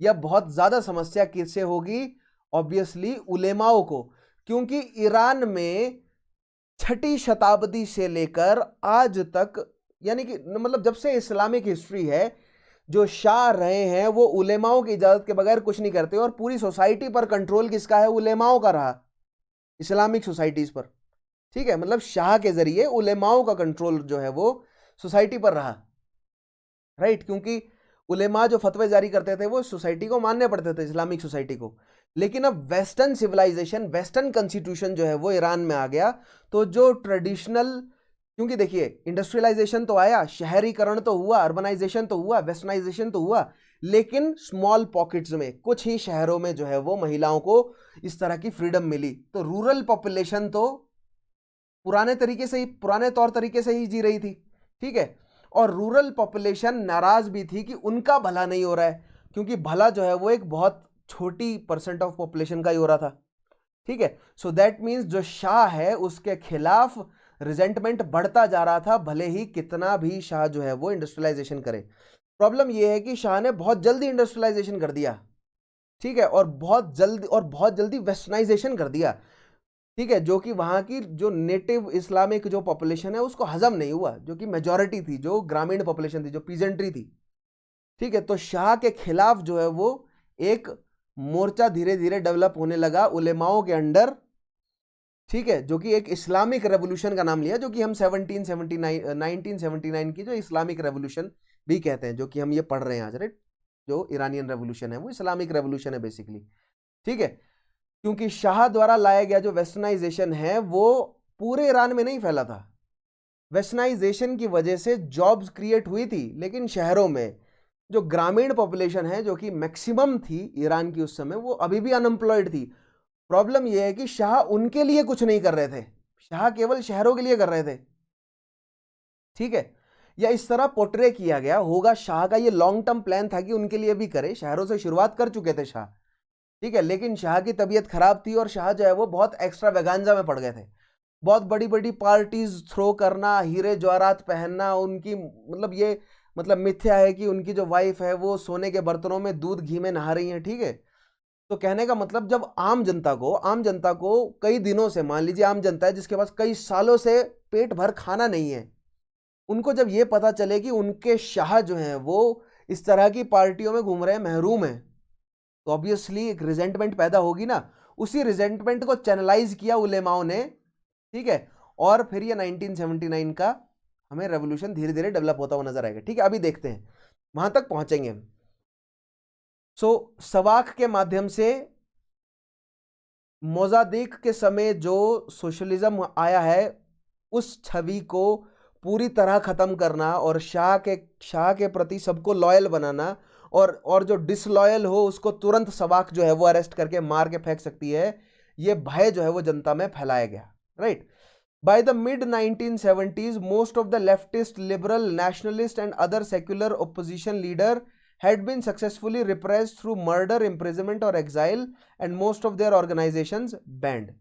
या बहुत ज्यादा समस्या किससे होगी? ऑब्वियसली उलेमाओं को, क्योंकि ईरान में 6ठी शताब्दी से लेकर आज तक, यानी कि मतलब जब से इस्लामिक हिस्ट्री है, जो शाह रहे हैं वो उलेमाओं की इजाजत के बगैर कुछ नहीं करते, और पूरी सोसाइटी पर कंट्रोल किसका है? उलेमाओं का रहा, इस्लामिक सोसाइटीज पर, ठीक है। मतलब शाह के जरिए उलेमाओं का कंट्रोल जो है वो सोसाइटी पर रहा, राइट, क्योंकि उलेमा जो फतवे जारी करते थे वो सोसाइटी को मानने पड़ते थे, इस्लामिक सोसाइटी को। लेकिन अब वेस्टर्न सिविलाइजेशन, वेस्टर्न कॉन्स्टिट्यूशन जो है वो ईरान में आ गया, तो जो ट्रेडिशनल, क्योंकि देखिए इंडस्ट्रियलाइजेशन तो आया, शहरीकरण तो हुआ, अर्बनाइजेशन तो हुआ, वेस्टर्नाइजेशन तो हुआ, लेकिन स्मॉल पॉकेट्स में, कुछ ही शहरों में जो है वो महिलाओं को इस तरह की फ्रीडम मिली। तो रूरल पॉपुलेशन तो पुराने तरीके से ही, पुराने तौर तरीके से ही जी रही थी, ठीक है। और रूरल पॉपुलेशन नाराज भी थी कि उनका भला नहीं हो रहा है, क्योंकि भला जो है वो एक बहुत छोटी % ऑफ पॉपुलेशन का ही हो रहा था, ठीक है। सो दैट मीन्स जो शाह है उसके खिलाफ रिजेंटमेंट बढ़ता जा रहा था, भले ही कितना भी शाह जो है वो इंडस्ट्रियलाइजेशन करे। प्रॉब्लम यह है कि शाह ने बहुत जल्दी इंडस्ट्रियलाइजेशन कर दिया, ठीक है, और बहुत जल्दी वेस्टर्नाइजेशन कर दिया। ठीक है, जो कि वहां की जो नेटिव इस्लामिक जो पॉपुलेशन है उसको हजम नहीं हुआ, जो कि मेजॉरिटी थी, जो ग्रामीण पॉपुलेशन थी, जो पीजेंट्री थी। ठीक है, तो शाह के खिलाफ जो है वो एक मोर्चा धीरे धीरे डेवलप होने लगा उलेमाओं के अंडर। ठीक है, जो कि एक इस्लामिक रेवोल्यूशन का नाम लिया, जो कि हम 1979 की जो इस्लामिक रेवोल्यूशन भी कहते हैं, जो कि हम ये पढ़ रहे हैं आज, राइट। जो ईरानियन रेवोल्यूशन है वो इस्लामिक रेवोल्यूशन है बेसिकली। ठीक है, क्योंकि शाह द्वारा लाया गया जो वेस्टर्नाइजेशन है वो पूरे ईरान में नहीं फैला था। वेस्टर्नाइजेशन की वजह से जॉब्स क्रिएट हुई थी, लेकिन शहरों में जो ग्रामीण पॉपुलेशन है, जो कि मैक्सिमम थी ईरान की उस समय, वो अभी भी अनएम्प्लॉयड थी। प्रॉब्लम यह है कि शाह उनके लिए कुछ नहीं कर रहे थे, शाह केवल शहरों के लिए कर रहे थे। ठीक है, या इस तरह पोर्ट्रे किया गया होगा। शाह का ये लॉन्ग टर्म प्लान था कि उनके लिए भी करे, शहरों से शुरुआत कर चुके थे शाह। ठीक है, लेकिन शाह की तबीयत खराब थी और शाह जो है वो बहुत एक्स्ट्रा वेगांजा में पड़ गए थे। बहुत बड़ी बड़ी पार्टीज थ्रो करना, हीरे जवाहरात पहनना, उनकी मतलब ये मतलब मिथ्या है कि उनकी जो वाइफ है वो सोने के बर्तनों में दूध घी में नहा रही है। ठीक है, तो कहने का मतलब जब आम जनता को कई दिनों से, मान लीजिए आम जनता है जिसके पास कई सालों से पेट भर खाना नहीं है, उनको जब ये पता चले कि उनके शाह जो हैं वो इस तरह की पार्टियों में घूम रहे हैं, महरूम हैं, तो ऑब्वियसली एक रिजेंटमेंट पैदा होगी ना। उसी रिजेंटमेंट को चैनलाइज किया उलेमाओं ने। ठीक है, और फिर ये 1979 का हमें रेवोल्यूशन धीरे धीरे डेवलप होता हुआ नजर आएगा। ठीक है, अभी देखते हैं, वहां तक पहुंचेंगे हम। सवाक के माध्यम से मोजादेक के समय जो सोशलिज्म आया है उस छवि को पूरी तरह खत्म करना और शाह के प्रति सबको लॉयल बनाना, और जो डिसलॉयल हो उसको तुरंत सवाक जो है वो अरेस्ट करके मार के फेंक सकती है, ये भय जो है वो जनता में फैलाया गया, right. By the mid 1970s most of the leftist, liberal, nationalist and other secular opposition leader had been successfully repressed through murder, imprisonment or exile and most of their organizations banned।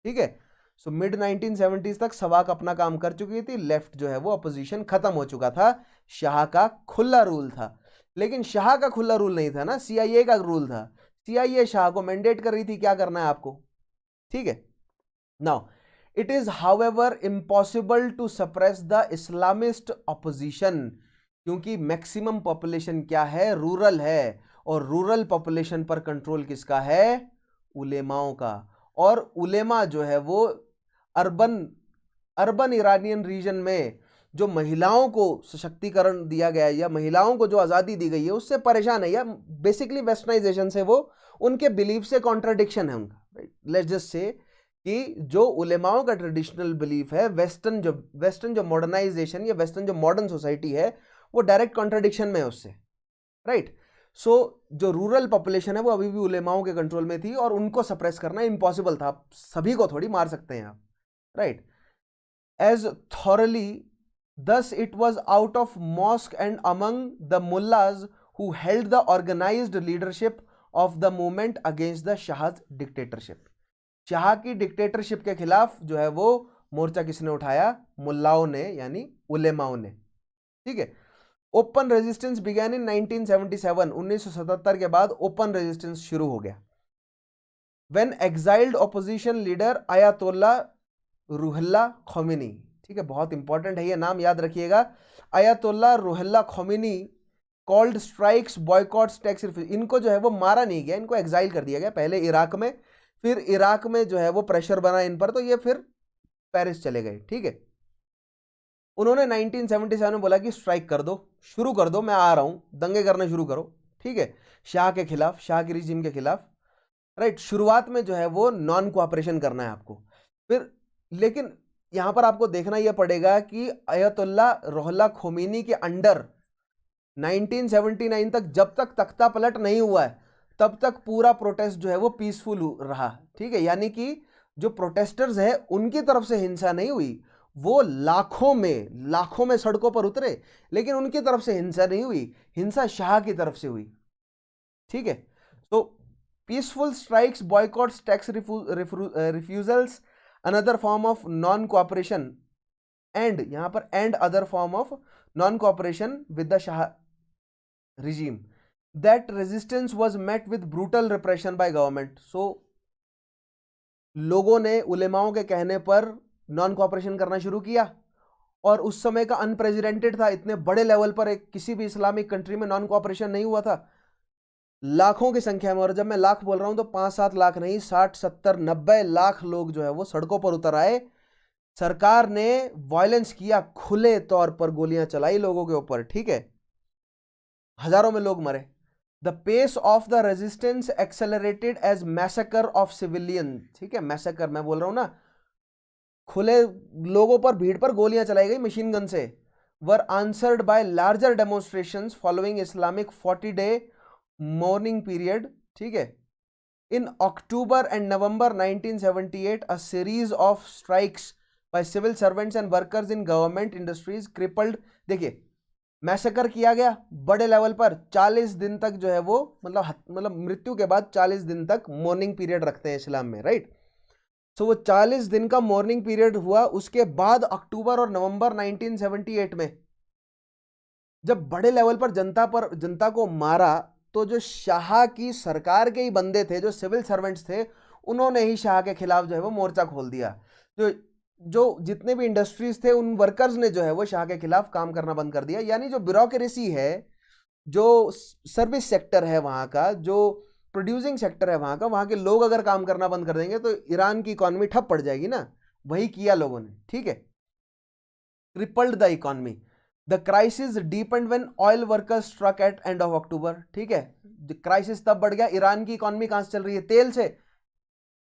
ठीक है, so mid 1970s तक सवाक अपना काम कर चुकी थी, left जो है वो अपोजिशन खत्म हो चुका था, शाह का खुला रूल था। लेकिन शाह का खुला रूल नहीं था ना, सीआईए का रूल था। सीआईए शाह को मैंडेट कर रही थी क्या करना है आपको। ठीक है, now it is however impossible to suppress the Islamist opposition, क्योंकि मैक्सिमम पॉपुलेशन क्या है, रूरल है, और रूरल पॉपुलेशन पर कंट्रोल किसका है, उलेमाओं का। और उलेमा जो है वो अर्बन ईरानियन रीजन में जो महिलाओं को सशक्तिकरण दिया गया है या महिलाओं को जो आज़ादी दी गई है उससे परेशान है, या बेसिकली वेस्टर्नाइजेशन से वो उनके बिलीफ से कॉन्ट्राडिक्शन है उनका। लेट्स जस्ट से कि जो उलेमाओं का ट्रेडिशनल बिलीफ है, वेस्टर्न जो मॉडर्नाइजेशन या वेस्टर्न जो मॉडर्न सोसाइटी है वो डायरेक्ट कॉन्ट्राडिक्शन में है उससे, राइट। सो जो रूरल पॉपुलेशन है वो अभी भी उलेमाओं के कंट्रोल में थी और उनको सप्रेस करना इम्पॉसिबल था। सभी को थोड़ी मार सकते हैं आप, right, as thoroughly. Thus it was out of mosque and among the mullahs who held the organized leadership of the movement against the Shah's dictatorship। Shah की डिक्टेटरशिप के खिलाफ जो है वो मोर्चा किसने उठाया, मुल्लाओं ने, यानी उलेमाओं ने। ठीक है, ओपन रेजिस्टेंस बिगैन इन 1977, 1977 के बाद ओपन रेजिस्टेंस शुरू हो गया। When exiled opposition leader Ayatollah Ruhollah Khomeini, ठीक है, बहुत इंपॉर्टेंट है ये नाम, याद रखिएगा, Ayatollah Ruhollah Khomeini called strikes, boycotts, tax refuse. इनको जो है वो मारा नहीं गया, इनको एक्साइल कर दिया गया, पहले इराक में, फिर इराक में जो है वो प्रेशर बना इन पर, तो ये फिर पेरिस चले गए। ठीक है, उन्होंने 1977 में बोला कि स्ट्राइक कर दो, शुरू कर दो, मैं आ रहा हूं, दंगे करना शुरू करो। ठीक है, शाह के खिलाफ, शाह की रिजीम के खिलाफ, राइट। शुरुआत में जो है वो नॉन कोऑपरेशन करना है आपको, फिर लेकिन यहां पर आपको देखना यह पड़ेगा कि आयतुल्ला रूहुल्लाह खोमेनी के अंडर 1979 तक जब तक तख्ता पलट नहीं हुआ है तब तक पूरा प्रोटेस्ट जो है वो पीसफुल रहा। ठीक है, यानी कि जो प्रोटेस्टर्स है उनकी तरफ से हिंसा नहीं हुई, वो लाखों में सड़कों पर उतरे, लेकिन उनकी तरफ से हिंसा नहीं हुई, हिंसा शाह की तरफ से हुई। ठीक है, तो peaceful strikes, boycotts, tax refusals, another form of non cooperation and, यहां पर and other form of non cooperation with the shah regime, that resistance was met with brutal repression by government। so लोगों ने उलेमाओं के कहने पर non cooperation करना शुरू किया, और उस समय का अनप्रेसिडेंटेड था, इतने बड़े लेवल पर एक किसी भी इस्लामिक कंट्री में नॉन कोऑपरेशन नहीं हुआ था, लाखों की संख्या में। और जब मैं लाख बोल रहा हूं तो 5-7 लाख नहीं, 60-70-90 लाख लोग जो है वो सड़कों पर उतर आए। सरकार ने वायलेंस किया, खुले तौर पर गोलियां चलाई लोगों के ऊपर, ठीक है, हजारों में लोग मरे। The pace of the resistance accelerated as massacre of civilian, ठीक है, मैसेकर मैं बोल रहा हूं ना, खुले लोगों पर, भीड़ पर गोलियां चलाई गई मशीन गन से। Were answered by larger demonstrations following Islamic 40-day mourning period, ठीक है। In October and November 1978 a series of strikes by civil servants and workers in government industries crippled, देखिए मैसेकर किया गया बड़े लेवल पर, 40 दिन तक जो है वो, मतलब मृत्यु के बाद 40 दिन तक मॉर्निंग पीरियड रखते हैं इस्लाम में, राइट। सो वो 40 दिन का मॉर्निंग पीरियड हुआ, उसके बाद अक्टूबर और नवंबर 1978 में जब बड़े लेवल पर जनता को मारा, तो जो शाह की सरकार के ही बंदे थे, जो सिविल सर्वेंट्स थे, उन्होंने ही शाह के खिलाफ जो है वो मोर्चा खोल दिया। जो जो जितने भी इंडस्ट्रीज थे, उन वर्कर्स ने जो है वो शाह के खिलाफ काम करना बंद कर दिया। यानी जो ब्यूरोक्रेसी है, जो सर्विस सेक्टर है वहां का, जो प्रोड्यूसिंग सेक्टर है वहां का, वहां के लोग अगर काम करना बंद कर देंगे तो ईरान की इकोनॉमी ठप पड़ जाएगी ना। वही किया लोगों ने, ठीक है, crippled the economy. The crisis deepened when oil workers struck at end of October, ठीक है। क्राइसिस तब बढ़ गया, ईरान की इकोनॉमी कहां से चल रही है, तेल से।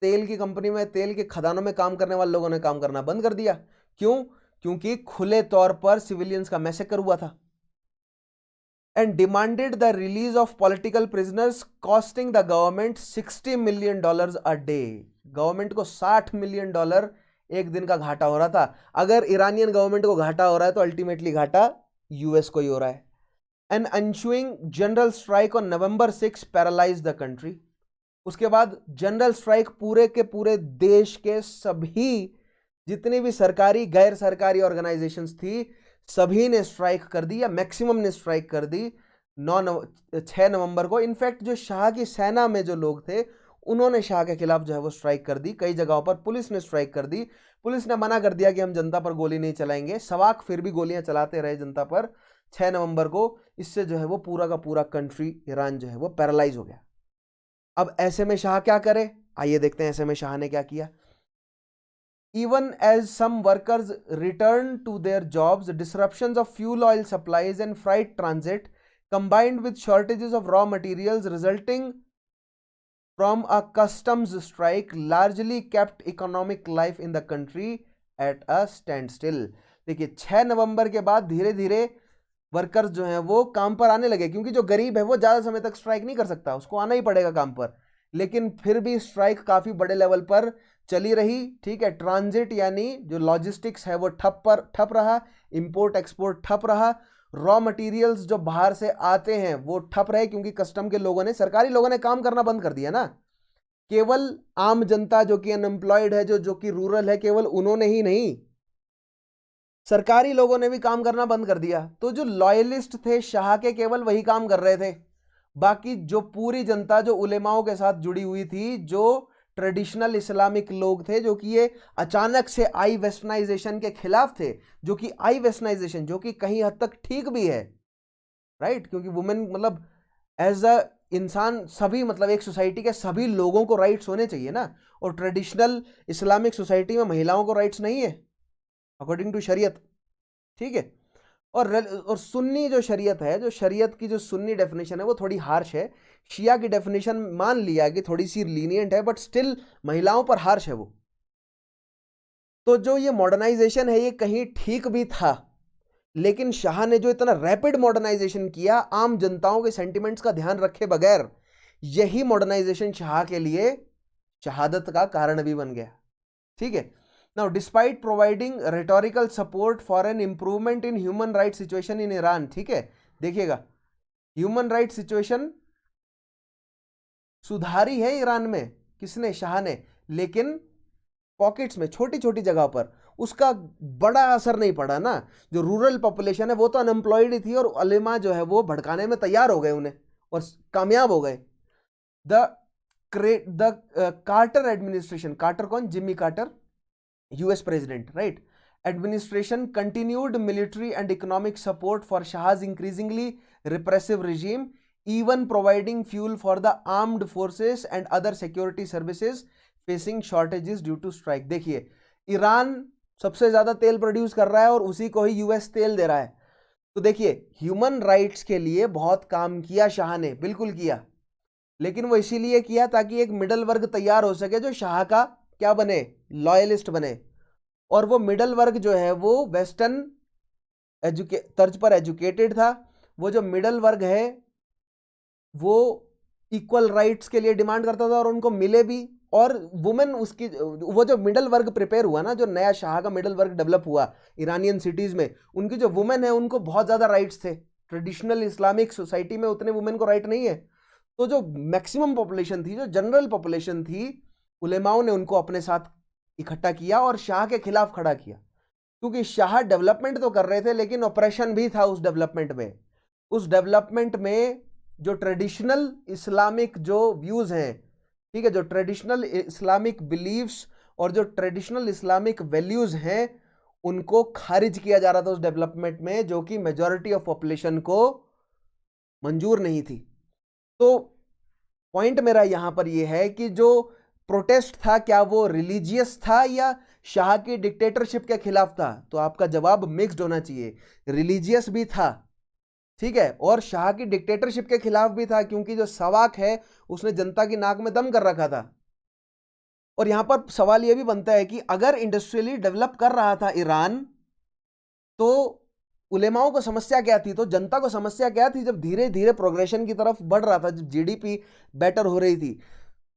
तेल की कंपनी में, तेल के खदानों में काम करने वाले लोगों ने काम करना बंद कर दिया। क्यों? क्योंकि खुले तौर पर सिविलियंस का मैसेकर हुआ था। And demanded the release of political prisoners costing the government $60 million a day. Government को $60 million एक दिन का घाटा हो रहा था। अगर ईरानियन गवर्नमेंट को घाटा हो रहा है तो अल्टीमेटली घाटा यूएस को ही हो रहा है। An ensuing general strike on November 6 paralyze the country. उसके बाद जनरल स्ट्राइक, पूरे के पूरे देश के सभी जितनी भी सरकारी गैर सरकारी ऑर्गेनाइजेशंस थी, सभी ने स्ट्राइक कर दी, या मैक्सिमम ने स्ट्राइक कर दी 6 नवंबर को। इनफैक्ट जो शाह की सेना में जो लोग थे, उन्होंने शाह के खिलाफ जो है वो स्ट्राइक कर दी। कई जगहों पर पुलिस ने स्ट्राइक कर दी। पुलिस ने मना कर दिया कि हम जनता पर गोली नहीं चलाएंगे। सवाक फिर भी गोलियां चलाते रहे जनता पर 6 नवंबर को। इससे जो है वो पूरा का पूरा कंट्री, ईरान जो है वो पैरालाइज हो गया। अब ऐसे में शाह क्या करे, आइए देखते हैं ऐसे में शाह ने क्या किया। Even as some workers return to their jobs, disruptions of fuel oil supplies and freight transit, combined with shortages of raw materials resulting from a customs strike, largely kept economic life in the country at a standstill. देखिए 6 नवंबर के बाद धीरे धीरे workers जो हैं वो काम पर आने लगे, क्योंकि जो गरीब है वो ज़्यादा समय तक स्ट्राइक नहीं कर सकता, उसको आना ही पड़ेगा काम पर। लेकिन फिर भी स्ट्राइक काफ़ी बड़े लेवल पर चली रही, ठीक है। ट्रांजिट यानी जो लॉजिस्टिक्स है वो ठप रहा, इंपोर्ट एक्सपोर्ट ठप रहा, रॉ मटेरियल्स जो बाहर से आते हैं वो ठप रहे, क्योंकि कस्टम के लोगों ने, सरकारी लोगों ने काम करना बंद कर दिया ना। केवल आम जनता जो कि अनएम्प्लॉयड है, जो कि रूरल है, केवल उन्होंने ही नहीं, सरकारी लोगों ने भी काम करना बंद कर दिया। तो जो लॉयलिस्ट थे शाह के, केवल वही काम कर रहे थे। बाकी जो पूरी जनता जो उलेमाओं के साथ जुड़ी हुई थी, जो ट्रेडिशनल इस्लामिक लोग थे, जो कि ये अचानक से आई वेस्टर्नाइजेशन के खिलाफ थे, जो कि आई वेस्टर्नाइजेशन जो कि कहीं हद तक ठीक भी है, राइट, क्योंकि वुमेन मतलब एज अ इंसान, सभी मतलब एक सोसाइटी के सभी लोगों को राइट्स होने चाहिए ना। और ट्रेडिशनल इस्लामिक सोसाइटी में महिलाओं को राइट्स नहीं है अकॉर्डिंग टू शरीयत, ठीक है। और सुन्नी जो शरीयत है, जो शरीयत की जो सुन्नी डेफिनेशन है वो थोड़ी हार्श है। शिया की डेफिनेशन मान लिया कि थोड़ी सी लीनियंट है, बट स्टिल महिलाओं पर हार्श है वो। तो जो ये मॉडर्नाइजेशन है ये कहीं ठीक भी था, लेकिन शाह ने जो इतना रैपिड मॉडर्नाइजेशन किया, आम जनताओं के सेंटिमेंट्स का ध्यान रखे बगैर, यही मॉडर्नाइजेशन शाह के लिए शहादत का कारण भी बन गया, ठीक है। Now, despite providing rhetorical support for an improvement in human rights situation in Iran, ठीक है, देखिएगा ह्यूमन राइट सिचुएशन सुधारी है ईरान में, किसने? शाह ने। लेकिन पॉकेट्स में, छोटी छोटी जगह पर उसका बड़ा असर नहीं पड़ा ना। जो रूरल पॉपुलेशन है वो तो अनएम्प्लॉयड ही थी, और उलेमा जो है वो भड़काने में तैयार हो गए उन्हें, और कामयाब हो गए। द कार्टर एडमिनिस्ट्रेशन, कार्टर कौन, Jimmy Carter, US president, right, administration continued military and economic support for shah's increasingly repressive regime, even providing fuel for the armed forces and other security services facing shortages due to strike। देखिए Iran सबसे ज्यादा तेल produce कर रहा है और उसी को ही यूएस तेल दे रहा है। तो देखिए ह्यूमन राइट्स के लिए बहुत काम किया शाह ने, बिल्कुल किया, लेकिन वो इसीलिए किया ताकि एक मिडल वर्ग तैयार हो सके जो शाह का क्या बने, लॉयलिस्ट बने। और वो मिडल वर्ग जो है वो वेस्टर्न तर्ज पर एजुकेटेड था। वो जो मिडल वर्ग है वो इक्वल राइट्स के लिए डिमांड करता था और उनको मिले भी। और वुमेन उसकी, वो जो मिडल वर्ग प्रिपेयर हुआ ना, जो नया शाह का मिडल वर्ग डेवलप हुआ ईरानियन सिटीज में, उनकी जो वुमेन है उनको बहुत ज्यादा राइट्स थे। ट्रेडिशनल इस्लामिक सोसाइटी में उतने वुमेन को राइट नहीं है। तो जो मैक्सिमम पॉपुलेशन थी, जो जनरल पॉपुलेशन थी, उलेमाओं ने उनको अपने साथ इकट्ठा किया और शाह के खिलाफ खड़ा किया। क्योंकि शाह डेवलपमेंट तो कर रहे थे लेकिन ऑपरेशन भी था उस डेवलपमेंट में। उस डेवलपमेंट में जो ट्रेडिशनल इस्लामिक जो व्यूज हैं, ठीक है, जो ट्रेडिशनल इस्लामिक बिलीव्स और जो ट्रेडिशनल इस्लामिक वैल्यूज हैं, उनको खारिज किया जा रहा था उस डेवलपमेंट में, जो कि मेजॉरिटी ऑफ पॉपुलेशन को मंजूर नहीं थी। तो पॉइंट मेरा यहां पर यह है कि जो प्रोटेस्ट था क्या वो रिलीजियस था या शाह की डिक्टेटरशिप के खिलाफ था? तो आपका जवाब मिक्स्ड होना चाहिए। रिलीजियस भी था, ठीक है, और शाह की डिक्टेटरशिप के खिलाफ भी था, क्योंकि जो सवाक है उसने जनता की नाक में दम कर रखा था। और यहां पर सवाल यह भी बनता है कि अगर इंडस्ट्रियली डेवलप कर रहा था ईरान, तो उलेमाओं को समस्या क्या थी, तो जनता को समस्या क्या थी जब धीरे धीरे प्रोग्रेशन की तरफ बढ़ रहा था, जब जीडीपी बेटर हो रही थी?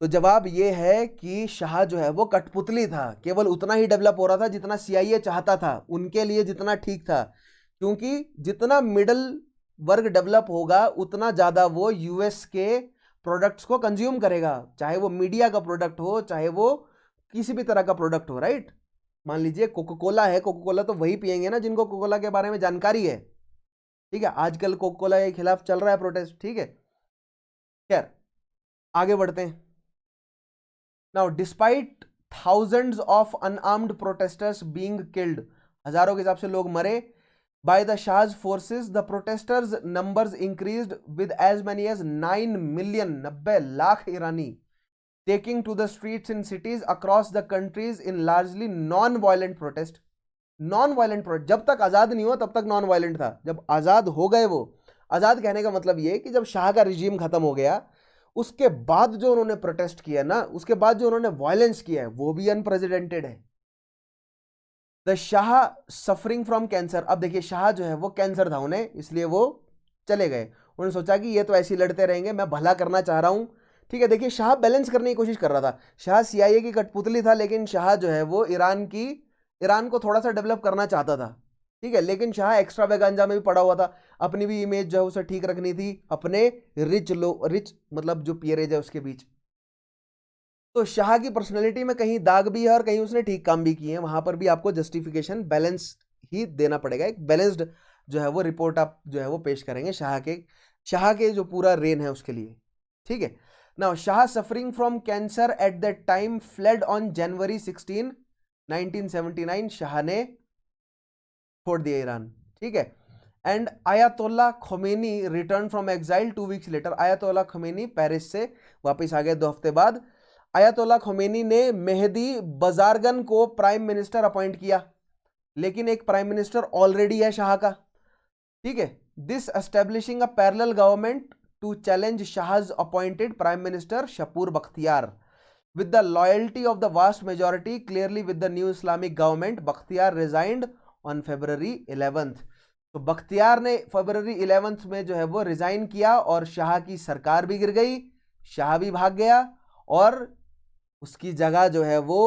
तो जवाब यह है कि शाह जो है वो कठपुतली था, केवल उतना ही डेवलप हो रहा था जितना सीआईए चाहता था, उनके लिए जितना ठीक था। क्योंकि जितना मिडल वर्ग डेवलप होगा उतना ज्यादा वो यूएस के प्रोडक्ट्स को कंज्यूम करेगा, चाहे वो मीडिया का प्रोडक्ट हो, चाहे वो किसी भी तरह का प्रोडक्ट हो, राइट। मान लीजिए कोको कोला है, कोको कोला तो वही पियेंगे ना जिनको कोको कोला के बारे में जानकारी है, ठीक है। आजकल कोको कोला के खिलाफ चल रहा है प्रोटेस्ट, ठीक है। खैर आगे बढ़ते हैं। Now despite thousands of unarmoured protesters being killed, हजारों के हिसाब से लोग मरे by the Shah's forces, the protesters numbers increased with as many as 9 million, 90 lakh Irani, taking to the streets in cities across the countries in largely non-violent protest। non-violent protest, जब तक आजाद नहीं हुआ तब तक non-violent था। जब आजाद हो गए, वो आजाद कहने का मतलब ये कि जब शाह का रिजीम खत्म हो गया, उसके बाद जो उन्होंने प्रोटेस्ट किया ना, उसके बाद जो उन्होंने वायलेंस किया है, वो भी अनप्रेसिडेंटेड है। The Shah suffering from cancer, अब देखिए शाह जो है वो कैंसर था उन्हें, इसलिए वो चले गए। उन्होंने सोचा कि ये तो ऐसे ही लड़ते रहेंगे, मैं भला करना चाह रहा हूं, ठीक है। देखिए शाह बैलेंस करने की कोशिश कर रहा था। शाह सीआईए की कठपुतली था, लेकिन शाह जो है वो ईरान को थोड़ा सा डेवलप करना चाहता था, ठीक है। लेकिन शाह एक्स्ट्रा वेगांजा में भी पड़ा हुआ था, अपनी भी इमेज जो है उसे ठीक रखनी थी अपने रिच मतलब जो पियरेज है उसके बीच। तो शाह की पर्सनैलिटी में कहीं दाग भी है और कहीं उसने ठीक काम भी किए हैं, वहां पर भी आपको जस्टिफिकेशन बैलेंस ही देना पड़ेगा। एक बैलेंस्ड जो है वो रिपोर्ट आप जो है वो पेश करेंगे शाह के जो पूरा रेन है उसके लिए, ठीक है। Now shah suffering from cancer at that time fled on January 16, 1979, शाह ने छोड़ दिया ईरान, ठीक है। And Ayatollah Khomeini return from exile 2 weeks later, Ayatollah Khomeini Paris से वापस आ गए 2 हफ्ते बाद। आयतोल्ला खोमेनी ने मेहदी बजारगन को प्राइम मिनिस्टर अपॉइंट किया, लेकिन एक प्राइम मिनिस्टर ऑलरेडी है शाह का, ठीक है। This establishing a parallel government to challenge Shah's appointed prime minister Shapour Bakhtiar with the loyalty of the vast majority clearly with the new Islamic government. Bakhtiar resigned on February 11th। तो बख्तियार ने February 11th में जो है वो resign किया और शाह की सरकार भी गिर गई, शाह भी भाग गया और उसकी जगह जो है वो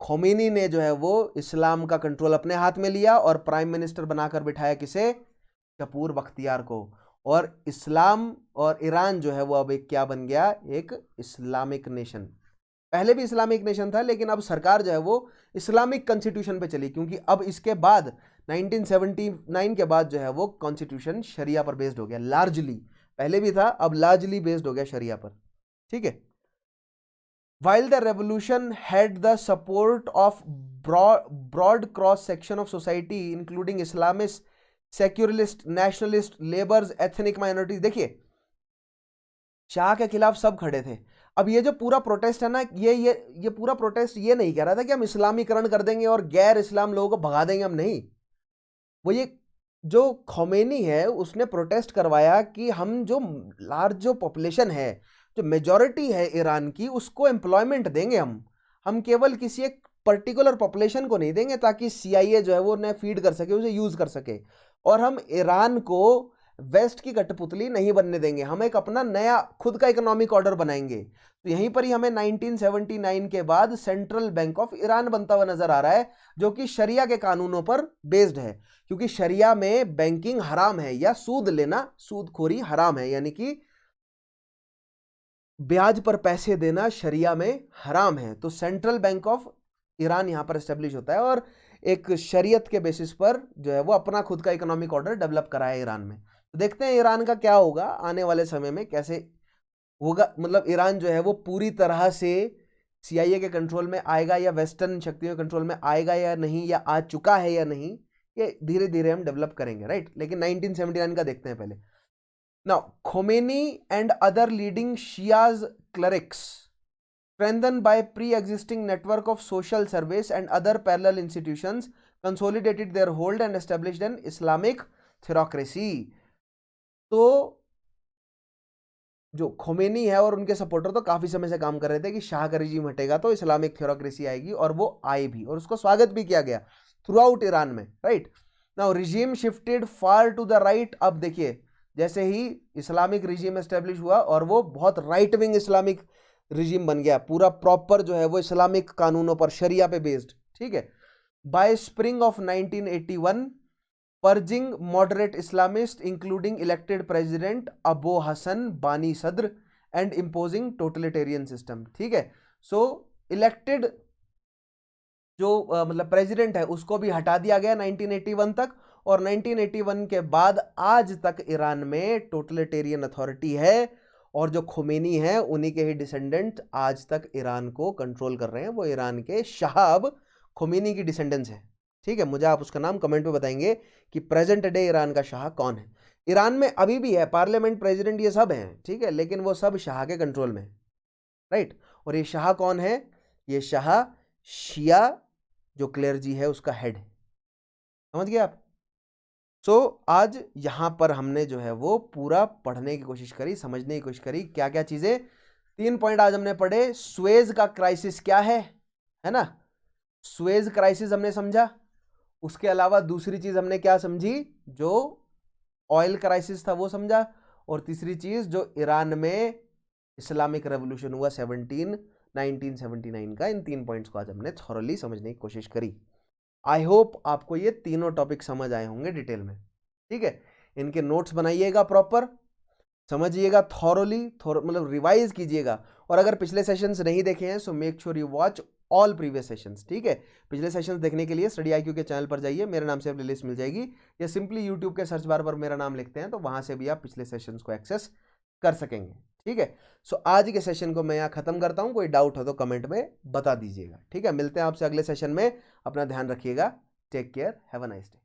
खोमेनी ने जो है वो इस्लाम का कंट्रोल अपने हाथ में लिया और प्राइम मिनिस्टर बनाकर बिठाया किसे? शपूर बख्तियार को। और इस्लाम और ईरान जो है वो अब एक क्या बन गया? एक इस्लामिक नेशन। पहले भी इस्लामिक नेशन था, लेकिन अब सरकार जो है वो इस्लामिक कॉन्स्टिट्यूशन पे चली, क्योंकि अब इसके बाद 1979 के बाद जो है वो कॉन्स्टिट्यूशन शरिया पर बेस्ड हो गया लार्जली। पहले भी था, अब लार्जली बेस्ड हो गया शरिया पर, ठीक है। While the revolution had the support of broad cross section of society including Islamists, secularist, nationalist, labours, ethnic minorities, देखिए शाह के खिलाफ सब खड़े थे। अब ये जो पूरा प्रोटेस्ट है ना, ये पूरा प्रोटेस्ट ये नहीं कह रहा था कि हम इस्लामीकरण कर देंगे और गैर इस्लाम लोगों को भगा देंगे, हम नहीं। वो ये जो खोमेनी है उसने प्रोटेस्ट करवाया कि हम जो लार्ज जो पॉपुलेशन है, जो मेजॉरिटी है ईरान की, उसको एम्प्लॉयमेंट देंगे हम केवल किसी एक पर्टिकुलर पॉपुलेशन को नहीं देंगे ताकि CIA जो है वो उन्हें फीड कर सके, उसे यूज कर सके, और हम ईरान को वेस्ट की कठपुतली नहीं बनने देंगे, हम एक अपना नया खुद का इकोनॉमिक ऑर्डर बनाएंगे। तो यहीं पर ही हमें 1979 के बाद सेंट्रल बैंक ऑफ ईरान बनता हुआ नजर आ रहा है, जो कि शरिया के कानूनों पर बेस्ड है, क्योंकि शरिया में बैंकिंग हराम है, या सूद लेना, सूदखोरी हराम है, यानी कि ब्याज पर पैसे देना शरिया में हराम है। तो सेंट्रल बैंक ऑफ ईरान यहां पर एस्टेब्लिश होता है और एक शरीयत के बेसिस पर जो है वो अपना खुद का इकोनॉमिक ऑर्डर डेवलप करा है ईरान में। तो देखते हैं ईरान का क्या होगा आने वाले समय में, कैसे होगा, मतलब ईरान जो है वो पूरी तरह से CIA के कंट्रोल में आएगा या वेस्टर्न शक्तियों के कंट्रोल में आएगा या नहीं, या आ चुका है या नहीं, ये धीरे धीरे हम डेवलप करेंगे, राइट। लेकिन 1979 का देखते हैं पहले। Now Khomeini and other leading Shias clerics strengthened by pre-existing network of social service and other parallel institutions, consolidated their hold and established an Islamic theocracy। तो जो खोमेनी है और उनके सपोर्टर तो काफी समय से काम कर रहे थे कि शाह का रिजीम हटेगा तो इस्लामिक थ्योरोक्रेसी आएगी, और वो आई भी, और उसको स्वागत भी किया गया थ्रू आउट ईरान में, right. Now regime shifted far to the right. अब देखिए जैसे ही इस्लामिक रिजीम एस्टेब्लिश हुआ और वो बहुत राइट विंग इस्लामिक रिजीम बन गया, पूरा प्रॉपर जो है वो इस्लामिक कानूनों पर, शरिया पे बेस्ड, ठीक है। By spring of 1981 purging moderate Islamist including elected president Abu Hassan Bani Sadr and imposing totalitarian system, ठीक है। सो इलेक्टेड जो मतलब प्रेसिडेंट है उसको भी हटा दिया गया 1981 तक, और 1981 के बाद आज तक ईरान में टोटलिटेरियन अथॉरिटी है, और जो खोमेनी है उन्हीं के ही डिसेंडेंट आज तक ईरान को कंट्रोल कर रहे हैं। वो ईरान के शहाब खोमेनी की डिसेंडेंट्स हैं, ठीक है। मुझे आप उसका नाम कमेंट में बताएंगे कि प्रेजेंट डे ईरान का शाह कौन है। ईरान में अभी भी है पार्लियामेंट, प्रेसिडेंट, ये सब हैं, ठीक है, लेकिन वो सब शाह के कंट्रोल में, राइट। और ये शाह कौन है? ये शाह शिया जो क्लेरजी है उसका हेड है, समझ गए आप। सो आज यहाँ पर हमने जो है वो पूरा पढ़ने की कोशिश करी, समझने की कोशिश करी, क्या क्या चीजें। 3 पॉइंट आज हमने पढ़े। सुएज का क्राइसिस क्या है ना, सुएज क्राइसिस हमने समझा। उसके अलावा दूसरी चीज हमने क्या समझी, जो ऑयल क्राइसिस था वो समझा, और तीसरी चीज जो ईरान में इस्लामिक रेवोल्यूशन हुआ 1979 का। इन 3 पॉइंट्स को आज हमने थॉरली समझने की कोशिश करी। आई होप आपको ये तीनों टॉपिक समझ आए होंगे डिटेल में, ठीक है। इनके नोट्स बनाइएगा, प्रॉपर समझिएगा, थॉरली मतलब रिवाइज कीजिएगा। और अगर पिछले सेशंस नहीं देखे हैं so make sure you watch all previous sessions, ठीक है। पिछले सेशंस देखने के लिए स्टडी IQ के चैनल पर जाइए, मेरे नाम से प्लेलिस्ट मिल जाएगी, या सिंपली यूट्यूब के सर्च बार पर मेरा नाम लिखते हैं तो वहां से भी आप पिछले सेशंस को एक्सेस कर सकेंगे, ठीक है। सो आज के सेशन को मैं यहाँ खत्म करता हूँ। कोई डाउट हो तो कमेंट में बता दीजिएगा, ठीक है। मिलते हैं आपसे अगले सेशन में। अपना ध्यान रखिएगा। Take care, have a nice day.